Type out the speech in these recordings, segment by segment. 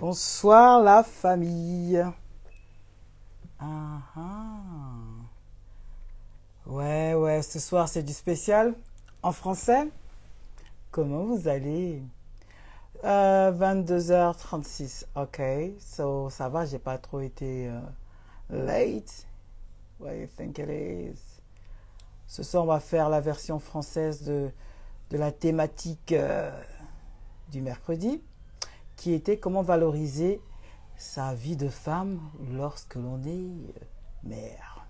Bonsoir la famille. Ah, ah. Ouais, ce soir c'est du spécial en français. Comment vous allez? 22h36. Ok, so ça va, j'ai pas trop été late. What do you think it is? Ce soir on va faire la version française de la thématique du mercredi, qui était comment valoriser sa vie de femme lorsque l'on est mère.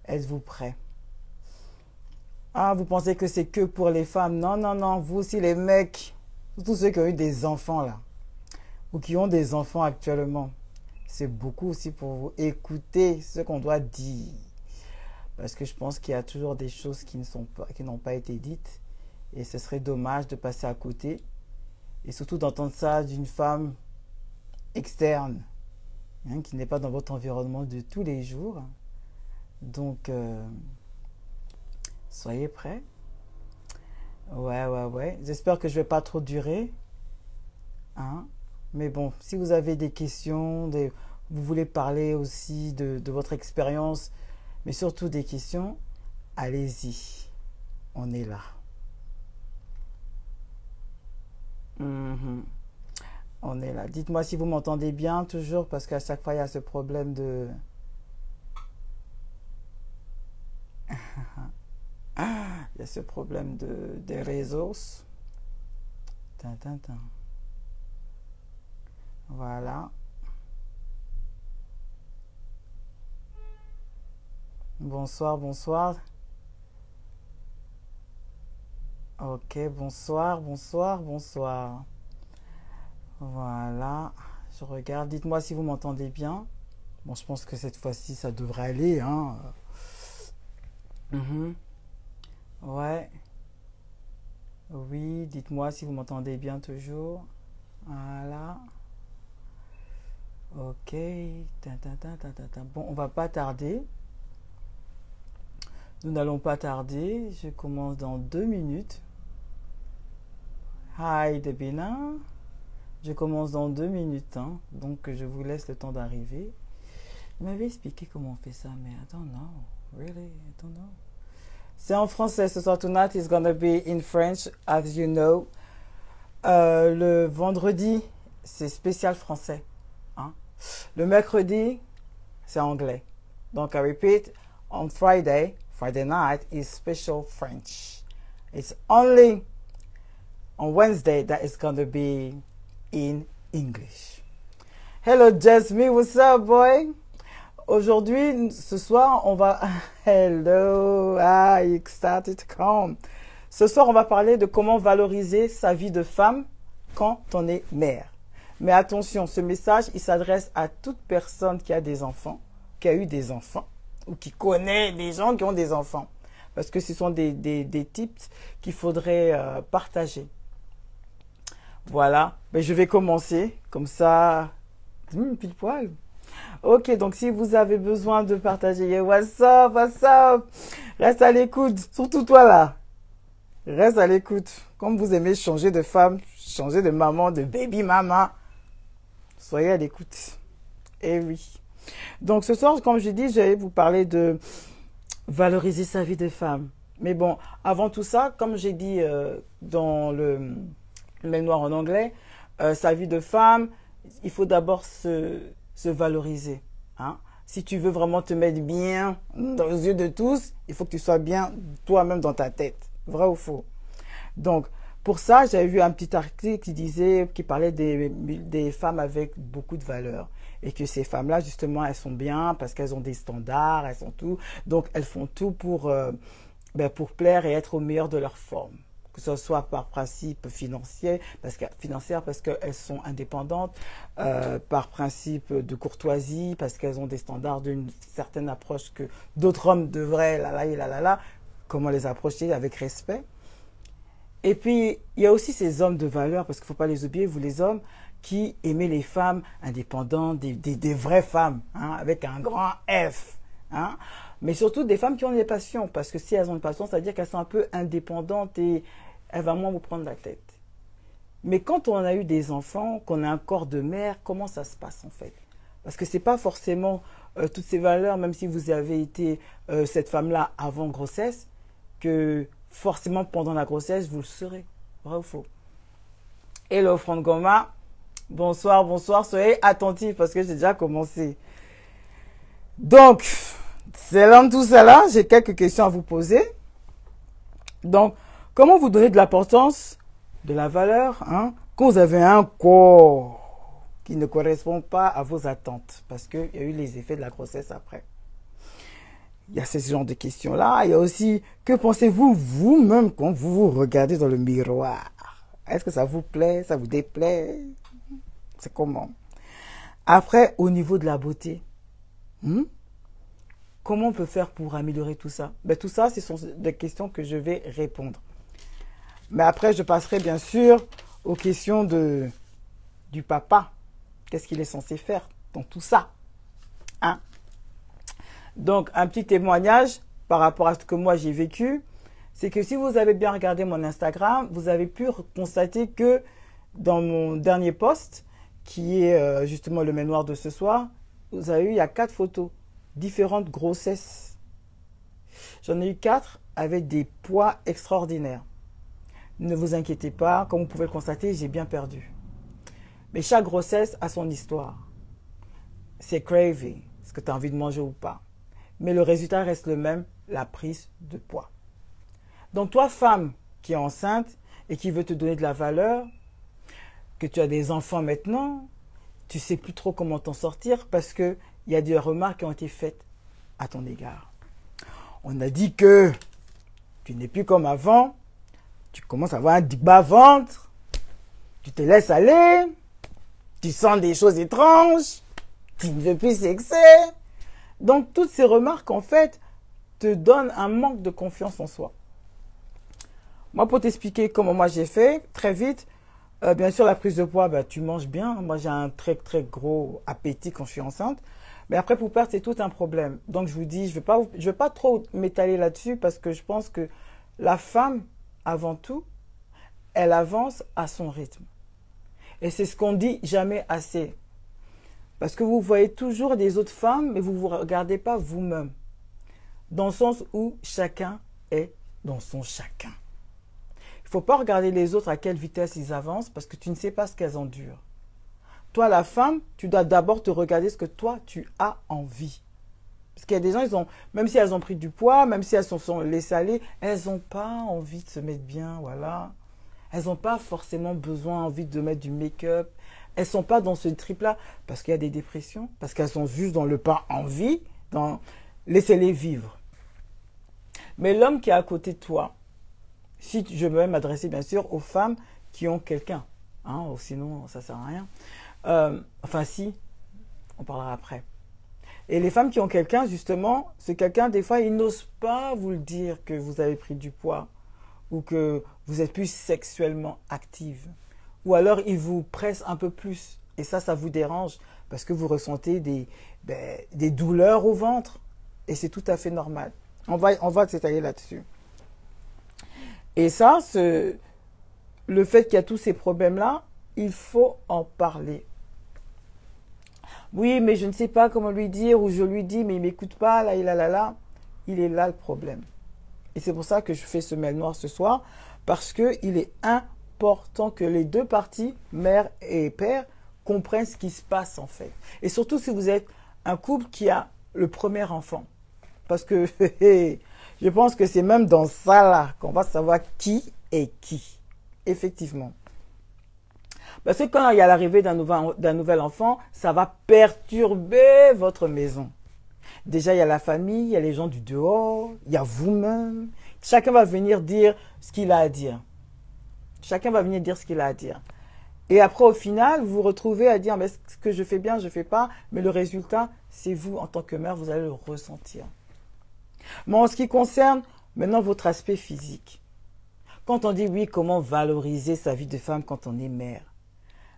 Êtes-vous prêts? Ah, vous pensez que c'est que pour les femmes? Non, non, non, vous aussi les mecs, tous ceux qui ont eu des enfants là, ou qui ont des enfants actuellement, c'est beaucoup aussi pour vous. Écoutez ce qu'on doit dire. Parce que je pense qu'il y a toujours des choses qui n'ont pas été dites, et ce serait dommage de passer à côté. Et surtout d'entendre ça d'une femme externe, hein, qui n'est pas dans votre environnement de tous les jours. Donc, soyez prêts. Ouais. J'espère que je ne vais pas trop durer. Hein. Mais bon, si vous avez des questions, vous voulez parler aussi de votre expérience, mais surtout des questions, allez-y. On est là. On est là. Dites-moi si vous m'entendez bien toujours, parce qu'à chaque fois il y a ce problème de... Il y a ce problème des réseaux. Voilà. Bonsoir. Ok, bonsoir. Voilà, je regarde. Dites-moi si vous m'entendez bien. Bon, je pense que cette fois-ci, ça devrait aller, hein. Ouais. Oui, dites-moi si vous m'entendez bien toujours. Voilà. Ok. Bon, on va pas tarder. Nous n'allons pas tarder. Je commence dans 2 minutes. Hi, Debina. Je commence dans 2 minutes, hein, donc je vous laisse le temps d'arriver. Vous m'avez expliqué comment on fait ça, mais I don't know. Really, I don't know. C'est en français ce soir. Tonight is gonna be in French, as you know. Le vendredi, c'est spécial français. Hein. Le mercredi, c'est anglais. Donc, I repeat, on Friday night is special French. It's only on Wednesday that it's gonna be in English. Hello Jasmine, what's up boy? Aujourd'hui, ce soir, on va... Hello, it started to come. Ce soir, on va parler de comment valoriser sa vie de femme quand on est mère. Mais attention, ce message, il s'adresse à toute personne qui a des enfants, qui a eu des enfants, ou qui connaît des gens qui ont des enfants. Parce que ce sont des tips qu'il faudrait partager. Voilà, ben, je vais commencer, comme ça, pile poil. Ok, donc si vous avez besoin de partager, what's up, reste à l'écoute, surtout toi là, reste à l'écoute. Comme vous aimez changer de femme, changer de maman, de baby mama, soyez à l'écoute. Eh oui. Donc ce soir, comme je dis, je vais vous parler de valoriser sa vie de femme. Mais bon, avant tout ça, comme j'ai dit dans le mémoire en anglais, sa vie de femme, il faut d'abord se valoriser. Hein? Si tu veux vraiment te mettre bien dans les yeux de tous, il faut que tu sois bien toi-même dans ta tête. Vrai ou faux? Donc, pour ça, j'avais vu un petit article qui parlait des femmes avec beaucoup de valeur. Et que ces femmes-là, justement, elles sont bien parce qu'elles ont des standards, elles sont tout. Donc, elles font tout pour plaire et être au meilleur de leur forme. Que ce soit par principe financier, parce qu'elles sont indépendantes, par principe de courtoisie, parce qu'elles ont des standards d'une certaine approche que d'autres hommes devraient, comment les approcher avec respect. Et puis, il y a aussi ces hommes de valeur, parce qu'il ne faut pas les oublier, vous les hommes, qui aimaient les femmes indépendantes, des vraies femmes, hein, avec un grand F. Hein. Mais surtout des femmes qui ont des passions, parce que si elles ont une passion, ça veut dire qu'elles sont un peu indépendantes et elles vont moins vous prendre la tête. Mais quand on a eu des enfants, qu'on a un corps de mère, comment ça se passe en fait? Parce que c'est pas forcément toutes ces valeurs, même si vous avez été cette femme-là avant grossesse, que forcément pendant la grossesse, vous le serez. Vrai ou faux? Hello Franck Goma, bonsoir, bonsoir, soyez attentifs parce que j'ai déjà commencé. Donc, c'est l'homme tout cela, j'ai quelques questions à vous poser. Donc, comment vous donner de l'importance, de la valeur, hein, quand vous avez un corps qui ne correspond pas à vos attentes? Parce qu'il y a eu les effets de la grossesse après. Il y a ce genre de questions-là. Il y a aussi, que pensez-vous vous-même quand vous vous regardez dans le miroir? Est-ce que ça vous plaît, ça vous déplaît? C'est comment? Après, au niveau de la beauté, comment on peut faire pour améliorer tout ça? Ben, tout ça, ce sont des questions que je vais répondre. Mais après, je passerai bien sûr aux questions du papa. Qu'est-ce qu'il est censé faire dans tout ça? Hein? Donc, un petit témoignage par rapport à ce que moi j'ai vécu, c'est que si vous avez bien regardé mon Instagram, vous avez pu constater que dans mon dernier post, qui est justement le mémoire de ce soir, vous avez eu, il y a 4 photos, différentes grossesses. J'en ai eu 4 avec des poids extraordinaires. Ne vous inquiétez pas, comme vous pouvez le constater, j'ai bien perdu. Mais chaque grossesse a son histoire. C'est craving, est-ce que tu as envie de manger ou pas. Mais le résultat reste le même, la prise de poids. Donc toi, femme qui est enceinte et qui veut te donner de la valeur, que tu as des enfants maintenant, tu ne sais plus trop comment t'en sortir parce qu'il y a des remarques qui ont été faites à ton égard. On a dit que tu n'es plus comme avant, tu commences à avoir un bas-ventre, tu te laisses aller, tu sens des choses étranges, tu ne veux plus sexer. Donc toutes ces remarques en fait te donnent un manque de confiance en soi. Moi, pour t'expliquer comment moi j'ai fait, très vite, bien sûr, la prise de poids, bah, tu manges bien. Moi, j'ai un très, très gros appétit quand je suis enceinte. Mais après, pour perdre, c'est tout un problème. Donc, je vous dis, je vais pas trop m'étaler là-dessus parce que je pense que la femme, avant tout, elle avance à son rythme. Et c'est ce qu'on dit jamais assez. Parce que vous voyez toujours des autres femmes, mais vous ne vous regardez pas vous-même. Dans le sens où chacun est dans son chacun. Il ne faut pas regarder les autres à quelle vitesse ils avancent parce que tu ne sais pas ce qu'elles endurent. Toi, la femme, tu dois d'abord te regarder ce que toi, tu as envie. Parce qu'il y a des gens, même si elles ont pris du poids, même si elles se sont laissées aller, elles n'ont pas envie de se mettre bien, voilà. Elles n'ont pas forcément envie de mettre du make-up. Elles ne sont pas dans ce trip-là parce qu'il y a des dépressions, parce qu'elles sont juste dans le pas envie, laissez-les vivre. Mais l'homme qui est à côté de toi, si je veux m'adresser bien sûr aux femmes qui ont quelqu'un, hein, sinon ça ne sert à rien. Enfin si, on parlera après. Et les femmes qui ont quelqu'un, justement, ce quelqu'un, des fois, il n'ose pas vous le dire que vous avez pris du poids ou que vous êtes plus sexuellement active. Ou alors, il vous presse un peu plus. Et ça vous dérange parce que vous ressentez des douleurs au ventre. Et c'est tout à fait normal. On va s'étaler là-dessus. Et ça, le fait qu'il y a tous ces problèmes-là, il faut en parler. Oui, mais je ne sais pas comment lui dire, ou je lui dis, mais il ne m'écoute pas, là. Il est là le problème. Et c'est pour ça que je fais ce mail noir ce soir, parce qu'il est important que les deux parties, mère et père, comprennent ce qui se passe en fait. Et surtout si vous êtes un couple qui a le premier enfant. Parce que je pense que c'est même dans ça là qu'on va savoir qui est qui. Effectivement. Parce que quand il y a l'arrivée d'un nouvel enfant, ça va perturber votre maison. Déjà, il y a la famille, il y a les gens du dehors, il y a vous-même. Chacun va venir dire ce qu'il a à dire. Chacun va venir dire ce qu'il a à dire. Et après, au final, vous vous retrouvez à dire, mais ce que je fais bien, je ne fais pas. Mais le résultat, c'est vous, en tant que mère, vous allez le ressentir. Mais en ce qui concerne maintenant votre aspect physique. Quand on dit, oui, comment valoriser sa vie de femme quand on est mère?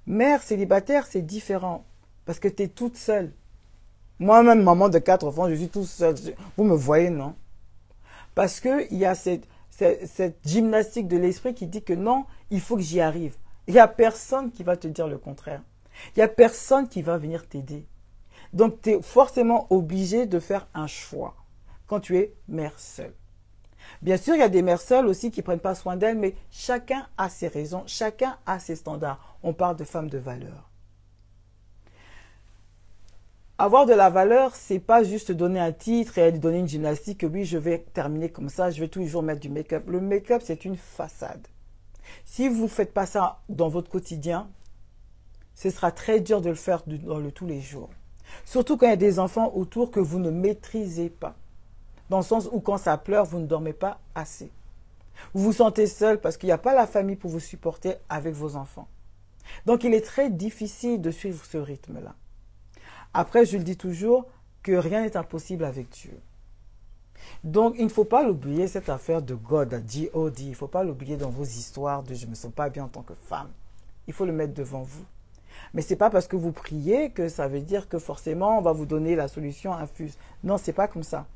Mère célibataire, c'est différent. Parce que tu es toute seule. Moi-même, maman de 4 enfants, je suis toute seule. Vous me voyez, non? Parce qu'il y a cette gymnastique de l'esprit qui dit que non, il faut que j'y arrive. Il n'y a personne qui va te dire le contraire. Il n'y a personne qui va venir t'aider. Donc, tu es forcément obligé de faire un choix quand tu es mère seule. Bien sûr, il y a des mères seules aussi qui ne prennent pas soin d'elles, mais chacun a ses raisons, chacun a ses standards. On parle de femmes de valeur. Avoir de la valeur, c'est pas juste donner un titre et donner une gymnastique, que oui, je vais terminer comme ça, je vais toujours mettre du make-up. Le make-up, c'est une façade. Si vous ne faites pas ça dans votre quotidien, ce sera très dur de le faire dans tous les jours. Surtout quand il y a des enfants autour que vous ne maîtrisez pas. Dans le sens où quand ça pleure, vous ne dormez pas assez. Vous vous sentez seul parce qu'il n'y a pas la famille pour vous supporter avec vos enfants. Donc il est très difficile de suivre ce rythme-là. Après, je le dis toujours, que rien n'est impossible avec Dieu. Donc, il ne faut pas l'oublier, cette affaire de God, G-O-D. Il ne faut pas l'oublier dans vos histoires de « je ne me sens pas bien en tant que femme ». Il faut le mettre devant vous. Mais ce n'est pas parce que vous priez que ça veut dire que forcément, on va vous donner la solution infuse. Non, ce n'est pas comme ça.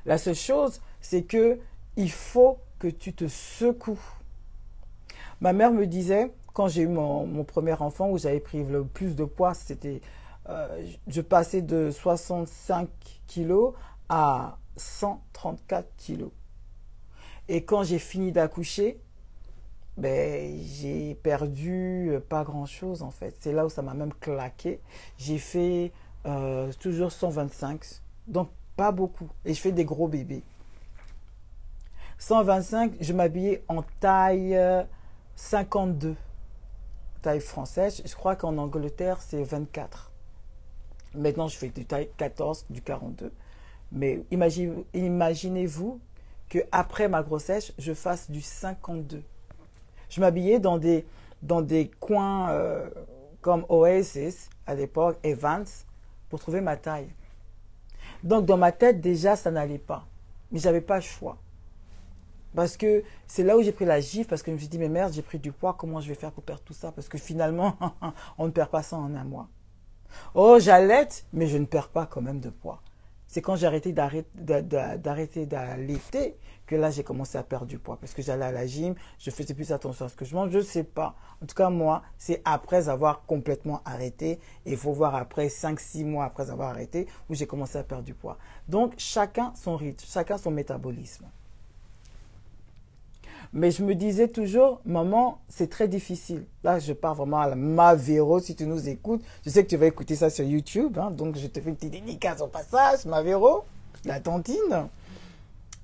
La seule chose, c'est que il faut que tu te secoues. Ma mère me disait, quand j'ai eu mon premier enfant, où j'avais pris le plus de poids, c'était... je passais de 65 kilos à 134 kilos. Et quand j'ai fini d'accoucher, ben, j'ai perdu pas grand-chose en fait. C'est là où ça m'a même claqué. J'ai fait toujours 125, donc pas beaucoup. Et je fais des gros bébés. 125, je m'habillais en taille 52. Taille française. Je crois qu'en Angleterre, c'est 24. Maintenant, je fais du taille 14, du 42. Mais imaginez-vous qu'après ma grossesse, je fasse du 52. Je m'habillais dans des coins comme Oasis, à l'époque, Evans, pour trouver ma taille. Donc, dans ma tête, déjà, ça n'allait pas. Mais je n'avais pas le choix. Parce que c'est là où j'ai pris la gifle, parce que je me suis dit, mais merde, j'ai pris du poids, comment je vais faire pour perdre tout ça? Parce que finalement, on ne perd pas ça en un mois. Oh, j'allaite, mais je ne perds pas quand même de poids. C'est quand j'ai arrêté d'allaiter que là, j'ai commencé à perdre du poids. Parce que j'allais à la gym, je faisais plus attention à ce que je mange, je ne sais pas. En tout cas, moi, c'est après avoir complètement arrêté, et il faut voir après 5-6 mois après avoir arrêté, où j'ai commencé à perdre du poids. Donc, chacun son rythme, chacun son métabolisme. Mais je me disais toujours, maman, c'est très difficile. Là, je pars vraiment à ma Véro, si tu nous écoutes. Je sais que tu vas écouter ça sur YouTube, hein, donc je te fais une petite dédicace au passage, ma Véro, la tantine.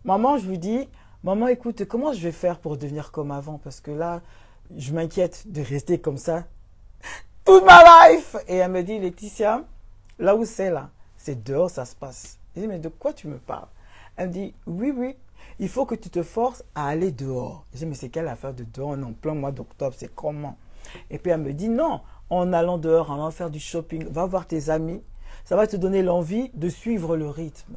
Maman, je lui dis, maman, écoute, comment je vais faire pour devenir comme avant? Parce que là, je m'inquiète de rester comme ça toute ma life. Et elle me dit, Laetitia, là où c'est là, c'est dehors, ça se passe. Je dis, mais de quoi tu me parles? Elle me dit, oui, oui. Il faut que tu te forces à aller dehors. Je dis, mais c'est quelle affaire de dehors? On est en plein mois d'octobre, c'est comment? Et puis elle me dit, non, en allant dehors, en allant faire du shopping, va voir tes amis. Ça va te donner l'envie de suivre le rythme.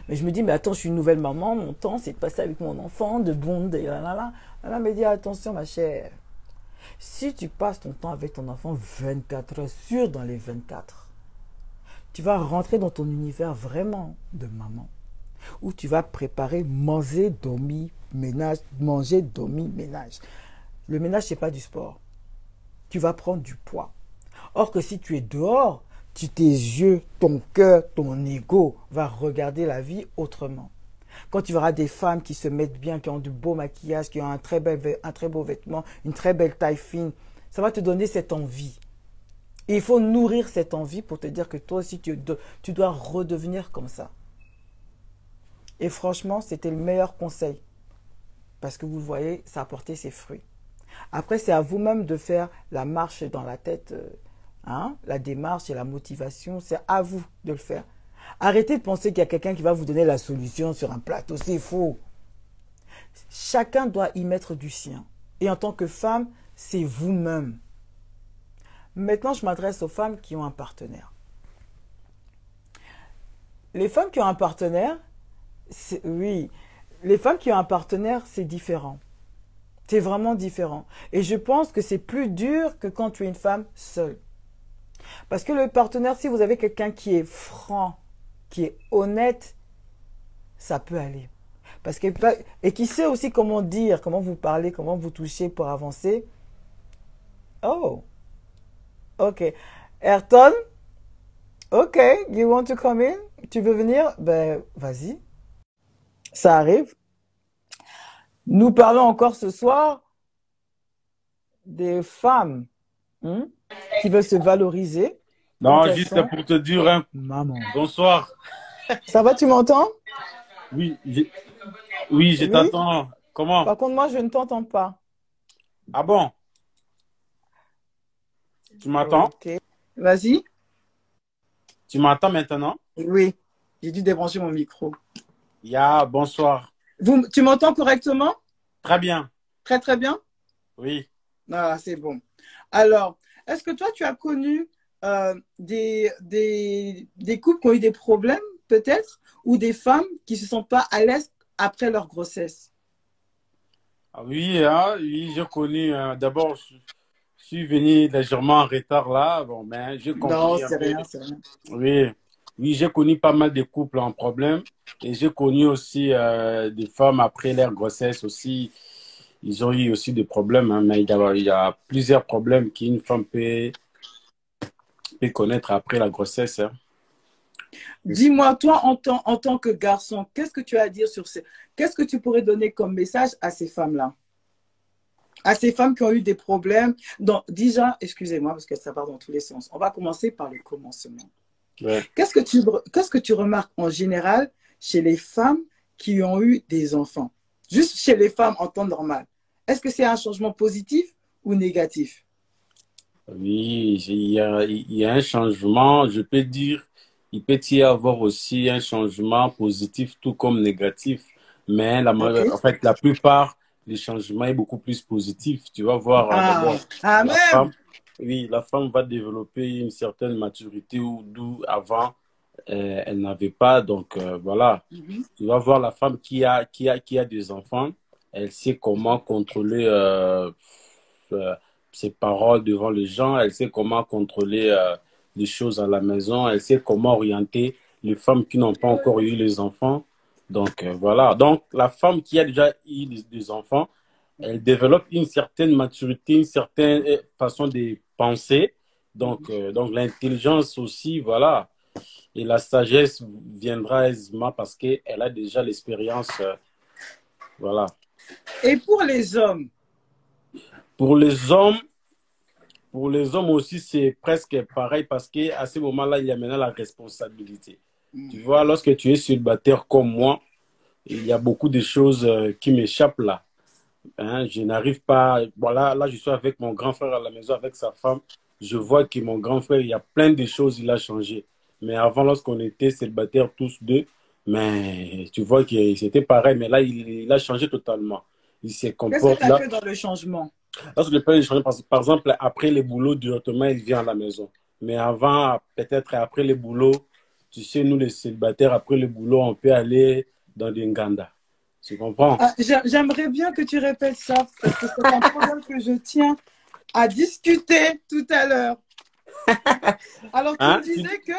Mais je me dis, mais attends, je suis une nouvelle maman, mon temps, c'est de passer avec mon enfant, de bonde, et là, là, là. Elle me dit, attention ma chère, si tu passes ton temps avec ton enfant 24 heures sur dans les 24, tu vas rentrer dans ton univers vraiment de maman, où tu vas préparer, manger, dormir, ménage, manger, dormir, ménage. Le ménage, ce n'est pas du sport. Tu vas prendre du poids. Or que si tu es dehors, tes yeux, ton cœur, ton ego va regarder la vie autrement. Quand tu verras des femmes qui se mettent bien, qui ont du beau maquillage, qui ont un très beau vêtement, une très belle taille fine, ça va te donner cette envie. Et il faut nourrir cette envie pour te dire que toi aussi, tu dois redevenir comme ça. Et franchement, c'était le meilleur conseil. Parce que vous voyez, ça a porté ses fruits. Après, c'est à vous-même de faire la marche dans la tête, la démarche et la motivation. C'est à vous de le faire. Arrêtez de penser qu'il y a quelqu'un qui va vous donner la solution sur un plateau. C'est faux. Chacun doit y mettre du sien. Et en tant que femme, c'est vous-même. Maintenant, je m'adresse aux femmes qui ont un partenaire. Les femmes qui ont un partenaire, oui, les femmes qui ont un partenaire, c'est différent. C'est vraiment différent. Et je pense que c'est plus dur que quand tu es une femme seule. Parce que le partenaire, si vous avez quelqu'un qui est franc, qui est honnête, ça peut aller. Parce que, et qui sait aussi comment dire, comment vous parler, comment vous toucher pour avancer. Oh, ok. Ayrton, ok, you want to come in? Tu veux venir? Ben, vas-y, ça arrive. Nous parlons encore ce soir des femmes hein, qui veulent se valoriser quand Non, elles juste sont pour te dire, hein, maman. bonsoir. Ça va, tu m'entends? Oui, oui, je Oui? t'attends. Comment? Par contre, moi, je ne t'entends pas. Ah bon? Tu m'entends? Ok. Vas-y. Tu m'entends maintenant? Oui, j'ai dû débrancher mon micro. Bonsoir. Tu m'entends correctement? Très bien. Très, très bien? Oui. Ah, c'est bon. Alors, est-ce que toi, tu as connu des couples qui ont eu des problèmes, peut-être, ou des femmes qui ne se sentent pas à l'aise après leur grossesse? Ah oui, hein, oui, j'ai connu. D'abord, je suis venu légèrement en retard là. Bon, ben, j'ai Non, compris un c'est peu. rien, c'est rien. Oui, oui, j'ai connu pas mal de couples en problème et j'ai connu aussi des femmes après leur grossesse aussi. Ils ont eu aussi des problèmes, hein, mais il y a plusieurs problèmes qu'une femme peut connaître après la grossesse. Hein. Dis-moi, toi, en tant que garçon, qu'est-ce que tu as à dire sur ces... Qu'est-ce que tu pourrais donner comme message à ces femmes-là? À ces femmes qui ont eu des problèmes. Donc, déjà, excusez-moi, parce que ça part dans tous les sens. On va commencer par le commencement. Ouais. Qu'est-ce que tu remarques en général chez les femmes qui ont eu des enfants? Juste chez les femmes en temps normal. Est-ce que c'est un changement positif ou négatif? Oui, il y a un changement, je peux dire, il peut y avoir aussi un changement positif tout comme négatif, mais Ok. en fait, la plupart des changements est beaucoup plus positif. Tu vas voir Ah, d'abord ah la femme, même. oui, la femme va développer une certaine maturité d'où avant elle n'avait pas. Donc voilà, Mhm. tu vas voir la femme qui a des enfants, elle sait comment contrôler euh, ses paroles devant les gens, elle sait comment contrôler les choses à la maison, elle sait comment orienter les femmes qui n'ont pas encore eu les enfants. Donc voilà. Donc la femme qui a déjà eu des enfants, elle développe une certaine maturité, une certaine façon de penser. Donc l'intelligence aussi, voilà. Et la sagesse viendra aisément parce qu'elle a déjà l'expérience. Voilà. Et pour les hommes? Pour les hommes, pour les hommes aussi, c'est presque pareil parce qu'à ce moment-là, il y a maintenant la responsabilité. Tu vois, lorsque tu es célibataire comme moi, il y a beaucoup de choses qui m'échappent là. Hein, je n'arrive pas. Voilà, là, je suis avec mon grand frère à la maison, avec sa femme. Je vois que mon grand frère, il y a plein de choses, il a changé. Mais avant, lorsqu'on était célibataires tous deux, mais tu vois que c'était pareil. Mais là, il a changé totalement. Il se Qu'est-ce que comporte tu as là. fait dans le changement? Lorsque le père est changé, par exemple, après les boulots, directement, il vient à la maison. Mais avant, peut-être après les boulots, tu sais, nous, les célibataires, après le boulot, on peut aller dans des Nganda. Tu comprends? Ah, j'aimerais bien que tu répètes ça parce que c'est un problème que je tiens à discuter tout à l'heure. Alors, tu me Hein? disais que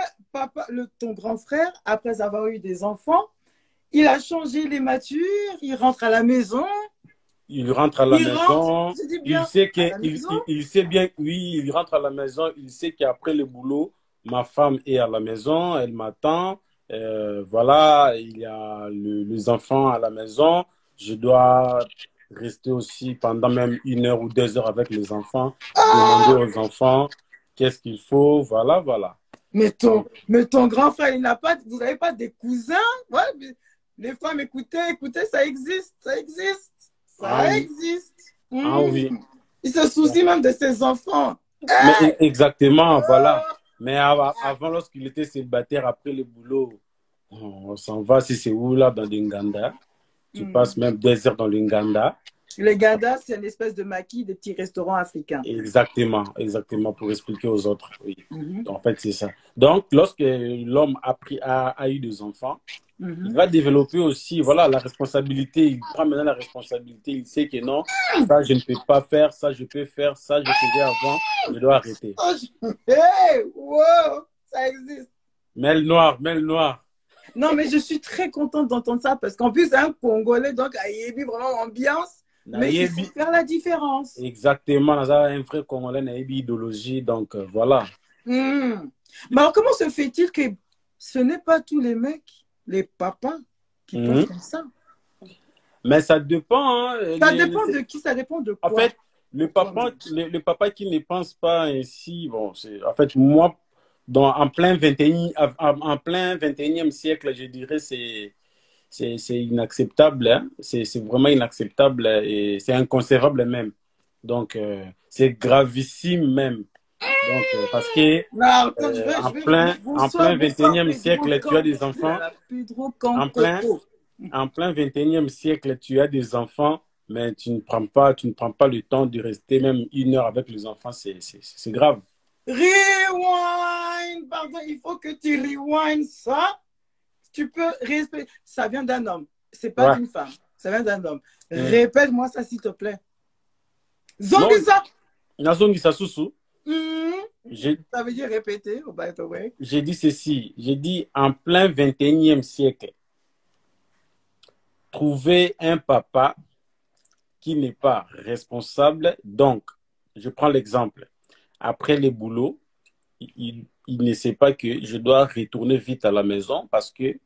ton grand frère, après avoir eu des enfants, il a changé les matures, il rentre à la maison, Il rentre à la il rentre, maison, je dis il bien, sait à que, la maison. il sait bien, oui, il rentre à la maison, il sait qu'après le boulot, ma femme est à la maison, elle m'attend, voilà, il y a les enfants à la maison, je dois rester aussi pendant même 1 heure ou 2 heures avec les enfants, demander Ah! aux enfants qu'est-ce qu'il faut, voilà, voilà. Donc, Mais ton grand frère, il n'a pas, vous n'avez pas des cousins? Ouais, mais les femmes, écoutez, ça existe, ça existe, ah ça oui, existe. ah oui. Il se soucie même de ses enfants. Mais Hey! exactement, voilà. Mais avant, lorsqu'il était célibataire, après le boulot, on s'en va, si c'est où, là, dans l'Inganda. Tu passes même 2 heures dans l'Inganda. Les Gada, c'est une espèce de maquis des petits restaurants africains. Exactement, exactement, pour expliquer aux autres. Oui. Mhm, En fait, c'est ça. Donc, lorsque l'homme a eu des enfants, il mhm. va développer aussi, voilà, la responsabilité. Il prend maintenant la responsabilité. Il sait que non, ça, je ne peux pas faire, ça, je peux faire, ça, je faisais avant, je dois arrêter. Oh, hey, wow, ça existe. Mêle noir, mêle noir. Non, mais je suis très contente d'entendre ça parce qu'en plus, c'est un Congolais, donc il y a vraiment ambiance, mais il faut faire la différence. Exactement, on a un vrai Congolais, il y a une idéologie, donc voilà. Mais alors, comment se fait-il que ce n'est pas tous les mecs, les papas, qui pensent comme ça? Mais ça dépend. Hein, ça dépend de qui, ça dépend de quoi. En fait, le papa qui ne pense pas ainsi, bon, en fait, moi, en plein 21e siècle, je dirais, c'est inacceptable. Hein. C'est vraiment inacceptable et c'est inconcevable même. Donc, c'est gravissime même. Donc, parce que en plein 21e siècle, tu as des enfants. En plein 21e siècle, tu as des enfants, mais tu ne prends pas le temps de rester même 1 heure avec les enfants. C'est grave. Rewind! Pardon, il faut que tu rewind ça. Tu peux respecter. Ça vient d'un homme. C'est pas d'une femme. Ça vient d'un homme. Répète-moi ça, s'il te plaît. Zongisa! Zongisa Soussou. Ça veut dire répéter, by the way. J'ai dit ceci. J'ai dit en plein 21e siècle, trouver un papa qui n'est pas responsable. Donc, je prends l'exemple. Après les boulots, il ne sait pas que je dois retourner vite à la maison parce que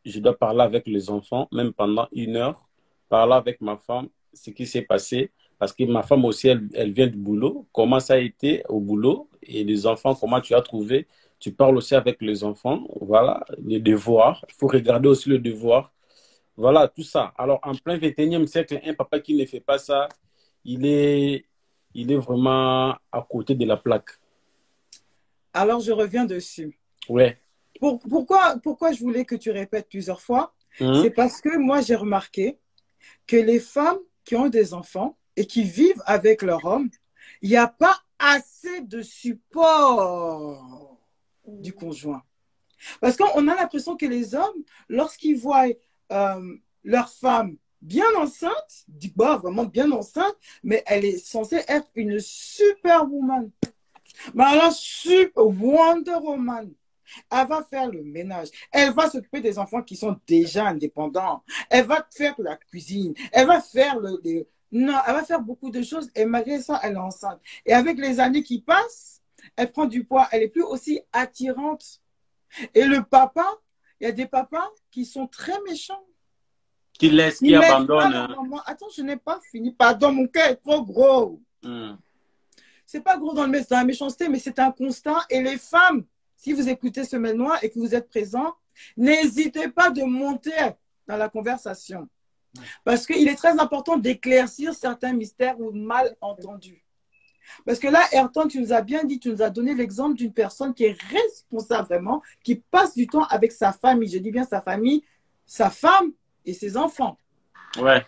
je dois parler avec les enfants, même pendant 1 heure, parler avec ma femme, ce qui s'est passé. Parce que ma femme aussi, elle vient du boulot. Comment ça a été au boulot? Et les enfants, comment tu as trouvé? Tu parles aussi avec les enfants. Voilà, les devoirs. Il faut regarder aussi le devoir. Voilà, tout ça. Alors, en plein 21e siècle, un papa qui ne fait pas ça, il est vraiment à côté de la plaque. Alors, je reviens dessus. Ouais. Pourquoi je voulais que tu répètes plusieurs fois? C'est parce que moi, j'ai remarqué que les femmes qui ont des enfants et qui vivent avec leur homme, il n'y a pas assez de support du conjoint. Parce qu'on a l'impression que les hommes, lorsqu'ils voient leur femme bien enceinte, vraiment bien enceinte, mais elle est censée être une superwoman. Mais alors, super Wonder Woman. Elle va faire le ménage. Elle va s'occuper des enfants qui sont déjà indépendants. Elle va faire la cuisine. Elle va faire non, elle va faire beaucoup de choses et malgré ça, elle est enceinte. Et avec les années qui passent, elle prend du poids. Elle est plus aussi attirante. Et le papa, il y a des papas qui sont très méchants. Qui abandonnent. Attends, je n'ai pas fini. Pardon, mon cœur est trop gros. C'est pas gros dans la méchanceté, mais c'est un constat. Et les femmes, si vous écoutez ce mail noir et que vous êtes présents, n'hésitez pas de monter dans la conversation. Parce qu'il est très important d'éclaircir certains mystères ou malentendus. Parce que là, Ayrton, tu nous as bien dit, tu nous as donné l'exemple d'une personne qui est responsable vraiment, qui passe du temps avec sa famille. Je dis bien sa famille, sa femme et ses enfants. Ouais.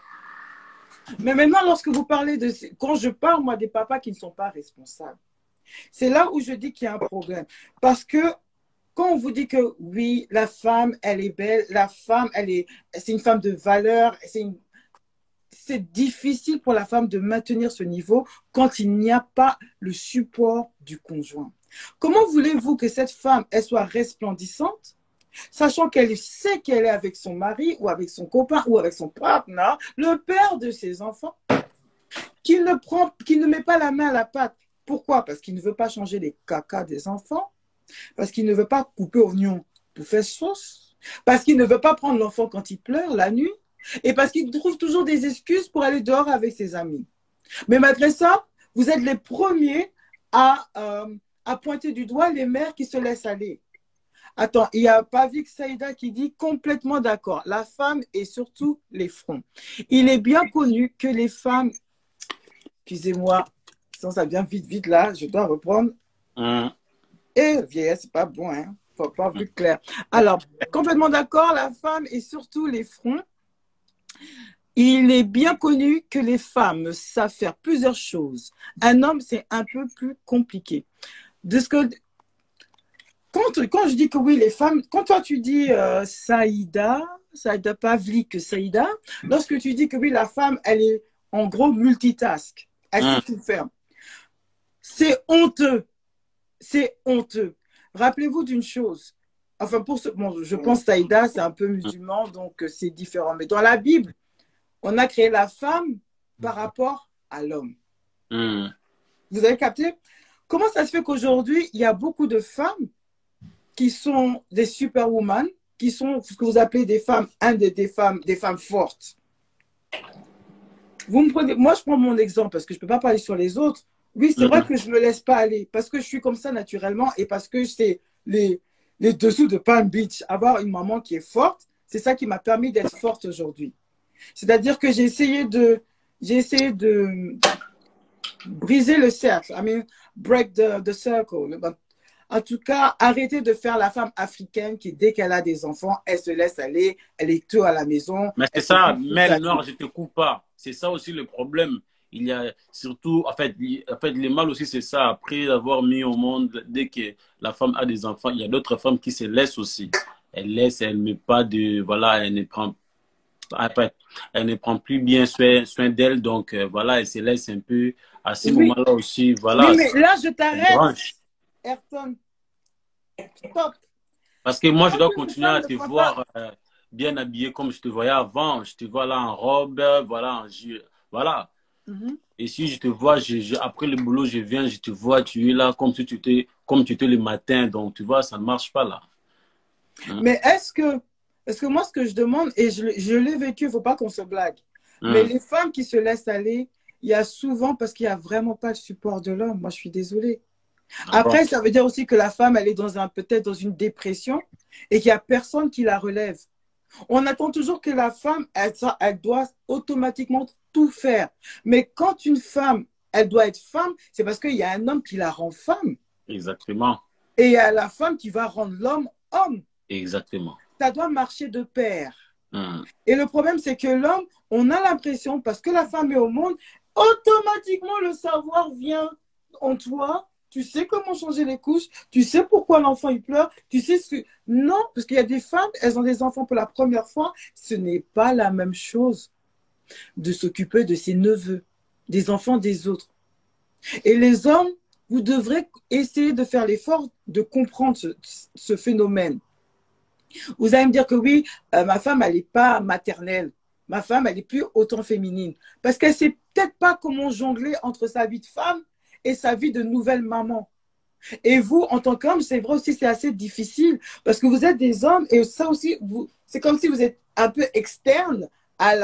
Mais maintenant, lorsque vous parlez de... Quand je parle, moi, des papas qui ne sont pas responsables, c'est là où je dis qu'il y a un problème. Parce que quand on vous dit que oui, la femme, elle est belle, la femme, c'est une femme de valeur, c'est difficile pour la femme de maintenir ce niveau quand il n'y a pas le support du conjoint. Comment voulez-vous que cette femme, elle soit resplendissante, sachant qu'elle sait qu'elle est avec son mari ou avec son copain ou avec son partenaire, le père de ses enfants, qui ne met pas la main à la pâte. Pourquoi? Parce qu'il ne veut pas changer les cacas des enfants, parce qu'il ne veut pas couper oignon pour faire sauce, parce qu'il ne veut pas prendre l'enfant quand il pleure la nuit, et parce qu'il trouve toujours des excuses pour aller dehors avec ses amis. Mais malgré ça, vous êtes les premiers à pointer du doigt les mères qui se laissent aller. Attends, il y a Pavik Saïda qui dit complètement d'accord. La femme et surtout les fronts. Il est bien connu que les femmes... Excusez-moi, sinon ça vient vite là, je dois reprendre. Et vieillesse, c'est pas bon, hein. Faut pas plus clair. Alors, complètement d'accord, la femme et surtout les fronts. Il est bien connu que les femmes savent faire plusieurs choses. Un homme, c'est un peu plus compliqué. Quand je dis que oui, les femmes, quand toi tu dis Saïda Pavlik Saïda, lorsque tu dis que oui, la femme, elle est en gros multitask, elle sait tout faire. C'est honteux. C'est honteux. Rappelez-vous d'une chose. enfin, bon, je pense Saïda, c'est un peu musulman, donc c'est différent. Mais dans la Bible, on a créé la femme par rapport à l'homme. Hmm. Vous avez capté? Comment ça se fait qu'aujourd'hui, il y a beaucoup de femmes qui sont des superwomen, qui sont ce que vous appelez des femmes, des femmes fortes. Vous me prenez, moi, je prends mon exemple parce que je ne peux pas parler sur les autres. Oui, c'est vrai que je ne me laisse pas aller parce que je suis comme ça naturellement et parce que c'est les dessous de Palm Beach. Avoir une maman qui est forte, c'est ça qui m'a permis d'être forte aujourd'hui. C'est-à-dire que j'ai essayé de briser le cercle. I mean, break the circle. En tout cas, arrêter de faire la femme africaine qui, dès qu'elle a des enfants, elle se laisse aller, elle est tout à la maison. Mais c'est ça, Mel, non, je te coupe pas. C'est ça aussi le problème. Il y a surtout, en fait, les mâles aussi, c'est ça. Après avoir mis au monde, dès que la femme a des enfants, il y a d'autres femmes qui se laissent aussi. Elle laisse, elle ne met pas de, voilà, elle ne prend plus bien soin d'elle. Donc, voilà, elle se laisse un peu. À ce Oui. moment-là aussi, voilà. Oui, mais là, je t'arrête, Ayrton. Stop. Parce que moi, je dois continuer à te voir bien habillé comme je te voyais avant. Je te vois là en robe, voilà, voilà. Et si je te vois, après le boulot, je viens, je te vois, tu es là comme si comme tu étais le matin. Donc, tu vois, ça ne marche pas là. Mais est-ce que moi, ce que je demande, et je l'ai vécu, il ne faut pas qu'on se blague, mais les femmes qui se laissent aller, il y a souvent, parce qu'il n'y a vraiment pas le support de l'homme. Moi, je suis désolée. Après, ça veut dire aussi que la femme, elle est peut-être dans une dépression et qu'il n'y a personne qui la relève. On attend toujours que la femme, elle doit automatiquement tout faire. Mais quand une femme, elle doit être femme, c'est parce qu'il y a un homme qui la rend femme. Exactement. Et il y a la femme qui va rendre l'homme homme. Exactement. Ça doit marcher de pair. Et le problème, c'est que l'homme, on a l'impression, parce que la femme est au monde, automatiquement le savoir vient en toi. Tu sais comment changer les couches, tu sais pourquoi l'enfant il pleure, tu sais ce que... Non, parce qu'il y a des femmes, elles ont des enfants pour la première fois. Ce n'est pas la même chose de s'occuper de ses neveux, des enfants des autres. Et les hommes, vous devrez essayer de faire l'effort de comprendre ce phénomène. Vous allez me dire que oui, ma femme, elle n'est pas maternelle. Ma femme, elle n'est plus autant féminine. Parce qu'elle ne sait peut-être pas comment jongler entre sa vie de femme et sa vie de nouvelle maman. Et vous, en tant qu'homme, c'est vrai aussi, c'est assez difficile parce que vous êtes des hommes et ça aussi, c'est comme si vous êtes un peu externe à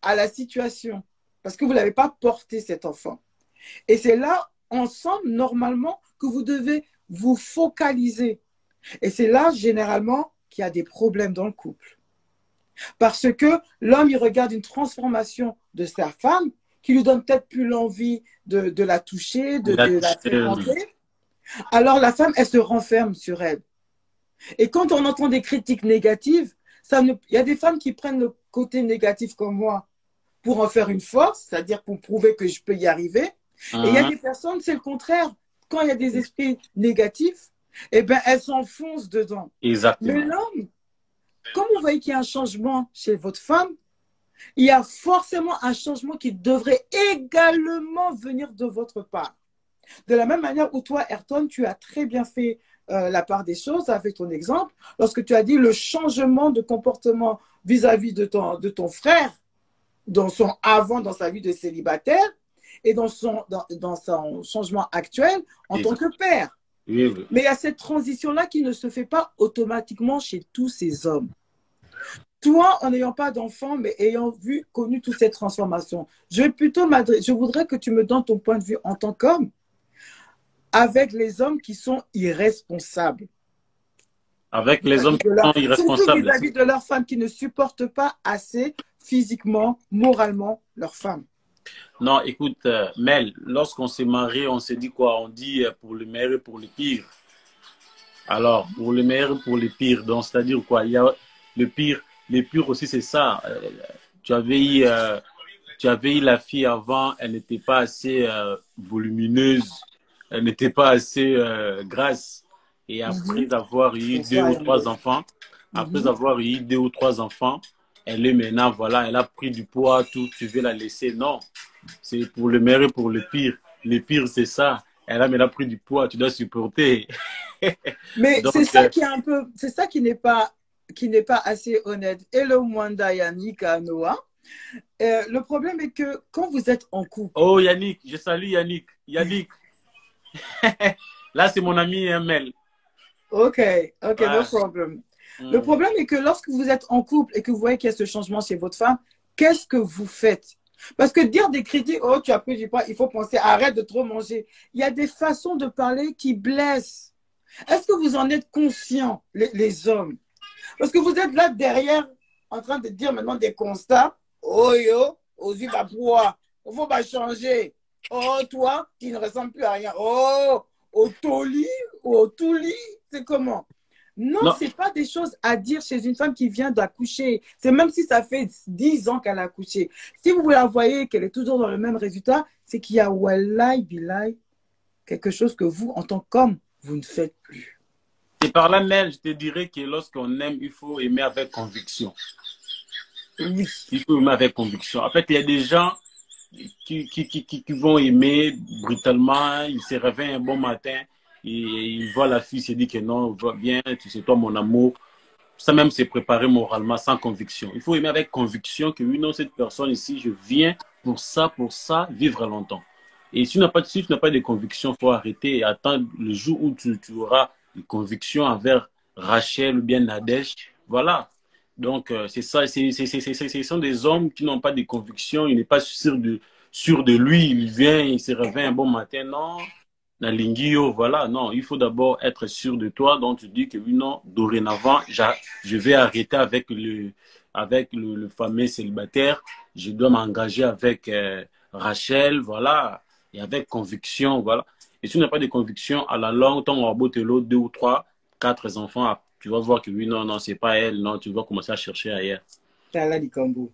la situation parce que vous n'avez pas porté cet enfant. Et c'est là, ensemble, normalement, que vous devez vous focaliser. Et c'est là, généralement, qu'il y a des problèmes dans le couple. Parce que l'homme, il regarde une transformation de sa femme qui lui donne peut-être plus l'envie de la toucher, de la fréquenter. Alors la femme, elle se renferme sur elle. Et quand on entend des critiques négatives, il y a des femmes qui prennent le côté négatif comme moi pour en faire une force, c'est-à-dire pour prouver que je peux y arriver. Et il y a des personnes, c'est le contraire. Quand il y a des esprits négatifs, eh ben, elles s'enfoncent dedans. Exactement. Mais l'homme, comme vous voyez qu'il y a un changement chez votre femme, il y a forcément un changement qui devrait également venir de votre part. De la même manière où toi, Ayrton, tu as très bien fait la part des choses avec ton exemple, lorsque tu as dit le changement de comportement vis-à-vis de ton frère, dans sa vie de célibataire, et dans son changement actuel en tant que père. Oui, oui. Mais il y a cette transition-là qui ne se fait pas automatiquement chez tous ces hommes. Toi, en n'ayant pas d'enfant, mais ayant connu toute cette transformation, je voudrais que tu me donnes ton point de vue en tant qu'homme avec les hommes qui sont irresponsables. Avec les hommes qui sont irresponsables. Surtout vis-à-vis de leurs femmes qui ne supportent pas assez physiquement, moralement, leurs femmes. Non, écoute, Mel, lorsqu'on s'est marié, on s'est dit quoi? On dit pour le meilleur et pour le pire. Alors, pour le meilleur et pour le pire, donc c'est-à-dire quoi? Il y a le pire aussi, c'est ça. Tu avais eu la fille avant, elle n'était pas assez volumineuse, elle n'était pas assez grasse. Et après avoir eu deux ou trois enfants, elle est maintenant, voilà, elle a pris du poids, tout, tu veux la laisser. Non, c'est pour le meilleur et pour le pire. Le pire, c'est ça. Elle a maintenant pris du poids, tu dois supporter. Mais c'est Donc, ça qui est un peu, c'est ça qui n'est pas assez honnête. Et le Mwanda Yannick à Noah. Le problème est que quand vous êtes en couple, oh Yannick, je salue Yannick. Yannick, là c'est mon ami Mel. ok, ok, no Ouais. problem. Le Mm. problème est que lorsque vous êtes en couple et que vous voyez qu'il y a ce changement chez votre femme, qu'est-ce que vous faites? Parce que dire des critiques, oh, tu as pris du poids, il faut penser, arrête de trop manger. Il y a des façons de parler qui blessent. Est-ce que vous en êtes conscients, les hommes? Parce que vous êtes là derrière, en train de dire maintenant des constats. Oh yo, aux yeux va poids, il faut pas changer. Oh toi, tu ne ressembles plus à rien. Oh, au toli ou au touli, c'est comment? Non, Non, c'est pas des choses à dire chez une femme qui vient d'accoucher. C'est même si ça fait 10 ans qu'elle a accouché. Si vous la voyez qu'elle est toujours dans le même résultat, c'est qu'il y a wallahi bilai quelque chose que vous, en tant qu'homme, vous ne faites plus. et par là même, je te dirais que lorsqu'on aime, il faut aimer avec conviction. Oui. Il faut aimer avec conviction. En fait, il y a des gens qui vont aimer brutalement. Ils se réveillent un bon matin et ils voient la fille se dit que non, viens, tu sais, toi, mon amour. Ça même, c'est préparer moralement, sans conviction. Il faut aimer avec conviction que oui, non, cette personne ici, je viens pour ça, vivre longtemps. Et si tu n'as pas de conviction, il faut arrêter et attendre le jour où tu auras des convictions envers Rachel ou bien Nadège. Voilà. Donc, c'est ça. Ce sont des hommes qui n'ont pas de conviction. Il n'est pas sûr de lui. Il vient, il se réveille un bon matin. Non, la lingio, voilà. Non, il faut d'abord être sûr de toi. Donc, tu dis que oui, non, dorénavant, je vais arrêter avec le fameux célibataire. Je dois m'engager avec Rachel, voilà. Et avec conviction, voilà. Et si tu n'as pas de conviction, à la longue, ton l'autre, deux ou trois, quatre enfants, tu vas voir que oui, non, non, c'est pas elle, non, tu vas commencer à chercher ailleurs. Tala Likambo.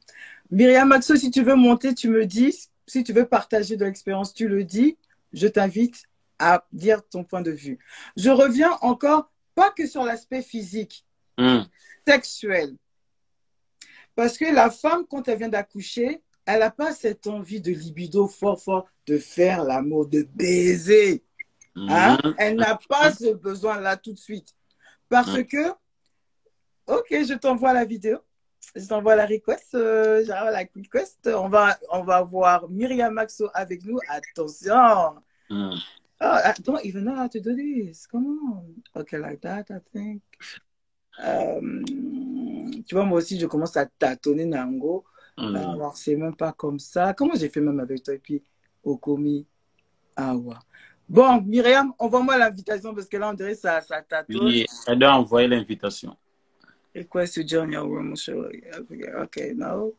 Myriam Maxo, si tu veux monter, tu me dis. Si tu veux partager de l'expérience, tu le dis. Je t'invite à dire ton point de vue. Je reviens encore, pas que sur l'aspect physique, sexuel. Parce que la femme, quand elle vient d'accoucher, elle n'a pas cette envie de libido fort, fort, de faire l'amour, de baiser. Hein? Elle n'a pas ce besoin-là tout de suite. Parce que, ok, je t'envoie la vidéo. Je t'envoie la request. J'envoie la request. On va voir Myriam Maxo avec nous. Attention. Oh, don't even know how to do this. Come on. Okay, like that, I think. Tu vois, moi aussi, je commence à tâtonner Nango. Alors, c'est même pas comme ça. Comment j'ai fait même avec toi? Et puis, Okomi, Awa. Bon, Myriam, envoie-moi l'invitation parce que là, on dirait ça tâtonne. Oui, elle doit envoyer l'invitation. Request to join your room. Okay, no.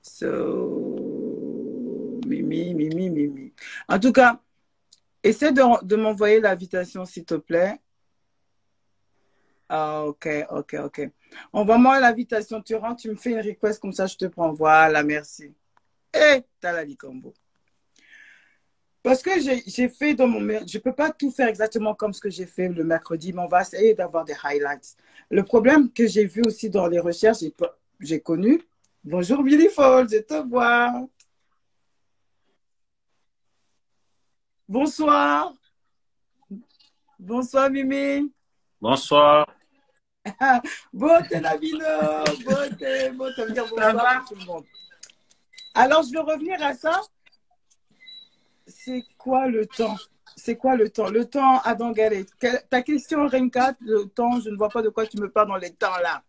So, Mimi. En tout cas, essaie de m'envoyer l'invitation, s'il te plaît. Ah, ok. Envoie-moi l'invitation, tu rentres, tu me fais une request, comme ça je te prends. Voilà, merci. Et Talali Combo. Parce que j'ai fait dans mon... Je ne peux pas tout faire exactement comme ce que j'ai fait le mercredi, mais on va essayer d'avoir des highlights. Le problème que j'ai vu aussi dans les recherches, j'ai connu. Bonjour Beautiful, je te vois. Bonsoir. Bonsoir Mimi. Bonsoir. Beauté Navino, beauté, ça veut dire bonsoir à tout le monde. Alors, je veux revenir à ça. C'est quoi le temps? C'est quoi le temps? Le temps, Adam Galet. Ta question, Renka, le temps, je ne vois pas de quoi tu me parles dans les temps là.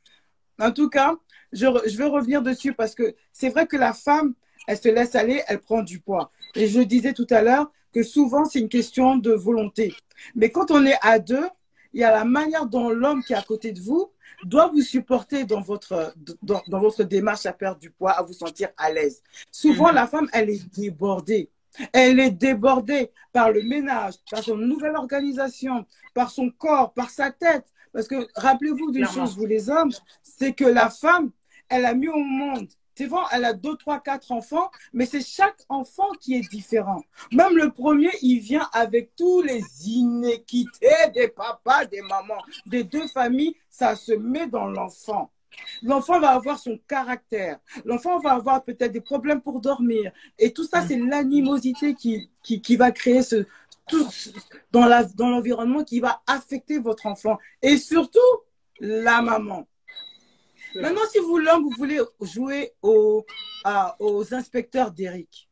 En tout cas, je veux revenir dessus parce que c'est vrai que la femme, elle se laisse aller, elle prend du poids. Et je disais tout à l'heure que souvent, c'est une question de volonté. Mais quand on est à deux, il y a la manière dont l'homme qui est à côté de vous doit vous supporter dans votre démarche à perdre du poids, à vous sentir à l'aise. Souvent, la femme, elle est débordée. Elle est débordée par le ménage, par son nouvelle organisation, par son corps, par sa tête. Parce que rappelez-vous d'une chose, vous les hommes, c'est que la femme, elle a mis au monde. C'est vrai, elle a 2, 3, 4 enfants, mais c'est chaque enfant qui est différent. Même le premier, il vient avec tous les inéquités des papas, des mamans, des deux familles, ça se met dans l'enfant. L'enfant va avoir son caractère. L'enfant va avoir peut-être des problèmes pour dormir. Et tout ça, c'est l'animosité qui va créer tout dans l'environnement qui va affecter votre enfant. Et surtout, la maman. Maintenant, si vous, l'homme, vous voulez jouer aux inspecteurs d'Eric.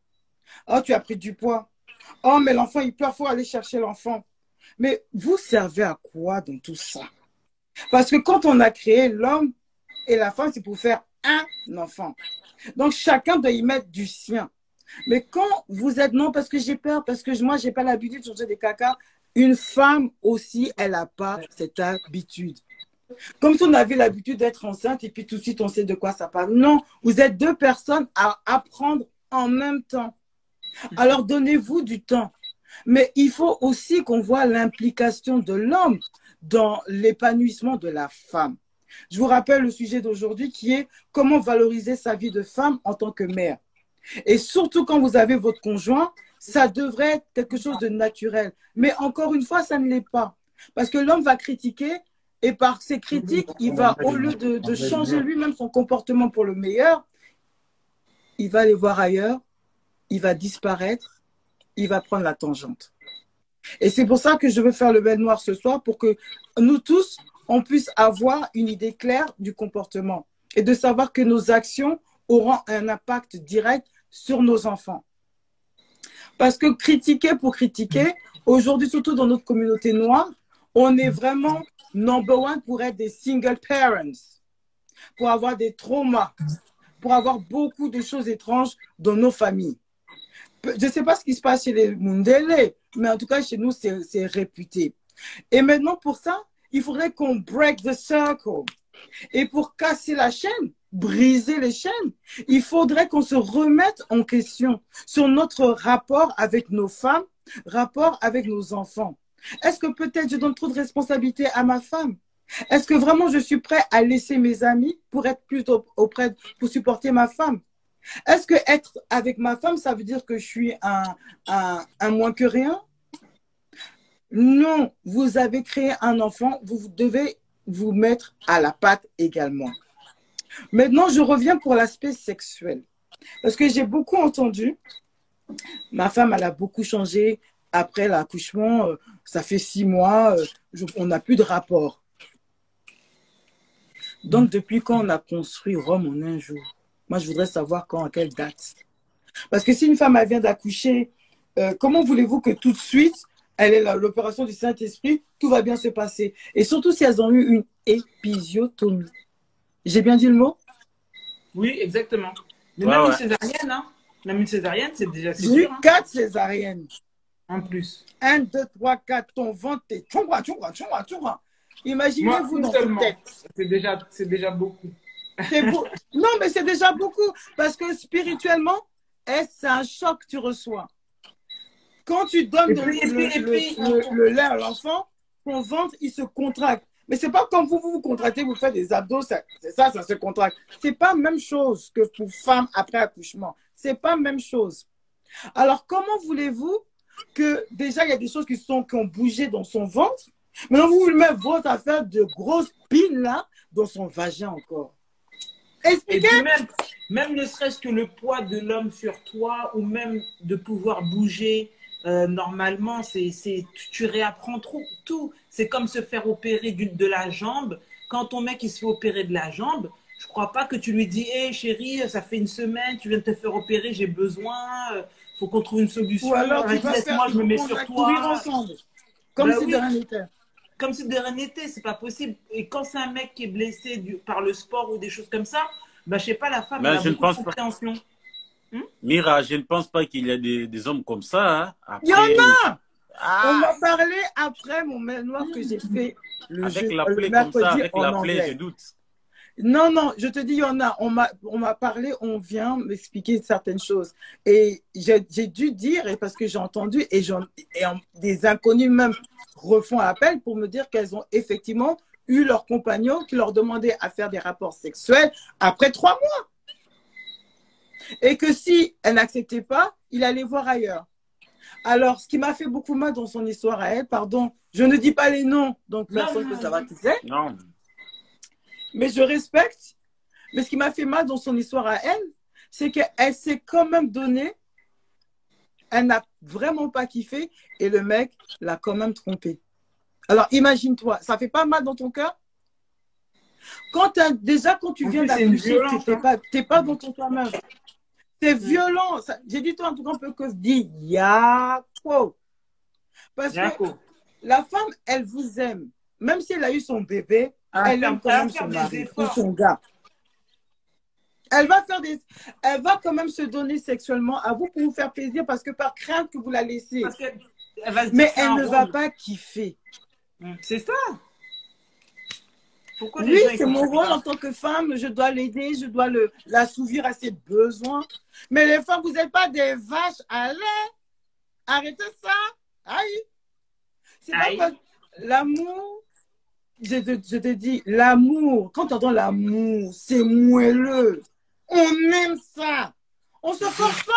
Oh, tu as pris du poids. Oh, mais l'enfant, il pleure, il faut aller chercher l'enfant. Mais vous servez à quoi dans tout ça? Parce que quand on a créé l'homme et la femme, c'est pour faire un enfant. Donc, chacun doit y mettre du sien. Mais quand vous êtes non, parce que j'ai peur, parce que moi, je n'ai pas l'habitude de changer des caca, une femme aussi, elle n'a pas cette habitude. Comme si on avait l'habitude d'être enceinte et puis tout de suite, on sait de quoi ça parle. Non, vous êtes deux personnes à apprendre en même temps. Alors, donnez-vous du temps. Mais il faut aussi qu'on voit l'implication de l'homme dans l'épanouissement de la femme. Je vous rappelle le sujet d'aujourd'hui qui est comment valoriser sa vie de femme en tant que mère. Et surtout quand vous avez votre conjoint, ça devrait être quelque chose de naturel. Mais encore une fois, ça ne l'est pas. Parce que l'homme va critiquer et par ses critiques, il va, au lieu de changer lui-même son comportement pour le meilleur, il va aller voir ailleurs, il va disparaître, il va prendre la tangente. Et c'est pour ça que je veux faire le bel noir ce soir, pour que nous tous, on puisse avoir une idée claire du comportement et de savoir que nos actions auront un impact direct sur nos enfants. Parce que critiquer pour critiquer, aujourd'hui, surtout dans notre communauté noire, on est vraiment number one pour être des single parents, pour avoir des traumas, pour avoir beaucoup de choses étranges dans nos familles. Je ne sais pas ce qui se passe chez les Mundele, mais en tout cas, chez nous, c'est réputé. Et maintenant, pour ça, il faudrait qu'on break the circle. Et pour casser la chaîne, briser les chaînes, il faudrait qu'on se remette en question sur notre rapport avec nos femmes, rapport avec nos enfants. Est-ce que peut-être je donne trop de responsabilités à ma femme? Est-ce que vraiment je suis prêt à laisser mes amis pour être plus auprès, pour supporter ma femme? Est-ce que être avec ma femme, ça veut dire que je suis un moins que rien? Non, vous avez créé un enfant, vous devez vous mettre à la pâte également. Maintenant, je reviens pour l'aspect sexuel. Parce que j'ai beaucoup entendu, ma femme, elle a beaucoup changé après l'accouchement, ça fait 6 mois, on n'a plus de rapport. Donc, depuis quand on a construit Rome en un jour? Moi, je voudrais savoir quand, à quelle date. Parce que si une femme elle vient d'accoucher, comment voulez-vous que tout de suite, elle ait l'opération du Saint-Esprit, tout va bien se passer? Et surtout si elles ont eu une épisiotomie. J'ai bien dit le mot? Oui, exactement. Mais même une césarienne, hein. Même une césarienne, c'est déjà dur. J'ai eu 4 césariennes. En plus. 1, 2, 3, 4, ton ventre est tchoua, tchoua, tchoua, tchoua. Imaginez-vous dans votre tête. C'est déjà beaucoup. Non, mais c'est déjà beaucoup. Parce que spirituellement, c'est un choc que tu reçois. Quand tu donnes le lait à l'enfant, ton ventre, il se contracte. Mais c'est pas comme vous contractez, vous faites des abdos, ça se contracte. C'est pas la même chose que pour femme après accouchement. C'est pas la même chose. Alors, comment voulez-vous que, déjà, il y a des choses qui ont bougé dans son ventre. Maintenant, vous voulez mettre votre affaire de grosses piles là dans son vagin encore. Expliquez. Et puis même ne serait-ce que le poids de l'homme sur toi ou même de pouvoir bouger normalement, tu réapprends tout. C'est comme se faire opérer de la jambe. Quand ton mec il se fait opérer de la jambe, je crois pas que tu lui dis « Hey chérie, ça fait 1 semaine, tu viens de te faire opérer, j'ai besoin, faut qu'on trouve une solution. » Ou alors tu vas faire, je me mets sur toi. Ensemble. Comme si de rien n'était. Comme si de rien n'était, c'est pas possible. Et quand c'est un mec qui est blessé par le sport ou des choses comme ça, bah, je sais pas, la femme, elle a beaucoup de compréhension. Mira, je ne pense pas qu'il y a des hommes comme ça. Hein. Après... Il y en a. On m'a parlé après mon mémoire que j'ai fait avec la plaie comme ça, avec la plaie, je doute. Non, je te dis, il y en a. On m'a parlé, on vient m'expliquer certaines choses. Et j'ai dû dire, et parce que j'ai entendu, et des inconnus même refont appel pour me dire qu'elles ont effectivement eu leur compagnon qui leur demandait à faire des rapports sexuels après 3 mois. Et que si elle n'acceptait pas, il allait voir ailleurs. Alors, ce qui m'a fait beaucoup mal dans son histoire à elle, pardon, je ne dis pas les noms, donc personne ne peut savoir qui c'est. Non. Mais je respecte. Mais ce qui m'a fait mal dans son histoire à elle, c'est qu'elle s'est quand même donnée. elle n'a vraiment pas kiffé et le mec l'a quand même trompé. Alors, imagine-toi, ça fait pas mal dans ton cœur? Déjà, quand tu viens d'accoucher, tu n'es pas dans ton toi-même. C'est violent. J'ai dit toi, en tout cas, un peu que je dis Yako. Parce que la femme, elle vous aime. Même si elle a eu son bébé, elle aime quand même son mari ou son gars. Elle va quand même se donner sexuellement à vous pour vous faire plaisir parce que par crainte que vous la laissez. Mais elle ne va pas kiffer. C'est ça. Oui, c'est mon rôle en tant que femme. Je dois l'aider, je dois l'assouvir à ses besoins. Mais les femmes, vous n'êtes pas des vaches à lait. Arrêtez ça. Aïe. C'est pas l'amour. Je te dis, l'amour, quand on entend l'amour, c'est moelleux. On aime ça. On se force pas.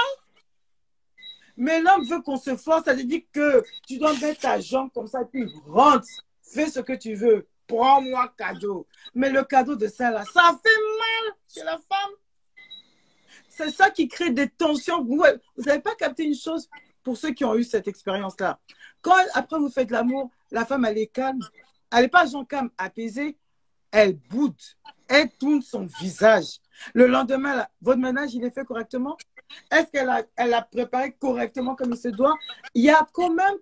Mais l'homme veut qu'on se force. Ça veut dire que tu dois mettre ta jambe comme ça, puis rentre. Fais ce que tu veux. Prends-moi cadeau. Mais le cadeau de ça, là, ça fait mal chez la femme. C'est ça qui crée des tensions. Vous n'avez pas capté une chose pour ceux qui ont eu cette expérience-là. Quand après vous faites l'amour, la femme, elle est calme. Elle n'est pas calme, apaisée. Elle boude. Elle tourne son visage. Le lendemain, là, votre ménage, il est fait correctement? Est-ce qu'elle a préparé correctement comme il se doit? Il y a quand même,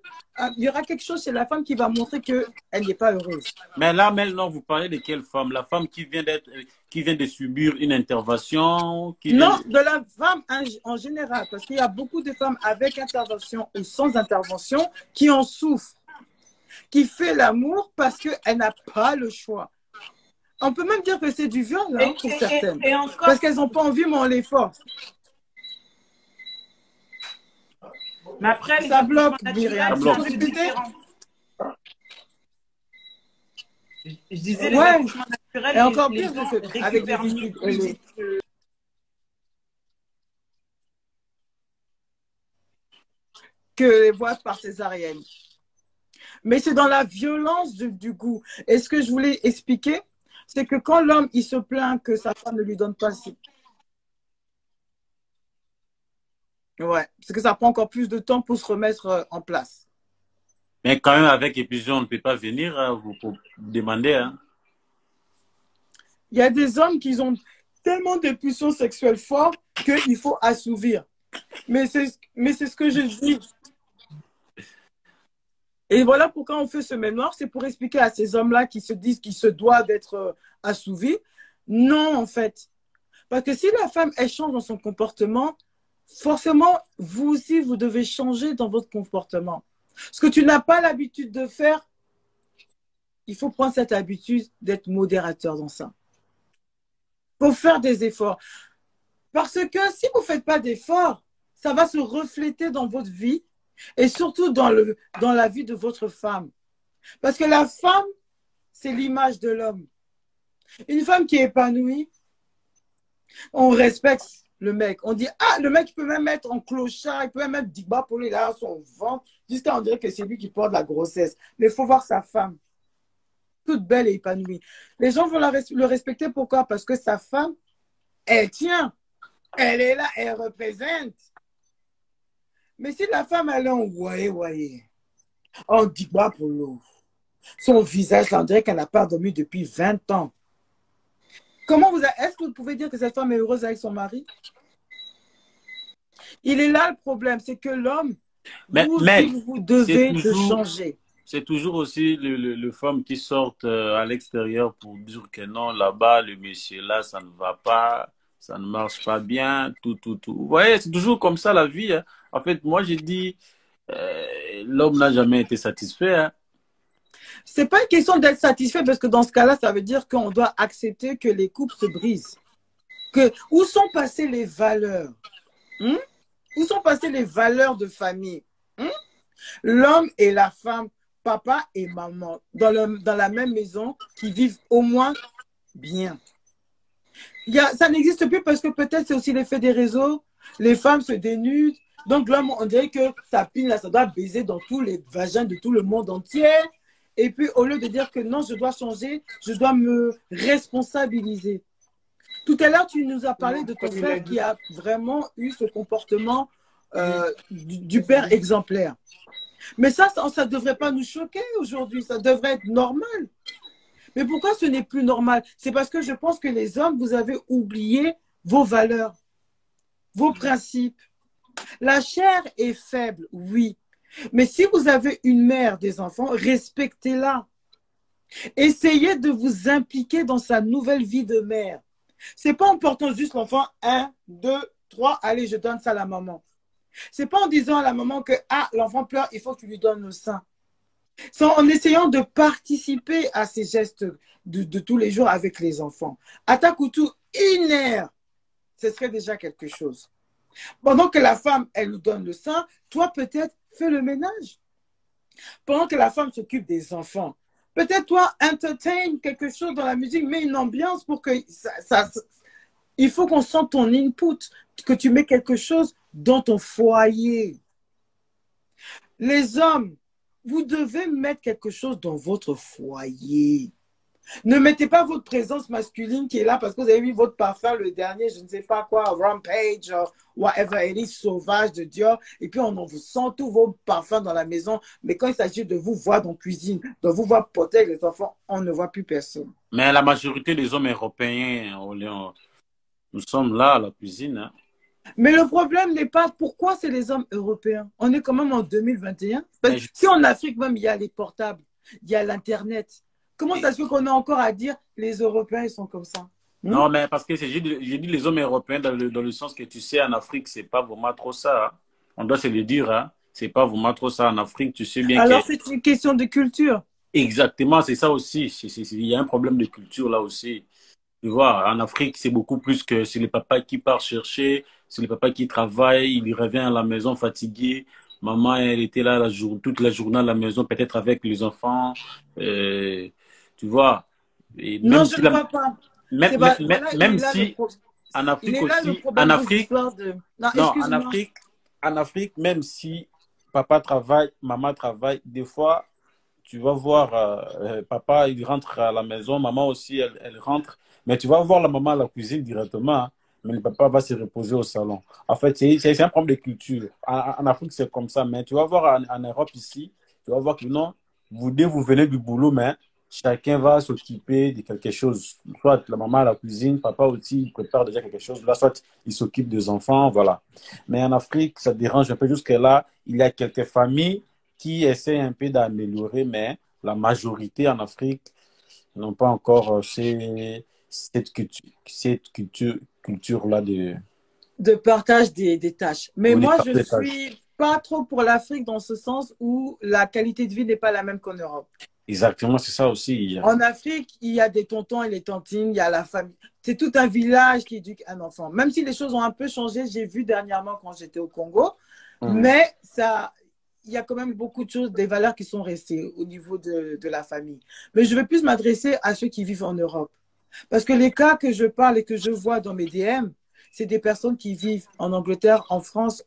il y aura quelque chose chez la femme qui va montrer qu'elle n'est pas heureuse. Mais là, maintenant, vous parlez de quelle femme? La femme qui vient de subir une intervention? Non, de la femme en général, parce qu'il y a beaucoup de femmes avec intervention ou sans intervention qui en souffrent, qui fait l'amour parce qu'elle n'a pas le choix. On peut même dire que c'est du viol hein, pour certaines. Parce qu'elles n'ont pas envie, mais on les force. Mais après, ça bloque, Myriam. C'est différent. Je disais, les ouais. accouchements naturels, et encore les plus gens avec récupèrent mieux plus vite que les voies par césarienne. Mais c'est dans la violence du goût. Et ce que je voulais expliquer, c'est que quand l'homme, il se plaint que sa femme ne lui donne pas si. Ouais, parce que ça prend encore plus de temps pour se remettre en place. Mais quand même, avec épuisement, on ne peut pas venir vous demander. Hein. Il y a des hommes qui ont tellement de pulsions sexuelles fortes qu'il faut assouvir. Mais c'est ce que je dis. Et voilà pourquoi on fait ce mémoire, c'est pour expliquer à ces hommes-là qui se disent qu'ils se doivent d'être assouvis. Non, en fait. Parce que si la femme, elle change dans son comportement, forcément, vous aussi, vous devez changer dans votre comportement. Ce que tu n'as pas l'habitude de faire, il faut prendre cette habitude d'être modérateur dans ça. Il faut faire des efforts. Parce que si vous ne faites pas d'efforts, ça va se refléter dans votre vie et surtout dans la vie de votre femme. Parce que la femme, c'est l'image de l'homme. Une femme qui est épanouie, on respecte le mec. On dit, ah, le mec, il peut même mettre en clochard, il peut même mettre Digba pour lui, là, son ventre, jusqu'à on dirait que c'est lui qui porte la grossesse. Mais il faut voir sa femme, toute belle et épanouie. Les gens vont le respecter, pourquoi? Parce que sa femme, elle tient, elle est là, elle représente. Mais si la femme, elle est en voyez, en Digba pour l'eau, son visage, on dirait qu'elle n'a pas dormi depuis 20 ans. Est-ce que vous pouvez dire que cette femme est heureuse avec son mari? Il est là le problème, c'est que l'homme, vous devez changer. C'est toujours aussi le femme qui sort à l'extérieur pour dire que non, là-bas, le monsieur là, ça ne va pas, ça ne marche pas bien, tout. Vous voyez, c'est toujours comme ça la vie. Hein. En fait, moi, j'ai dit, l'homme n'a jamais été satisfait. Hein. C'est pas une question d'être satisfait parce que dans ce cas-là, ça veut dire qu'on doit accepter que les couples se brisent. Où sont passées les valeurs? Où sont passées les valeurs de famille? L'homme et la femme, papa et maman, dans la même maison, qui vivent au moins bien. Ça n'existe plus parce que peut-être c'est aussi l'effet des réseaux. Les femmes se dénudent. Donc l'homme, on dirait que sa pile, là, ça doit baiser dans tous les vagins de tout le monde entier. Et puis, au lieu de dire que non, je dois changer, je dois me responsabiliser. Tout à l'heure, tu nous as parlé de ton frère qui a vraiment eu ce comportement du père exemplaire. Mais ça ne devrait pas nous choquer aujourd'hui. Ça devrait être normal. Mais pourquoi ce n'est plus normal? C'est parce que je pense que les hommes, vous avez oublié vos valeurs, vos principes. La chair est faible, oui. Mais si vous avez une mère, des enfants, respectez-la. Essayez de vous impliquer dans sa nouvelle vie de mère. C'est pas en portant juste l'enfant, 1, 2, 3, allez, je donne ça à la maman. C'est pas en disant à la maman que, ah, l'enfant pleure, il faut que tu lui donnes le sein. C'est en essayant de participer à ces gestes de tous les jours avec les enfants. Atakoutou, une heure, ce serait déjà quelque chose. Pendant que la femme, elle nous donne le sein, toi, peut-être, fais le ménage. Pendant que la femme s'occupe des enfants, peut-être, toi, entertain quelque chose dans la musique, mets une ambiance pour que il faut qu'on sente ton input, que tu mets quelque chose dans ton foyer. Les hommes, vous devez mettre quelque chose dans votre foyer. Ne mettez pas votre présence masculine qui est là parce que vous avez mis votre parfum, le dernier, je ne sais pas quoi, Rampage, whatever it is, sauvage de Dior, et puis on vous sent tous vos parfums dans la maison, mais quand il s'agit de vous voir dans la cuisine, de vous voir porter avec les enfants, on ne voit plus personne. Mais la majorité des hommes européens, nous sommes là à la cuisine. Hein. Mais le problème n'est pas pourquoi c'est les hommes européens. On est quand même en 2021. Si en Afrique même, il y a les portables, il y a l'Internet. Comment ça se fait qu'on a encore à dire les Européens, ils sont comme ça? Non, mais parce que j'ai dit les hommes européens dans le sens que tu sais, en Afrique, c'est pas vraiment trop ça. Hein. On doit se le dire. Hein. C'est pas vraiment trop ça. En Afrique, tu sais bien Alors, c'est une question de culture. Exactement, c'est ça aussi. Il y a un problème de culture là aussi. Tu vois, en Afrique, c'est beaucoup plus que c'est le papa qui part chercher, c'est le papa qui travaille, il revient à la maison fatigué. Maman, elle était là toute la journée à la maison, peut-être avec les enfants. Tu vois. Et même non, si je ne vois pas. Même si en Afrique aussi, en Afrique, en Afrique, même si papa travaille, maman travaille, des fois, tu vas voir papa, il rentre à la maison, maman aussi, elle rentre, mais tu vas voir la maman à la cuisine directement, hein, mais le papa va se reposer au salon. En fait, c'est un problème de culture. En Afrique, c'est comme ça, mais tu vas voir en Europe ici, tu vas voir que non, vous venez du boulot, mais chacun va s'occuper de quelque chose. Soit la maman à la cuisine, papa aussi, il prépare déjà quelque chose, là, soit il s'occupe des enfants, voilà. Mais en Afrique, ça dérange un peu jusque-là. Il y a quelques familles qui essaient un peu d'améliorer, mais la majorité en Afrique n'ont pas encore cette culture-là de partage des tâches. Mais moi, je suis pas trop pour l'Afrique dans ce sens où la qualité de vie n'est pas la même qu'en Europe. Exactement, c'est ça aussi. En Afrique, il y a des tontons et les tantines, il y a la famille. C'est tout un village qui éduque un enfant. Même si les choses ont un peu changé, j'ai vu dernièrement quand j'étais au Congo, mais il y a quand même beaucoup de choses, des valeurs qui sont restées au niveau de la famille. Mais je vais plus m'adresser à ceux qui vivent en Europe. Parce que les cas que je parle et que je vois dans mes DM, c'est des personnes qui vivent en Angleterre, en France,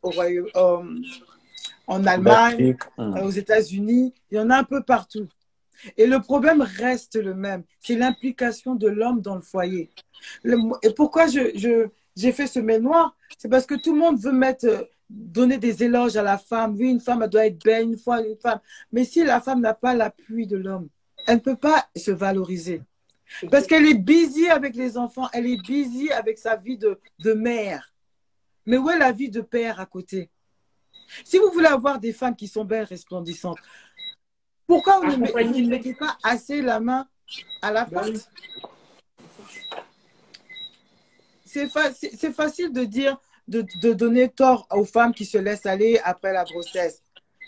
en Allemagne, aux États-Unis. Il y en a un peu partout. Et le problème reste le même. C'est l'implication de l'homme dans le foyer. Et pourquoi j'ai fait ce mémoire? C'est parce que tout le monde veut donner des éloges à la femme. Oui, une femme, elle doit être belle, une femme. Mais si la femme n'a pas l'appui de l'homme, elle ne peut pas se valoriser. Parce qu'elle est busy avec les enfants, elle est busy avec sa vie de mère. Mais où est la vie de père à côté? Si vous voulez avoir des femmes qui sont belles, resplendissantes, pourquoi vous ne mettez pas assez la main à la pâte? C'est facile de dire, de donner tort aux femmes qui se laissent aller après la grossesse.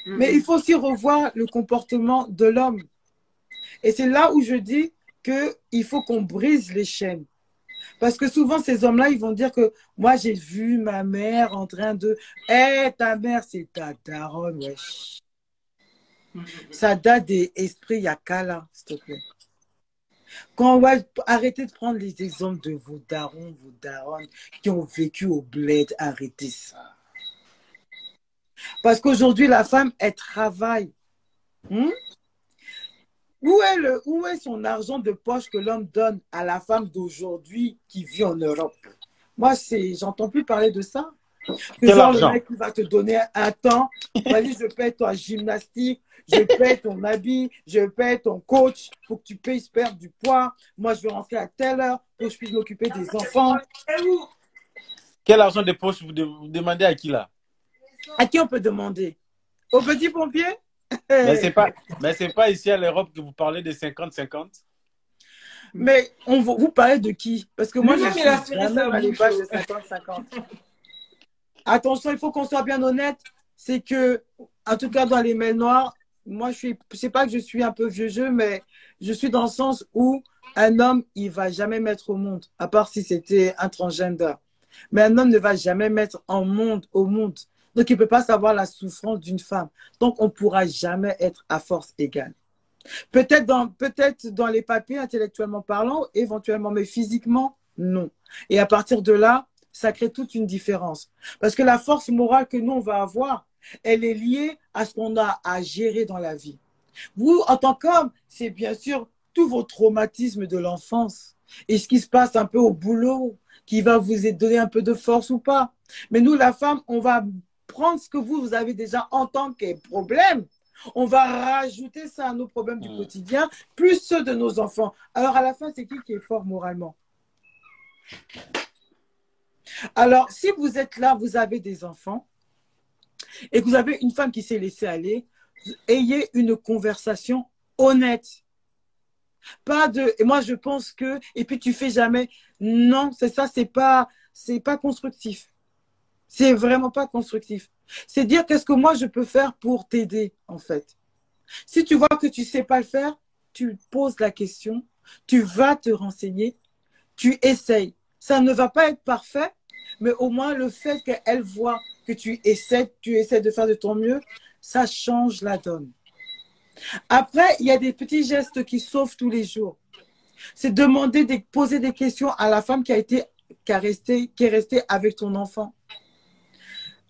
Mais il faut aussi revoir le comportement de l'homme. Et c'est là où je dis qu'il faut qu'on brise les chaînes. Parce que souvent, ces hommes-là, ils vont dire que moi, j'ai vu ma mère en train de... ta mère, c'est ta daronne, wesh. Ça date des esprits yakala, s'il te plaît. Quand on va arrêter de prendre les exemples de vos darons, vos daronnes qui ont vécu au bled, arrêtez ça. Parce qu'aujourd'hui, la femme, elle travaille. Où est son argent de poche que l'homme donne à la femme d'aujourd'hui qui vit en Europe? Moi, j'entends plus parler de ça. Que Quel genre, le argent? mec, il va te donner un temps. Vas-y, je paye ton gymnastique, je paye ton habit, je paye ton coach pour que tu puisses perdre du poids. Moi, je vais rentrer à telle heure pour que je puisse m'occuper des enfants. Quel argent de poche vous demandez à qui là? À qui on peut demander? Au petit pompier? Mais c'est pas ici à l'Europe que vous parlez de 50-50. Mais vous parlez de qui? Parce que moi, je Lui-même, il suis a serré jamais sa dans les bouche. pages de 50-50. Attention, il faut qu'on soit bien honnête. C'est que, en tout cas, dans les mails noirs, moi, je sais pas que je suis un peu vieux jeu, mais je suis dans le sens où un homme, il va jamais mettre au monde, à part si c'était un transgender. Mais un homme ne va jamais mettre au monde. Donc, il peut pas savoir la souffrance d'une femme. Donc, on pourra jamais être à force égale. Peut-être dans les papiers, intellectuellement parlant, éventuellement, mais physiquement, non. Et à partir de là, ça crée toute une différence. Parce que la force morale que nous, on va avoir, elle est liée à ce qu'on a à gérer dans la vie. Vous, en tant qu'homme, c'est bien sûr tous vos traumatismes de l'enfance et ce qui se passe un peu au boulot qui va vous donner un peu de force ou pas. Mais nous, la femme, on va prendre ce que vous avez déjà en tant que problème. On va rajouter ça à nos problèmes du quotidien, plus ceux de nos enfants. Alors, à la fin, c'est qui est fort moralement? Alors, si vous êtes là, vous avez des enfants et que vous avez une femme qui s'est laissée aller, ayez une conversation honnête. Pas de, et moi je pense que, et puis tu fais jamais, non, c'est ça, c'est pas constructif. C'est vraiment pas constructif. C'est dire qu'est-ce que moi je peux faire pour t'aider, en fait. Si tu vois que tu sais pas le faire, tu poses la question, tu vas te renseigner, tu essayes. Ça ne va pas être parfait, mais au moins le fait qu'elle voit que tu essaies de faire de ton mieux, ça change la donne. Après, il y a des petits gestes qui sauvent tous les jours. C'est poser des questions à la femme qui est restée avec ton enfant.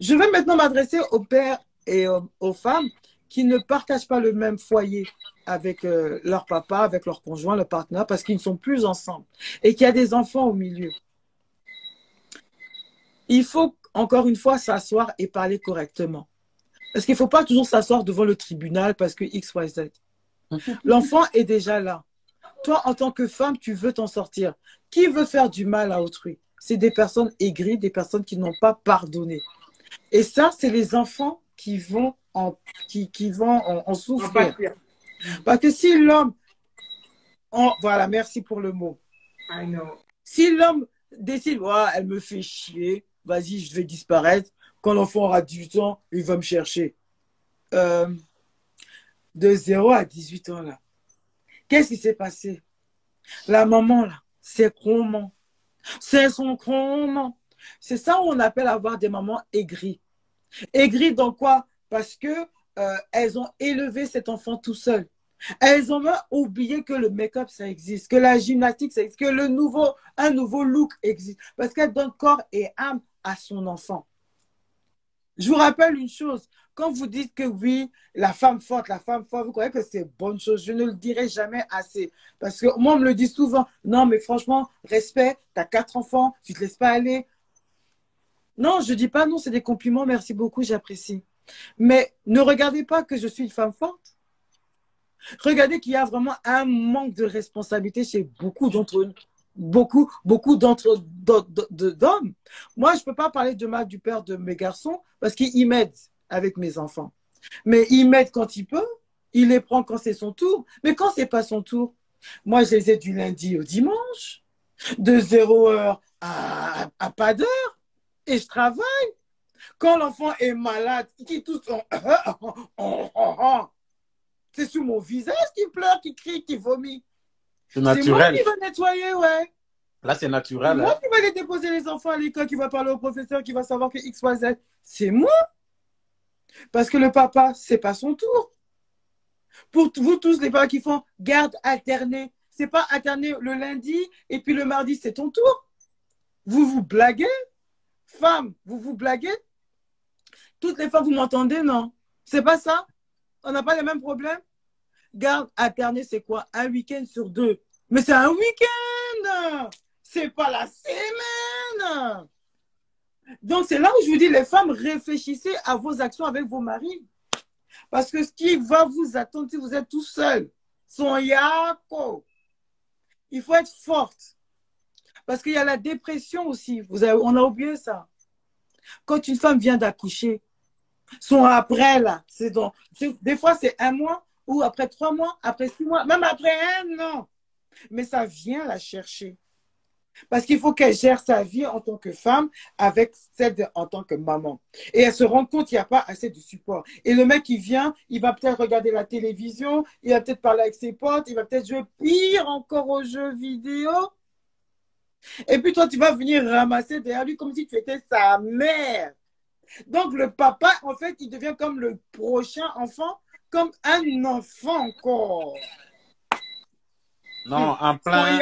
Je vais maintenant m'adresser aux pères et aux femmes qui ne partagent pas le même foyer avec leur papa, avec leur conjoint, leur partenaire, parce qu'ils ne sont plus ensemble et qu'il y a des enfants au milieu. Il faut, encore une fois, s'asseoir et parler correctement. Parce qu'il ne faut pas toujours s'asseoir devant le tribunal parce que X, Y, Z. L'enfant est déjà là. Toi, en tant que femme, tu veux t'en sortir. Qui veut faire du mal à autrui? C'est des personnes aigries, des personnes qui n'ont pas pardonné. Et ça, c'est les enfants qui vont en souffrir. Parce que si l'homme... Voilà, merci pour le mot. I know. Si l'homme décide, ouais, elle me fait chier, vas-y, je vais disparaître. Quand l'enfant aura 18 ans, il va me chercher. De 0 à 18 ans, là. Qu'est-ce qui s'est passé? La maman, là, c'est comment? C'est son comment? C'est ça où on appelle avoir des mamans aigries. Aigries dans quoi? Parce que elles ont élevé cet enfant tout seul. Elles ont même oublié que le make-up, ça existe, que la gymnastique, ça existe, que un nouveau look existe. Parce qu'elle donne corps et âme à son enfant. Je vous rappelle une chose. Quand vous dites que oui, la femme forte, vous croyez que c'est bonne chose. Je ne le dirai jamais assez. Parce que moi, on me le dit souvent. Non, mais franchement, respect, tu as 4 enfants, tu ne te laisses pas aller. Non, je ne dis pas non, c'est des compliments. Merci beaucoup, j'apprécie. Mais ne regardez pas que je suis une femme forte. Regardez qu'il y a vraiment un manque de responsabilité chez beaucoup d'entre nous. Beaucoup d'hommes. Moi, je ne peux pas parler de mal du père de mes garçons parce qu'il m'aide avec mes enfants. Mais il m'aide quand il peut, il les prend quand c'est son tour. Mais quand ce n'est pas son tour, moi, je les aide du lundi au dimanche, de 0h à pas d'heure, et je travaille. Quand l'enfant est malade, qui tousse son... c'est sur mon visage qu'il pleure, qu'il crie, qu'il vomit. C'est naturel. C'est moi qui va nettoyer, ouais. Là, c'est naturel. C'est moi qui va aller déposer les enfants à l'école, qui va parler au professeur, qui va savoir que X, Y, Z. C'est moi. Parce que le papa, c'est pas son tour. Pour vous tous, les parents qui font garde alternée, c'est pas alterner le lundi et puis le mardi, c'est ton tour. Vous vous blaguez? Femmes, vous vous blaguez? Toutes les femmes, vous m'entendez, non? C'est pas ça? On n'a pas les mêmes problèmes? Garde alternée, c'est quoi? Un week-end sur 2. Mais c'est un week-end! C'est pas la semaine! Donc, c'est là où je vous dis, les femmes, réfléchissez à vos actions avec vos maris. Parce que ce qui va vous attendre si vous êtes tout seul, son yako. Il faut être forte. Parce qu'il y a la dépression aussi. On a oublié ça. Quand une femme vient d'accoucher, son après, là, des fois, c'est 1 mois, ou après 3 mois, après 6 mois, même après 1 an. Mais ça vient la chercher. Parce qu'il faut qu'elle gère sa vie en tant que femme avec celle en tant que maman. Et elle se rend compte qu'il n'y a pas assez de support. Et le mec, il vient, il va peut-être regarder la télévision, il va peut-être parler avec ses potes, il va peut-être jouer pire encore aux jeux vidéo. Et puis toi, tu vas venir ramasser derrière lui comme si tu étais sa mère. Donc le papa, en fait, il devient comme le prochain enfant, comme un enfant encore. Non, en plein,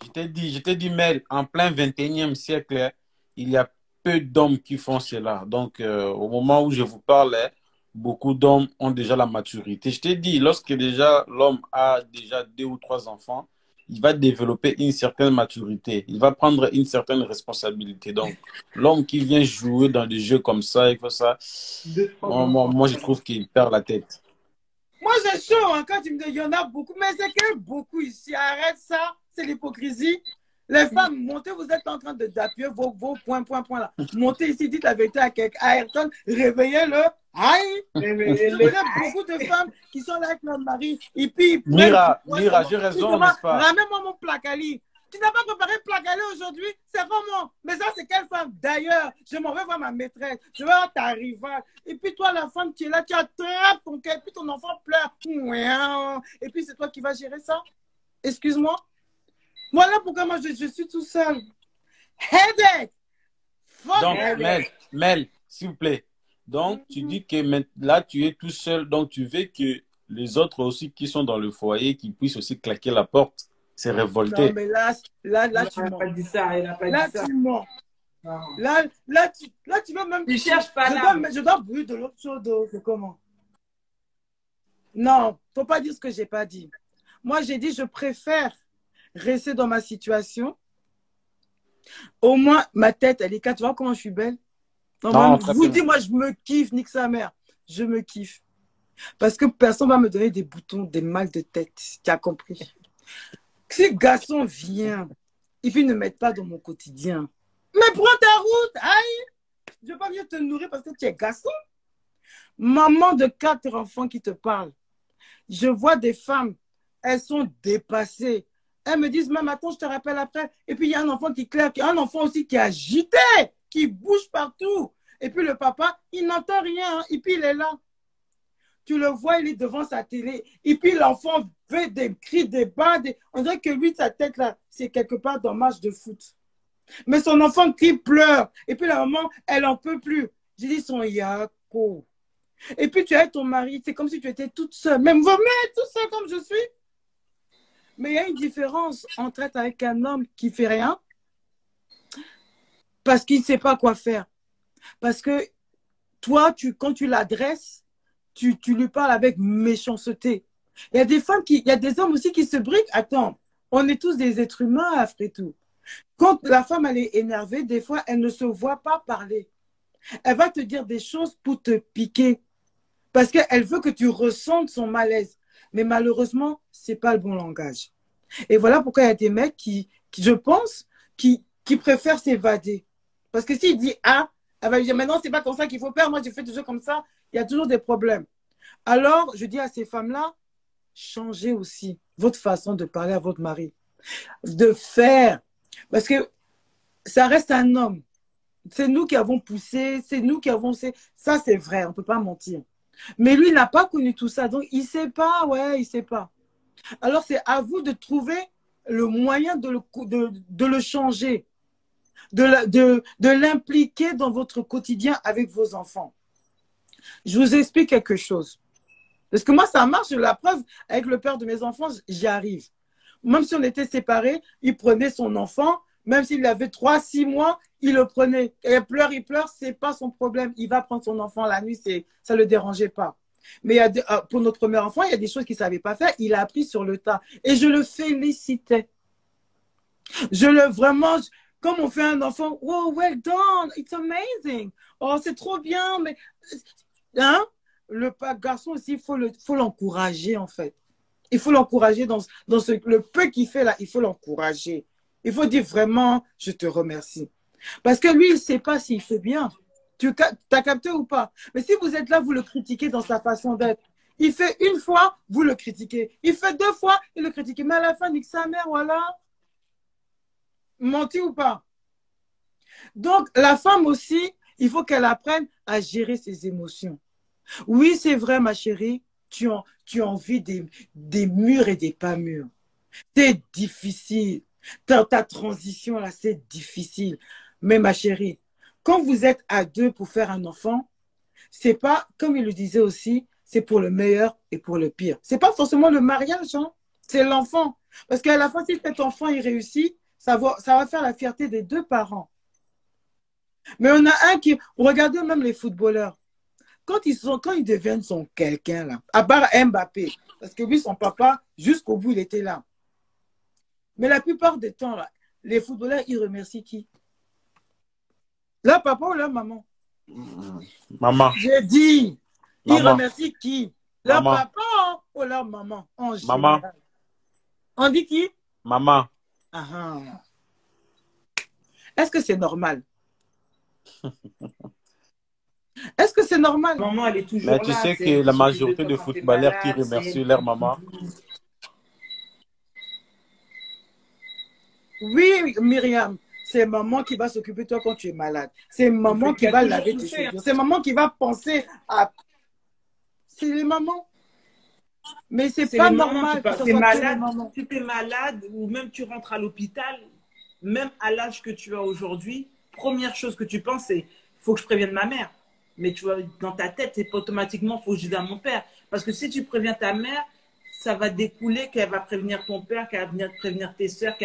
je t'ai dit, Mel, en plein 21e siècle, il y a peu d'hommes qui font cela. Donc, au moment où je vous parle, beaucoup d'hommes ont déjà la maturité. Je t'ai dit, lorsque déjà l'homme a déjà 2 ou 3 enfants, il va développer une certaine maturité. Il va prendre une certaine responsabilité. Donc, l'homme qui vient jouer dans des jeux comme ça, et que ça, moi, je trouve qu'il perd la tête. Moi, j'ai chaud hein, quand tu me dis, il y en a beaucoup, mais c'est que beaucoup ici. Arrête ça, c'est l'hypocrisie. Les femmes, montez, vous êtes en train d'appuyer vos points là. Montez ici, dites la vérité à Ayrton, réveillez-le. Aïe! Je connais beaucoup de femmes qui sont là avec leur mari. Et puis, Mira, j'ai raison, n'est-ce pas? Ramène-moi mon placali. Tu n'as pas préparé le placali aujourd'hui? C'est comment? Mais ça, c'est quelle femme? D'ailleurs, je m'en vais voir ma maîtresse. Je vais voir ta rivale. Et puis, toi, la femme qui est là, tu attrapes ton cœur. Et puis, ton enfant pleure. Et puis, c'est toi qui vas gérer ça? Excuse-moi. Voilà pourquoi moi, je suis tout seul. Headache! Donc, Mel, s'il vous plaît. Donc, tu dis que là, tu es tout seul. Donc, tu veux que les autres aussi qui sont dans le foyer, qui puissent aussi claquer la porte, se révolter. Non, mais là tu mens. Elle n'a pas dit ça. Elle n'a pas Là, dit ça. tu mens. Non. Là, tu veux même... Tu cherches pas là. Je dois brûler de l'autre chose. C'est comment? Non, faut pas dire ce que j'ai pas dit. Moi, j'ai dit, je préfère rester dans ma situation. Au moins, ma tête, elle est calme. Tu vois comment je suis belle? Non, je vous dis, moi, je me kiffe, nique sa mère. Je me kiffe. Parce que personne ne va me donner des boutons, des mal de tête. Tu as compris? Si garçon vient, et puis ne m'aide pas dans mon quotidien. Mais prends ta route, aïe! Je ne vais pas venir te nourrir parce que tu es garçon. Maman de 4 enfants qui te parle. Je vois des femmes, elles sont dépassées. Elles me disent, même attends, je te rappelle après. Et puis il y a un enfant qui claire, un enfant aussi qui est agité, qui bouge partout. Et puis le papa, il n'entend rien. Et puis il est là. Tu le vois, il est devant sa télé. Et puis l'enfant fait des cris, des bas. On dirait que lui, sa tête là, c'est quelque part dans le match de foot. Mais son enfant qui pleure. Et puis la maman, elle n'en peut plus. J'ai dit son yako. Et puis tu as ton mari, c'est comme si tu étais toute seule. Même vous m'êtes toute seule comme je suis. Mais il y a une différence entre être avec un homme qui fait rien parce qu'il ne sait pas quoi faire. Parce que toi, quand tu l'adresses, tu lui parles avec méchanceté. Il y a des femmes il y a des hommes aussi qui se briquent. Attends, on est tous des êtres humains après tout. Quand la femme, elle est énervée, des fois, elle ne se voit pas parler. Elle va te dire des choses pour te piquer. Parce qu'elle veut que tu ressentes son malaise. Mais malheureusement, ce n'est pas le bon langage. Et voilà pourquoi il y a des mecs je pense, qui préfèrent s'évader. Parce que s'il dit A, elle va lui dire, mais non, ce n'est pas comme ça qu'il faut faire. Moi, je fais toujours comme ça. Il y a toujours des problèmes. Alors, je dis à ces femmes-là, changez aussi votre façon de parler à votre mari. De faire. Parce que ça reste un homme. C'est nous qui avons poussé, c'est nous qui avons... Ça, c'est vrai, on ne peut pas mentir. Mais lui, il n'a pas connu tout ça. Donc, il ne sait pas, ouais, il ne sait pas. Alors, c'est à vous de trouver le moyen de le changer, de l'impliquer dans votre quotidien avec vos enfants. Je vous explique quelque chose. Parce que moi, ça marche. La preuve, avec le père de mes enfants, j'y arrive. Même si on était séparés, il prenait son enfant. Même s'il avait 3-6 mois, il le prenait. Et il pleure, c'est pas son problème. Il va prendre son enfant la nuit, ça le dérangeait pas. Mais pour notre premier enfant, il y a des choses qu'il savait pas faire. Il a appris sur le tas. Et je le félicitais. Vraiment, Comme on fait un enfant, oh, well done, it's amazing. Oh, c'est trop bien, mais hein? Le garçon aussi, faut l'encourager en fait. Il faut l'encourager dans le peu qu'il fait là, il faut l'encourager. Il faut dire vraiment, je te remercie. Parce que lui, il ne sait pas s'il fait bien. Tu as capté ou pas? Mais si vous êtes là, vous le critiquez dans sa façon d'être. Il fait une fois, vous le critiquez. Il fait deux fois, il le critique. Mais à la fin, nique sa mère, voilà. Menti ou pas? Donc, la femme aussi, il faut qu'elle apprenne à gérer ses émotions. Oui, c'est vrai, ma chérie, tu as envie des murs et des pas mûrs. C'est difficile. Ta transition, là, c'est difficile. Mais ma chérie, quand vous êtes à deux pour faire un enfant, c'est pas, comme il le disait aussi, c'est pour le meilleur et pour le pire. C'est pas forcément le mariage, hein, c'est l'enfant. Parce qu'à la fin, si cet enfant, il réussit, ça va faire la fierté des deux parents. Mais on a un qui, regardez même les footballeurs, quand ils deviennent son quelqu'un, là, à part Mbappé, parce que lui, son papa, jusqu'au bout, il était là. Mais la plupart des temps, là, les footballeurs, ils remercient qui? Leur papa ou leur maman? Maman. J'ai dit, ils Maman. remercient qui? Leur Maman. papa ou leur maman? En Maman. général. On dit qui? Maman. Ah. Est-ce que c'est normal? Est-ce que c'est normal? Maman, elle est toujours Mais là. tu sais C'est que la s'occuper majorité toi de quand t'es footballeurs qui malade, c'est remercient elle leur qui maman. Oui, Myriam, c'est maman qui va s'occuper de toi quand tu es malade. C'est maman qui va laver tes chaussures. C'est maman qui va penser à... C'est les mamans. Mais c'est pas les mamans, normal que ce t'es soit que les malade, mamans. si tu es malade ou même tu rentres à l'hôpital, même à l'âge que tu as aujourd'hui, première chose que tu penses, c'est il faut que je prévienne ma mère. Mais tu vois, dans ta tête, c'est pas automatiquement il faut que je dise à mon père. Parce que si tu préviens ta mère, ça va découler qu'elle va prévenir ton père, qu'elle va venir prévenir tes soeurs.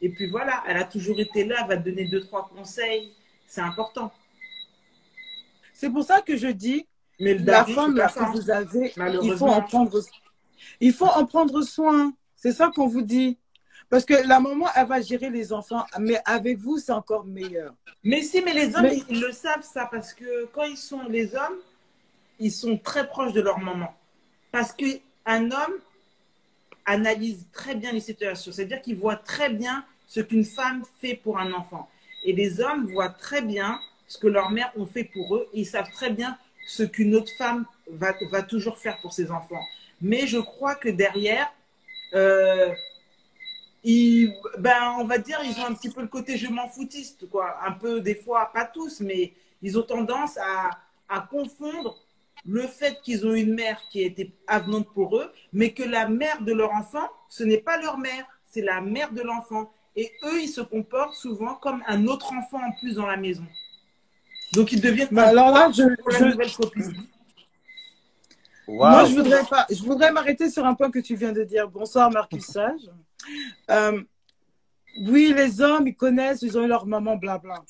Et puis voilà, elle a toujours été là, elle va te donner 2, 3 conseils. C'est important. C'est pour ça que je dis, Mais le la daddy, c'est femme pas là que ça. vous avez, Malheureusement. il faut en prendre soin. C'est ça qu'on vous dit. Parce que la maman, elle va gérer les enfants. Mais avec vous, c'est encore meilleur. Mais si, mais les hommes, Mais ils le savent ça, parce que quand ils sont les hommes, ils sont très proches de leur maman. Parce qu'un homme analyse très bien les situations. C'est-à-dire qu'il voit très bien ce qu'une femme fait pour un enfant. Et les hommes voient très bien ce que leurs mères ont fait pour eux. Et ils savent très bien ce qu'une autre femme va toujours faire pour ses enfants. Mais je crois que derrière, on va dire, ils ont un petit peu le côté je m'en foutiste, quoi. Un peu, des fois, pas tous, mais ils ont tendance à confondre le fait qu'ils ont une mère qui a été avenante pour eux, mais que la mère de leur enfant, ce n'est pas leur mère, c'est la mère de l'enfant. Et eux, ils se comportent souvent comme un autre enfant en plus dans la maison. Donc, ils deviennent alors là, pour la nouvelle copine. Moi, Wow. je voudrais m'arrêter sur un point que tu viens de dire. Bonsoir, Marcus Sage. Oui, les hommes, ils connaissent, ils ont eu leur maman, blabla.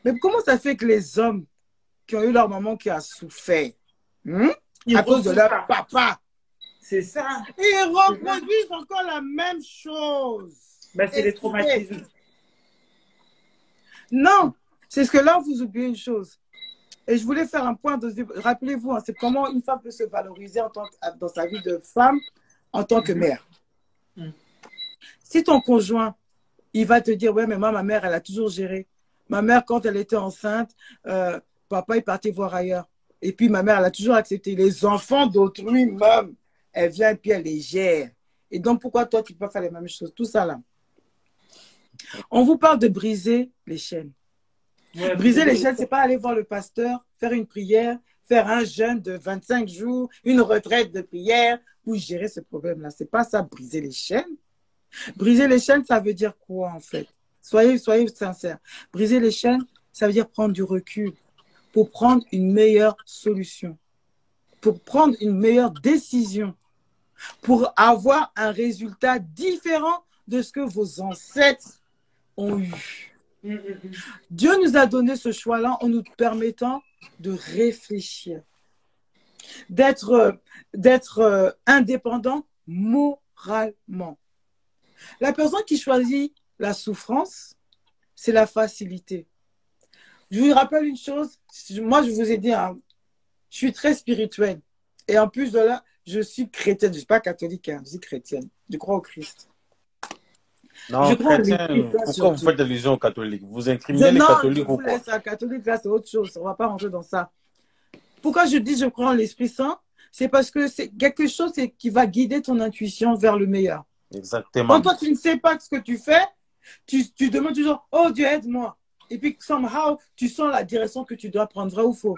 Mais comment ça fait que les hommes qui ont eu leur maman qui a souffert, à cause de leur papa, c'est ça, ils reproduisent encore la même chose? Ben, c'est les traumatismes. Non, c'est ce que là, vous oubliez une chose. Et je voulais faire un point de... Rappelez-vous, c'est comment une femme peut se valoriser dans sa vie de femme en tant que mère. Si ton conjoint, il va te dire, ouais, mais moi, ma mère, elle a toujours géré. Ma mère, quand elle était enceinte, papa est parti voir ailleurs. Et puis, ma mère, elle a toujours accepté. Les enfants d'autrui, même, elle vient et puis elle les gère. Et donc, pourquoi toi, tu peux pas faire les mêmes choses? Tout ça, là. On vous parle de briser les chaînes. Ouais, briser les chaînes, c'est pas aller voir le pasteur, faire une prière, faire un jeûne de 25 jours, une retraite de prière pour gérer ce problème-là. C'est pas ça, briser les chaînes. Briser les chaînes, ça veut dire quoi, en fait? Soyez sincères. Briser les chaînes, ça veut dire prendre du recul pour prendre une meilleure solution, pour prendre une meilleure décision, pour avoir un résultat différent de ce que vos ancêtres ont eu. Dieu nous a donné ce choix-là en nous permettant de réfléchir, d'être indépendant moralement. La personne qui choisit la souffrance, c'est la facilité. Je vous rappelle une chose, moi je vous ai dit, hein, je suis très spirituelle. Et en plus de là, je suis chrétienne. Je ne suis pas catholique, hein, je suis chrétienne. Je crois au Christ. Je Non, crois en chrétien, l'Esprit Saint pourquoi vous surtout. faites allusion aux catholiques? Vous incriminez les Non, je catholiques ou vous quoi? laisse, un catholique, là, c'est autre chose. On ne va pas rentrer dans ça. Pourquoi je dis je crois en l'Esprit Saint? C'est parce que c'est quelque chose qui va guider ton intuition vers le meilleur. Quand Exactement. toi, tu ne sais pas ce que tu fais, tu demandes toujours, oh Dieu, aide-moi. Et puis, somehow, tu sens la direction que tu dois prendre, vrai ou faux.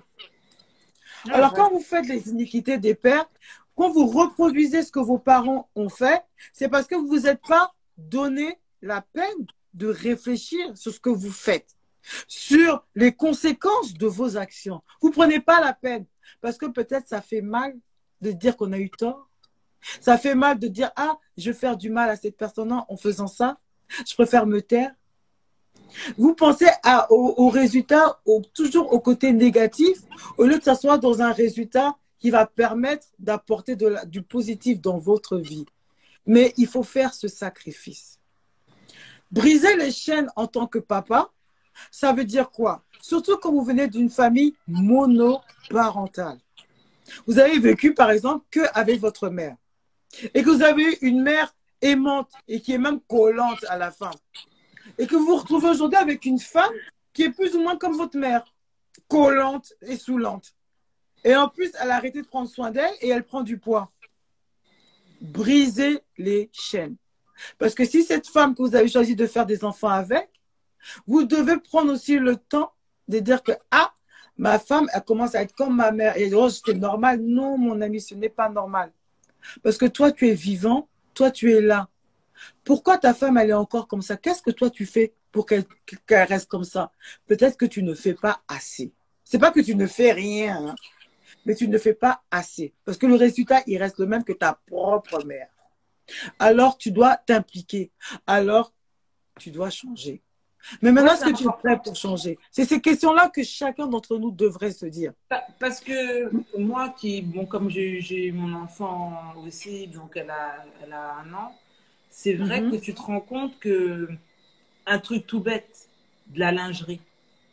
Ouais, Alors, ouais. quand vous faites les iniquités des pères, quand vous reproduisez ce que vos parents ont fait, c'est parce que vous ne vous êtes pas donné la peine de réfléchir sur ce que vous faites, sur les conséquences de vos actions. Vous ne prenez pas la peine parce que peut-être ça fait mal de dire qu'on a eu tort. Ça fait mal de dire, ah, je vais faire du mal à cette personne en faisant ça. Je préfère me taire. Vous pensez au résultat, toujours au côté négatif, au lieu de s'asseoir dans un résultat qui va permettre d'apporter du positif dans votre vie. Mais il faut faire ce sacrifice. Briser les chaînes en tant que papa, ça veut dire quoi? Surtout quand vous venez d'une famille monoparentale. Vous avez vécu, par exemple, qu'avec votre mère. Et que vous avez eu une mère aimante et qui est même collante à la fin. Et que vous vous retrouvez aujourd'hui avec une femme qui est plus ou moins comme votre mère, collante et saoulante. Et en plus, elle a arrêté de prendre soin d'elle et elle prend du poids. Brisez les chaînes. Parce que si cette femme que vous avez choisi de faire des enfants avec, vous devez prendre aussi le temps de dire que, ah, ma femme, elle commence à être comme ma mère. Et oh, c'est normal. Non, mon ami, ce n'est pas normal. Parce que toi, tu es vivant, toi, tu es là. Pourquoi ta femme, elle est encore comme ça? Qu'est-ce que toi, tu fais pour qu'elle reste comme ça? Peut-être que tu ne fais pas assez. C'est pas que tu ne fais rien, hein, mais tu ne fais pas assez. Parce que le résultat, il reste le même que ta propre mère. Alors, tu dois t'impliquer. Alors, tu dois changer. Mais Ouais, maintenant, c'est est-ce que tu es important. prêt pour changer? C'est ces questions-là que chacun d'entre nous devrait se dire. Parce que moi, bon, comme j'ai eu mon enfant aussi, donc elle a 1 an, c'est vrai que Mhm, tu te rends compte que un truc tout bête, de la lingerie,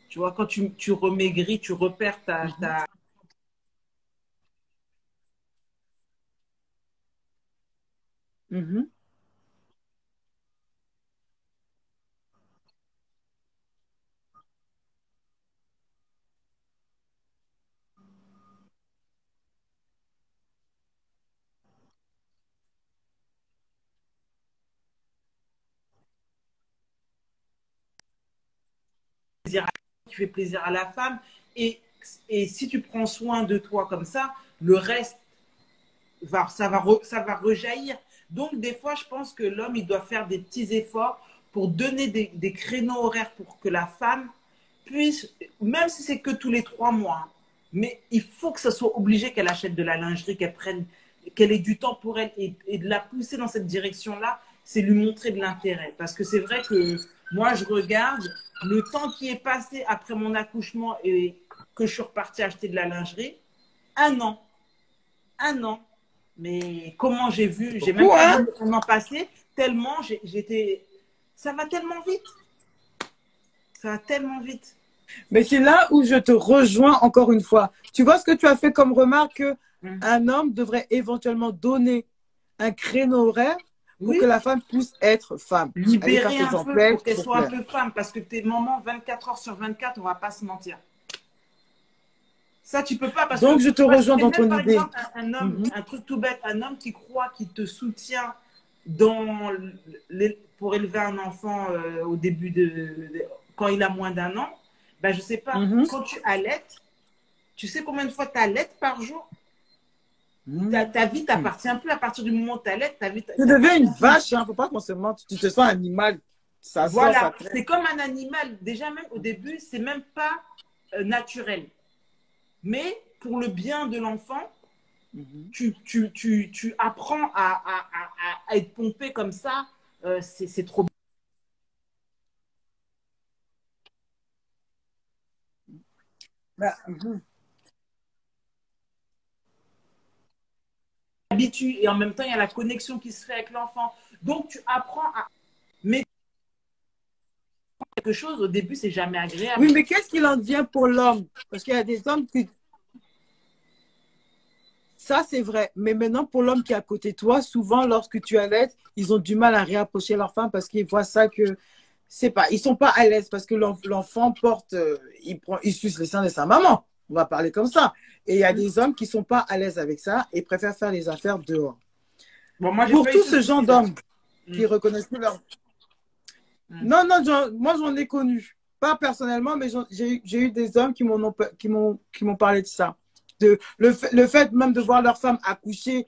tu vois, quand tu remaigris, tu repères mhm, mhm. plaisir tu fais plaisir à la femme. Et, et si tu prends soin de toi comme ça, le reste, ça va rejaillir. Donc, des fois, je pense que l'homme, il doit faire des petits efforts pour donner des créneaux horaires pour que la femme puisse, même si c'est que tous les 3 mois, mais il faut que ça soit obligé qu'elle achète de la lingerie, qu'elle ait du temps pour elle et de la pousser dans cette direction-là, c'est lui montrer de l'intérêt. Parce que c'est vrai que moi, je regarde le temps qui est passé après mon accouchement et que je suis repartie acheter de la lingerie, 1 an. 1 an. Mais comment j'ai vu, j'ai même Beaucoup, pas hein? vu un an passer, tellement j'étais. Ça va tellement vite. Ça va tellement vite. Mais c'est là où je te rejoins encore une fois. Tu vois ce que tu as fait comme remarque que Hum. un homme devrait éventuellement donner un créneau horaire pour que Oui, la femme puisse être femme. Aller faire libérer ses un peu emplettes pour qu'elle pour soit un plaire. peu femme, parce que tes mamans, 24 heures sur 24, on va pas se mentir. Ça, tu peux pas, parce que Donc, je te moi, rejoins c'est dans même ton par idée. exemple un homme, Mhm, un truc tout bête, un homme qui croit, qui te soutient pour élever un enfant au début quand il a moins d'1 an, ben je sais pas, mhm, quand tu allaites, tu sais combien de fois tu allaites par jour? mhm. Ta vie t'appartient plus à partir du moment où tu allaites, ta vie Tu deviens t'appartient une plus. vache, hein. Faut pas qu'on se mente. Tu te sens animal. Ça sort, ça Voilà, traîne. c'est comme un animal. Déjà, même au début, c'est même pas naturel. Mais pour le bien de l'enfant, Mhm. tu apprends à être pompé comme ça. C'est trop bien. Bah, mhm. Et en même temps, il y a la connexion qui se fait avec l'enfant. Donc, tu apprends à. Mais quelque chose, au début, c'est jamais agréable. Oui, mais qu'est-ce qu'il en devient pour l'homme? Parce qu'il y a des hommes qui... Ça, c'est vrai. Mais maintenant, pour l'homme qui est à côté de toi, souvent, lorsque tu allaites, ils ont du mal à réapprocher leur femme parce qu'ils voient ça que... C'est pas, ils sont pas à l'aise parce que l'enfant porte... il suce les seins de sa maman. On va parler comme ça. Et il y a des hommes qui sont pas à l'aise avec ça et préfèrent faire les affaires dehors. Bon, moi, Pour tout ce genre d'hommes qui reconnaissent plus leur... Non, non, moi j'en ai connu. Pas personnellement, mais j'ai eu des hommes qui m'ont parlé de ça. Le fait même de voir leur femme accoucher,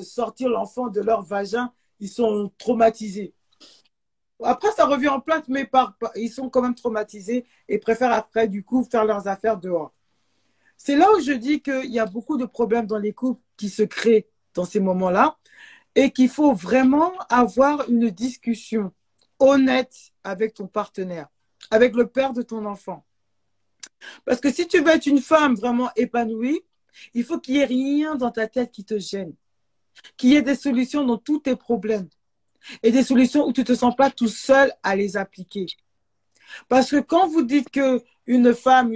sortir l'enfant de leur vagin, ils sont traumatisés. Après, ça revient en place, mais ils sont quand même traumatisés et préfèrent après, du coup, faire leurs affaires dehors. C'est là où je dis qu'il y a beaucoup de problèmes dans les couples qui se créent dans ces moments-là et qu'il faut vraiment avoir une discussion honnête avec ton partenaire, avec le père de ton enfant. Parce que si tu veux être une femme vraiment épanouie, il faut qu'il n'y ait rien dans ta tête qui te gêne, qu'il y ait des solutions dans tous tes problèmes et des solutions où tu ne te sens pas tout seul à les appliquer. Parce que quand vous dites qu'une femme,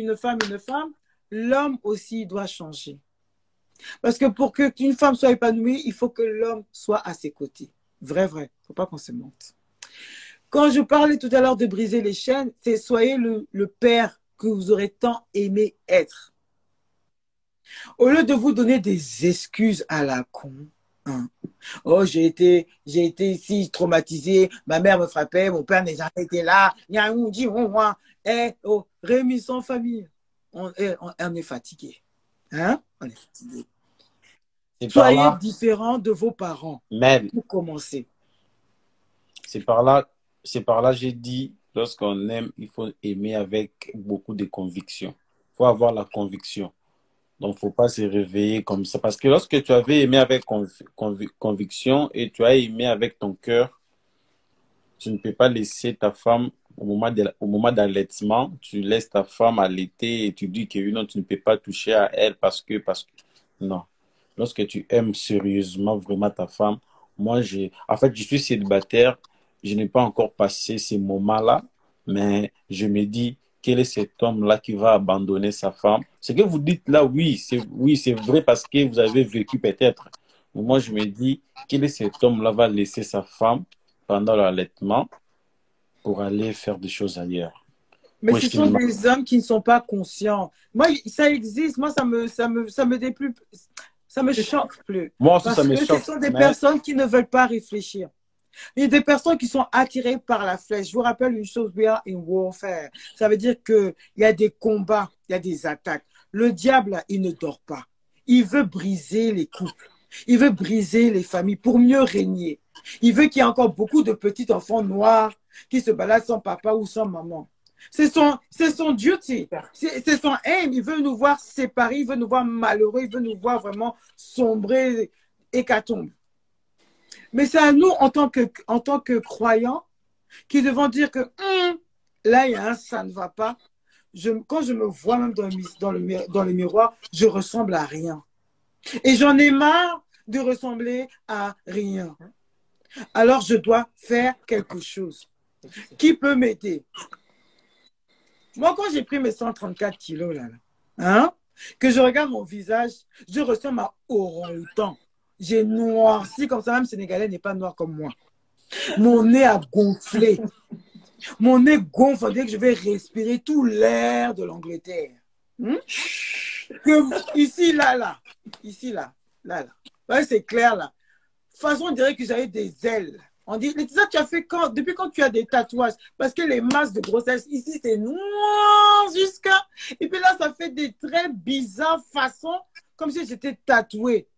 l'homme aussi doit changer. Parce que pour qu'une femme soit épanouie, il faut que l'homme soit à ses côtés. Vrai, vrai. Il ne faut pas qu'on se mente. Quand je parlais tout à l'heure de briser les chaînes, c'est soyez le père que vous aurez tant aimé être. Au lieu de vous donner des excuses à la con. Hein. Oh, j'ai été ici traumatisé, ma mère me frappait, mon père n'est jamais été là. Oh, Rémi sans famille. On est fatigué. Hein? On est fatigué. Soyez différents de vos parents. Même. Pour commencer. C'est par là, j'ai dit, lorsqu'on aime, il faut aimer avec beaucoup de conviction. Il faut avoir la conviction. Donc, il ne faut pas se réveiller comme ça. Parce que lorsque tu avais aimé avec conviction et tu as aimé avec ton cœur, tu ne peux pas laisser ta femme, au moment d'allaitement, tu laisses ta femme allaiter et tu dis que non, tu ne peux pas toucher à elle parce que, non. Lorsque tu aimes sérieusement vraiment ta femme, moi, je suis célibataire, je n'ai pas encore passé ces moments-là, mais je me dis, quel est cet homme-là qui va abandonner sa femme? Ce que vous dites là, oui, c'est vrai parce que vous avez vécu peut-être. Moi, je me dis, quel est cet homme-là va laisser sa femme pendant l'allaitement pour aller faire des choses ailleurs? Mais ce sont des hommes qui ne sont pas conscients. Moi, ça existe. Moi, ça me déplu. Ça me choque plus. Moi aussi, ça me choque. Parce que ce sont des personnes qui ne veulent pas réfléchir. Il y a des personnes qui sont attirées par la flèche. Je vous rappelle une chose, we are in warfare. Ça veut dire qu'il y a des combats, il y a des attaques. Le diable, il ne dort pas. Il veut briser les couples. Il veut briser les familles pour mieux régner. Il veut qu'il y ait encore beaucoup de petits enfants noirs qui se baladent sans papa ou sans maman. C'est son duty, c'est son aim. Il veut nous voir séparés, il veut nous voir malheureux, il veut nous voir vraiment sombrer, hécatombe. Mais c'est à nous, en tant que croyants, qui devons dire que là, il y a ça ne va pas. Quand je me vois même dans le miroir, je ressemble à rien. Et j'en ai marre de ressembler à rien. Alors, je dois faire quelque chose. Qui peut m'aider? Moi, quand j'ai pris mes 134 kilos, que je regarde mon visage, je ressemble à orang-outan. J'ai noirci comme ça, même Sénégalais n'est pas noir comme moi. Mon nez a gonflé. Mon nez gonfle, on dirait que je vais respirer tout l'air de l'Angleterre. Ici, là. Ici, là. Ouais, c'est clair, là. De toute façon, on dirait que j'avais des ailes. On dit, ça, tu as fait depuis quand tu as des tatouages? Parce que les masses de grossesse, ici, c'est noir jusqu'à... Et puis là, ça fait des traits bizarres, façons, comme si j'étais tatouée.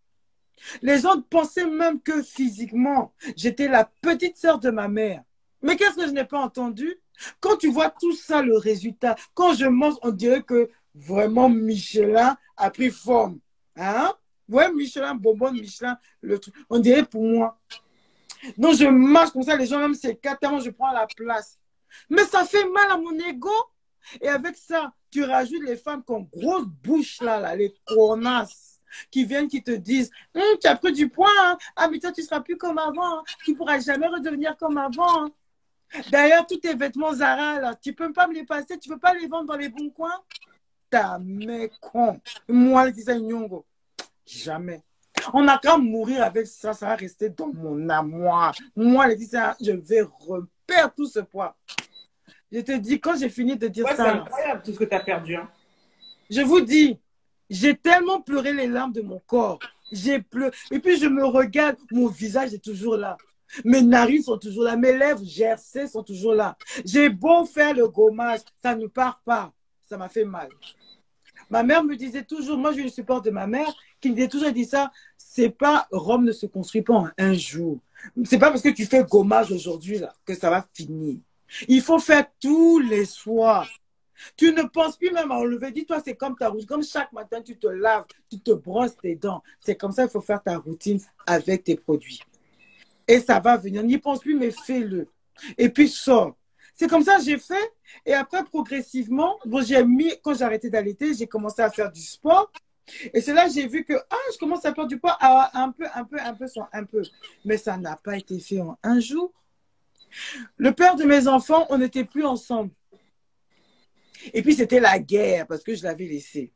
Les gens pensaient même que physiquement, j'étais la petite sœur de ma mère. Mais qu'est-ce que je n'ai pas entendu? Quand tu vois tout ça, le résultat, quand je mange, on dirait que vraiment Michelin a pris forme. Hein? Ouais, Michelin, bonbon de Michelin, le truc. On dirait pour moi. Donc, je marche comme ça, les gens même s'écartent tellement je prends la place. Mais ça fait mal à mon ego. Et avec ça, tu rajoutes les femmes qui ont grosse bouche là, les cornasses, qui viennent, qui te disent, tu as pris du poids, hein? Ah, mais toi, tu ne seras plus comme avant. Hein? Tu ne pourras jamais redevenir comme avant. Hein? D'ailleurs, tous tes vêtements Zara, là, tu peux pas me les passer, tu peux pas les vendre dans les bons coins? Ta mec con. Moi, Laetitia Nyong'o, jamais. On a qu'à mourir avec ça, ça va rester dans mon âme. Moi, Laetitia, je vais reperdre tout ce poids. Je te dis, quand j'ai fini de dire Ouais, c'est ça, incroyable tout ce que tu as perdu. Hein. je vous dis, j'ai tellement pleuré les larmes de mon corps. J'ai pleuré. Et puis, je me regarde, mon visage est toujours là. Mes narines sont toujours là. Mes lèvres gercées sont toujours là. J'ai beau faire le gommage, ça ne part pas. Ça m'a fait mal. Ma mère me disait toujours, moi, je le support de ma mère, qui me disait toujours, elle dit ça, c'est pas, Rome ne se construit pas en un jour. C'est pas parce que tu fais gommage aujourd'hui, là, que ça va finir. Il faut faire tous les soirs. Tu ne penses plus même à enlever. Dis-toi, c'est comme ta routine. Comme chaque matin, tu te laves, tu te brosses tes dents. C'est comme ça qu'il faut faire ta routine avec tes produits. Et ça va venir. N'y pense plus, mais fais-le. Et puis, sors. C'est comme ça que j'ai fait. Et après, progressivement, bon, quand j'ai arrêté d'allaiter, j'ai commencé à faire du sport. Et c'est là que j'ai vu que je commence à perdre du poids un peu. Mais ça n'a pas été fait en un jour. Le père de mes enfants, on n'était plus ensemble. Et puis, c'était la guerre parce que je l'avais laissé.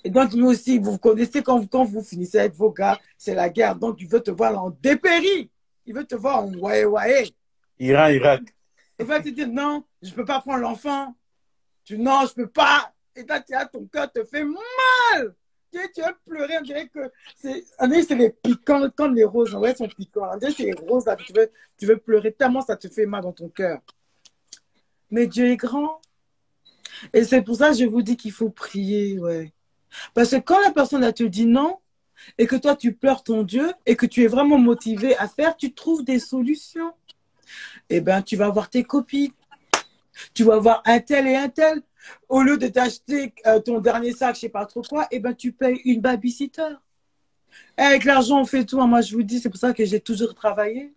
Et donc, lui aussi, vous connaissez quand vous finissez avec vos gars, c'est la guerre. Donc, il veut te voir en dépéri. Il veut te voir en waé. Iran, Irak. Il va te dire, non, je ne peux pas prendre l'enfant. Non, je ne peux pas. Et là, ton cœur te fait mal. Tu vas pleurer. On dirait que c'est les piquants, comme les roses. Ouais, sont piquants. On dirait que c'est les roses là, tu veux pleurer tellement ça te fait mal dans ton cœur. Mais Dieu est grand. Et c'est pour ça que je vous dis qu'il faut prier, ouais. Parce que quand la personne elle te dit non, et que toi tu pleures ton Dieu, et que tu es vraiment motivé à faire, tu trouves des solutions. Eh bien, tu vas voir tes copines. Tu vas voir un tel et un tel. Au lieu de t'acheter ton dernier sac, je ne sais pas trop quoi, eh ben, tu payes une babysitter. Et avec l'argent, on fait tout. Moi, je vous dis, c'est pour ça que j'ai toujours travaillé.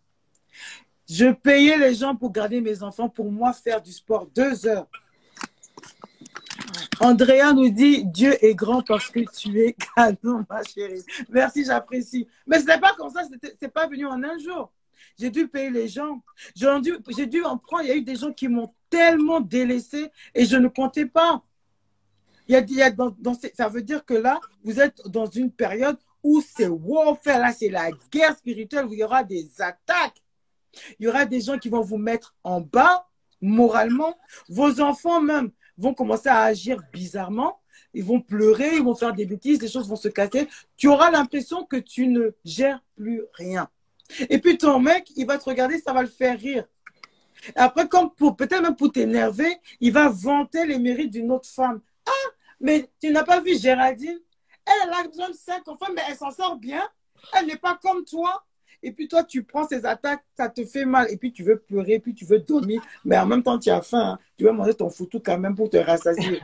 Je payais les gens pour garder mes enfants, pour moi faire du sport 2 heures. Andrea nous dit, Dieu est grand parce que tu es canon, ma chérie. Merci, j'apprécie. Mais ce n'est pas comme ça, ce n'est pas venu en un jour. J'ai dû payer les gens. J'ai dû en prendre. Il y a eu des gens qui m'ont tellement délaissé et je ne comptais pas. Ça veut dire que là, vous êtes dans une période où c'est warfare. Là, c'est la guerre spirituelle où il y aura des attaques. Il y aura des gens qui vont vous mettre en bas moralement. Vos enfants même vont commencer à agir bizarrement. Ils vont pleurer, ils vont faire des bêtises, les choses vont se casser. Tu auras l'impression que tu ne gères plus rien. Et puis ton mec, il va te regarder, ça va le faire rire. Après, peut-être même pour t'énerver, il va vanter les mérites d'une autre femme. Ah, mais tu n'as pas vu Géraldine? Elle a besoin de 5 enfants, mais elle s'en sort bien. Elle n'est pas comme toi. Et puis toi, tu prends ces attaques, ça te fait mal. Et puis tu veux pleurer, puis tu veux dormir. Mais en même temps, tu as faim. Hein. Tu veux manger ton foutou quand même pour te rassasier.